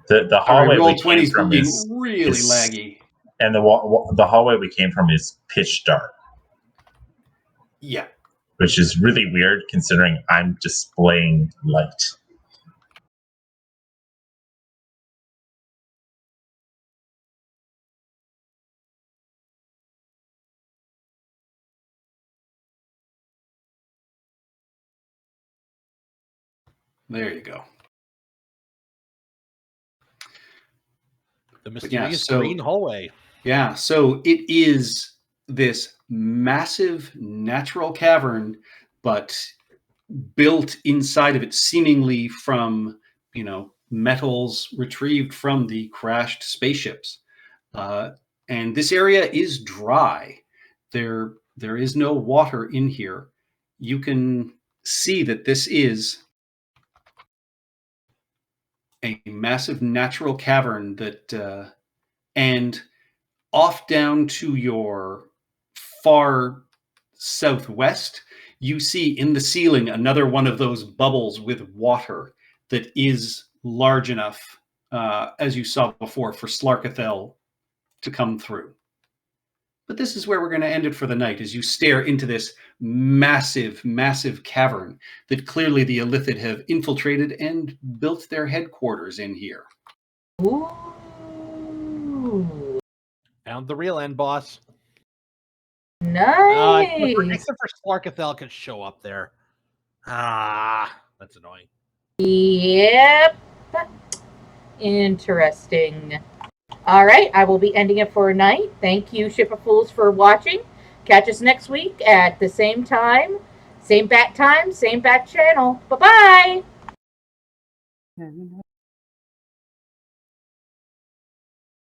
The hallway roll we came 20's from being is really laggy. And the hallway we came from is pitch dark. Yeah. Which is really weird considering I'm displaying light. There you go. The mysterious green hallway. Yeah, so it is this massive natural cavern, but built inside of it seemingly from, metals retrieved from the crashed spaceships. And this area is dry. There is no water in here. You can see that this is a massive natural cavern that, and off down to your far southwest, you see in the ceiling another one of those bubbles with water that is large enough, as you saw before, for Slarkathel to come through. But this is where we're going to end it for the night, as you stare into this massive, massive cavern that clearly the Illithid have infiltrated and built their headquarters in here. Ooh. Found the real end boss. Nice. Except for Slarkathel can show up there. That's annoying. Yep. Interesting. All right, I will be ending it for a night. Thank you, Ship of Fools, for watching. Catch us next week at the same time, same bat channel. Bye-bye.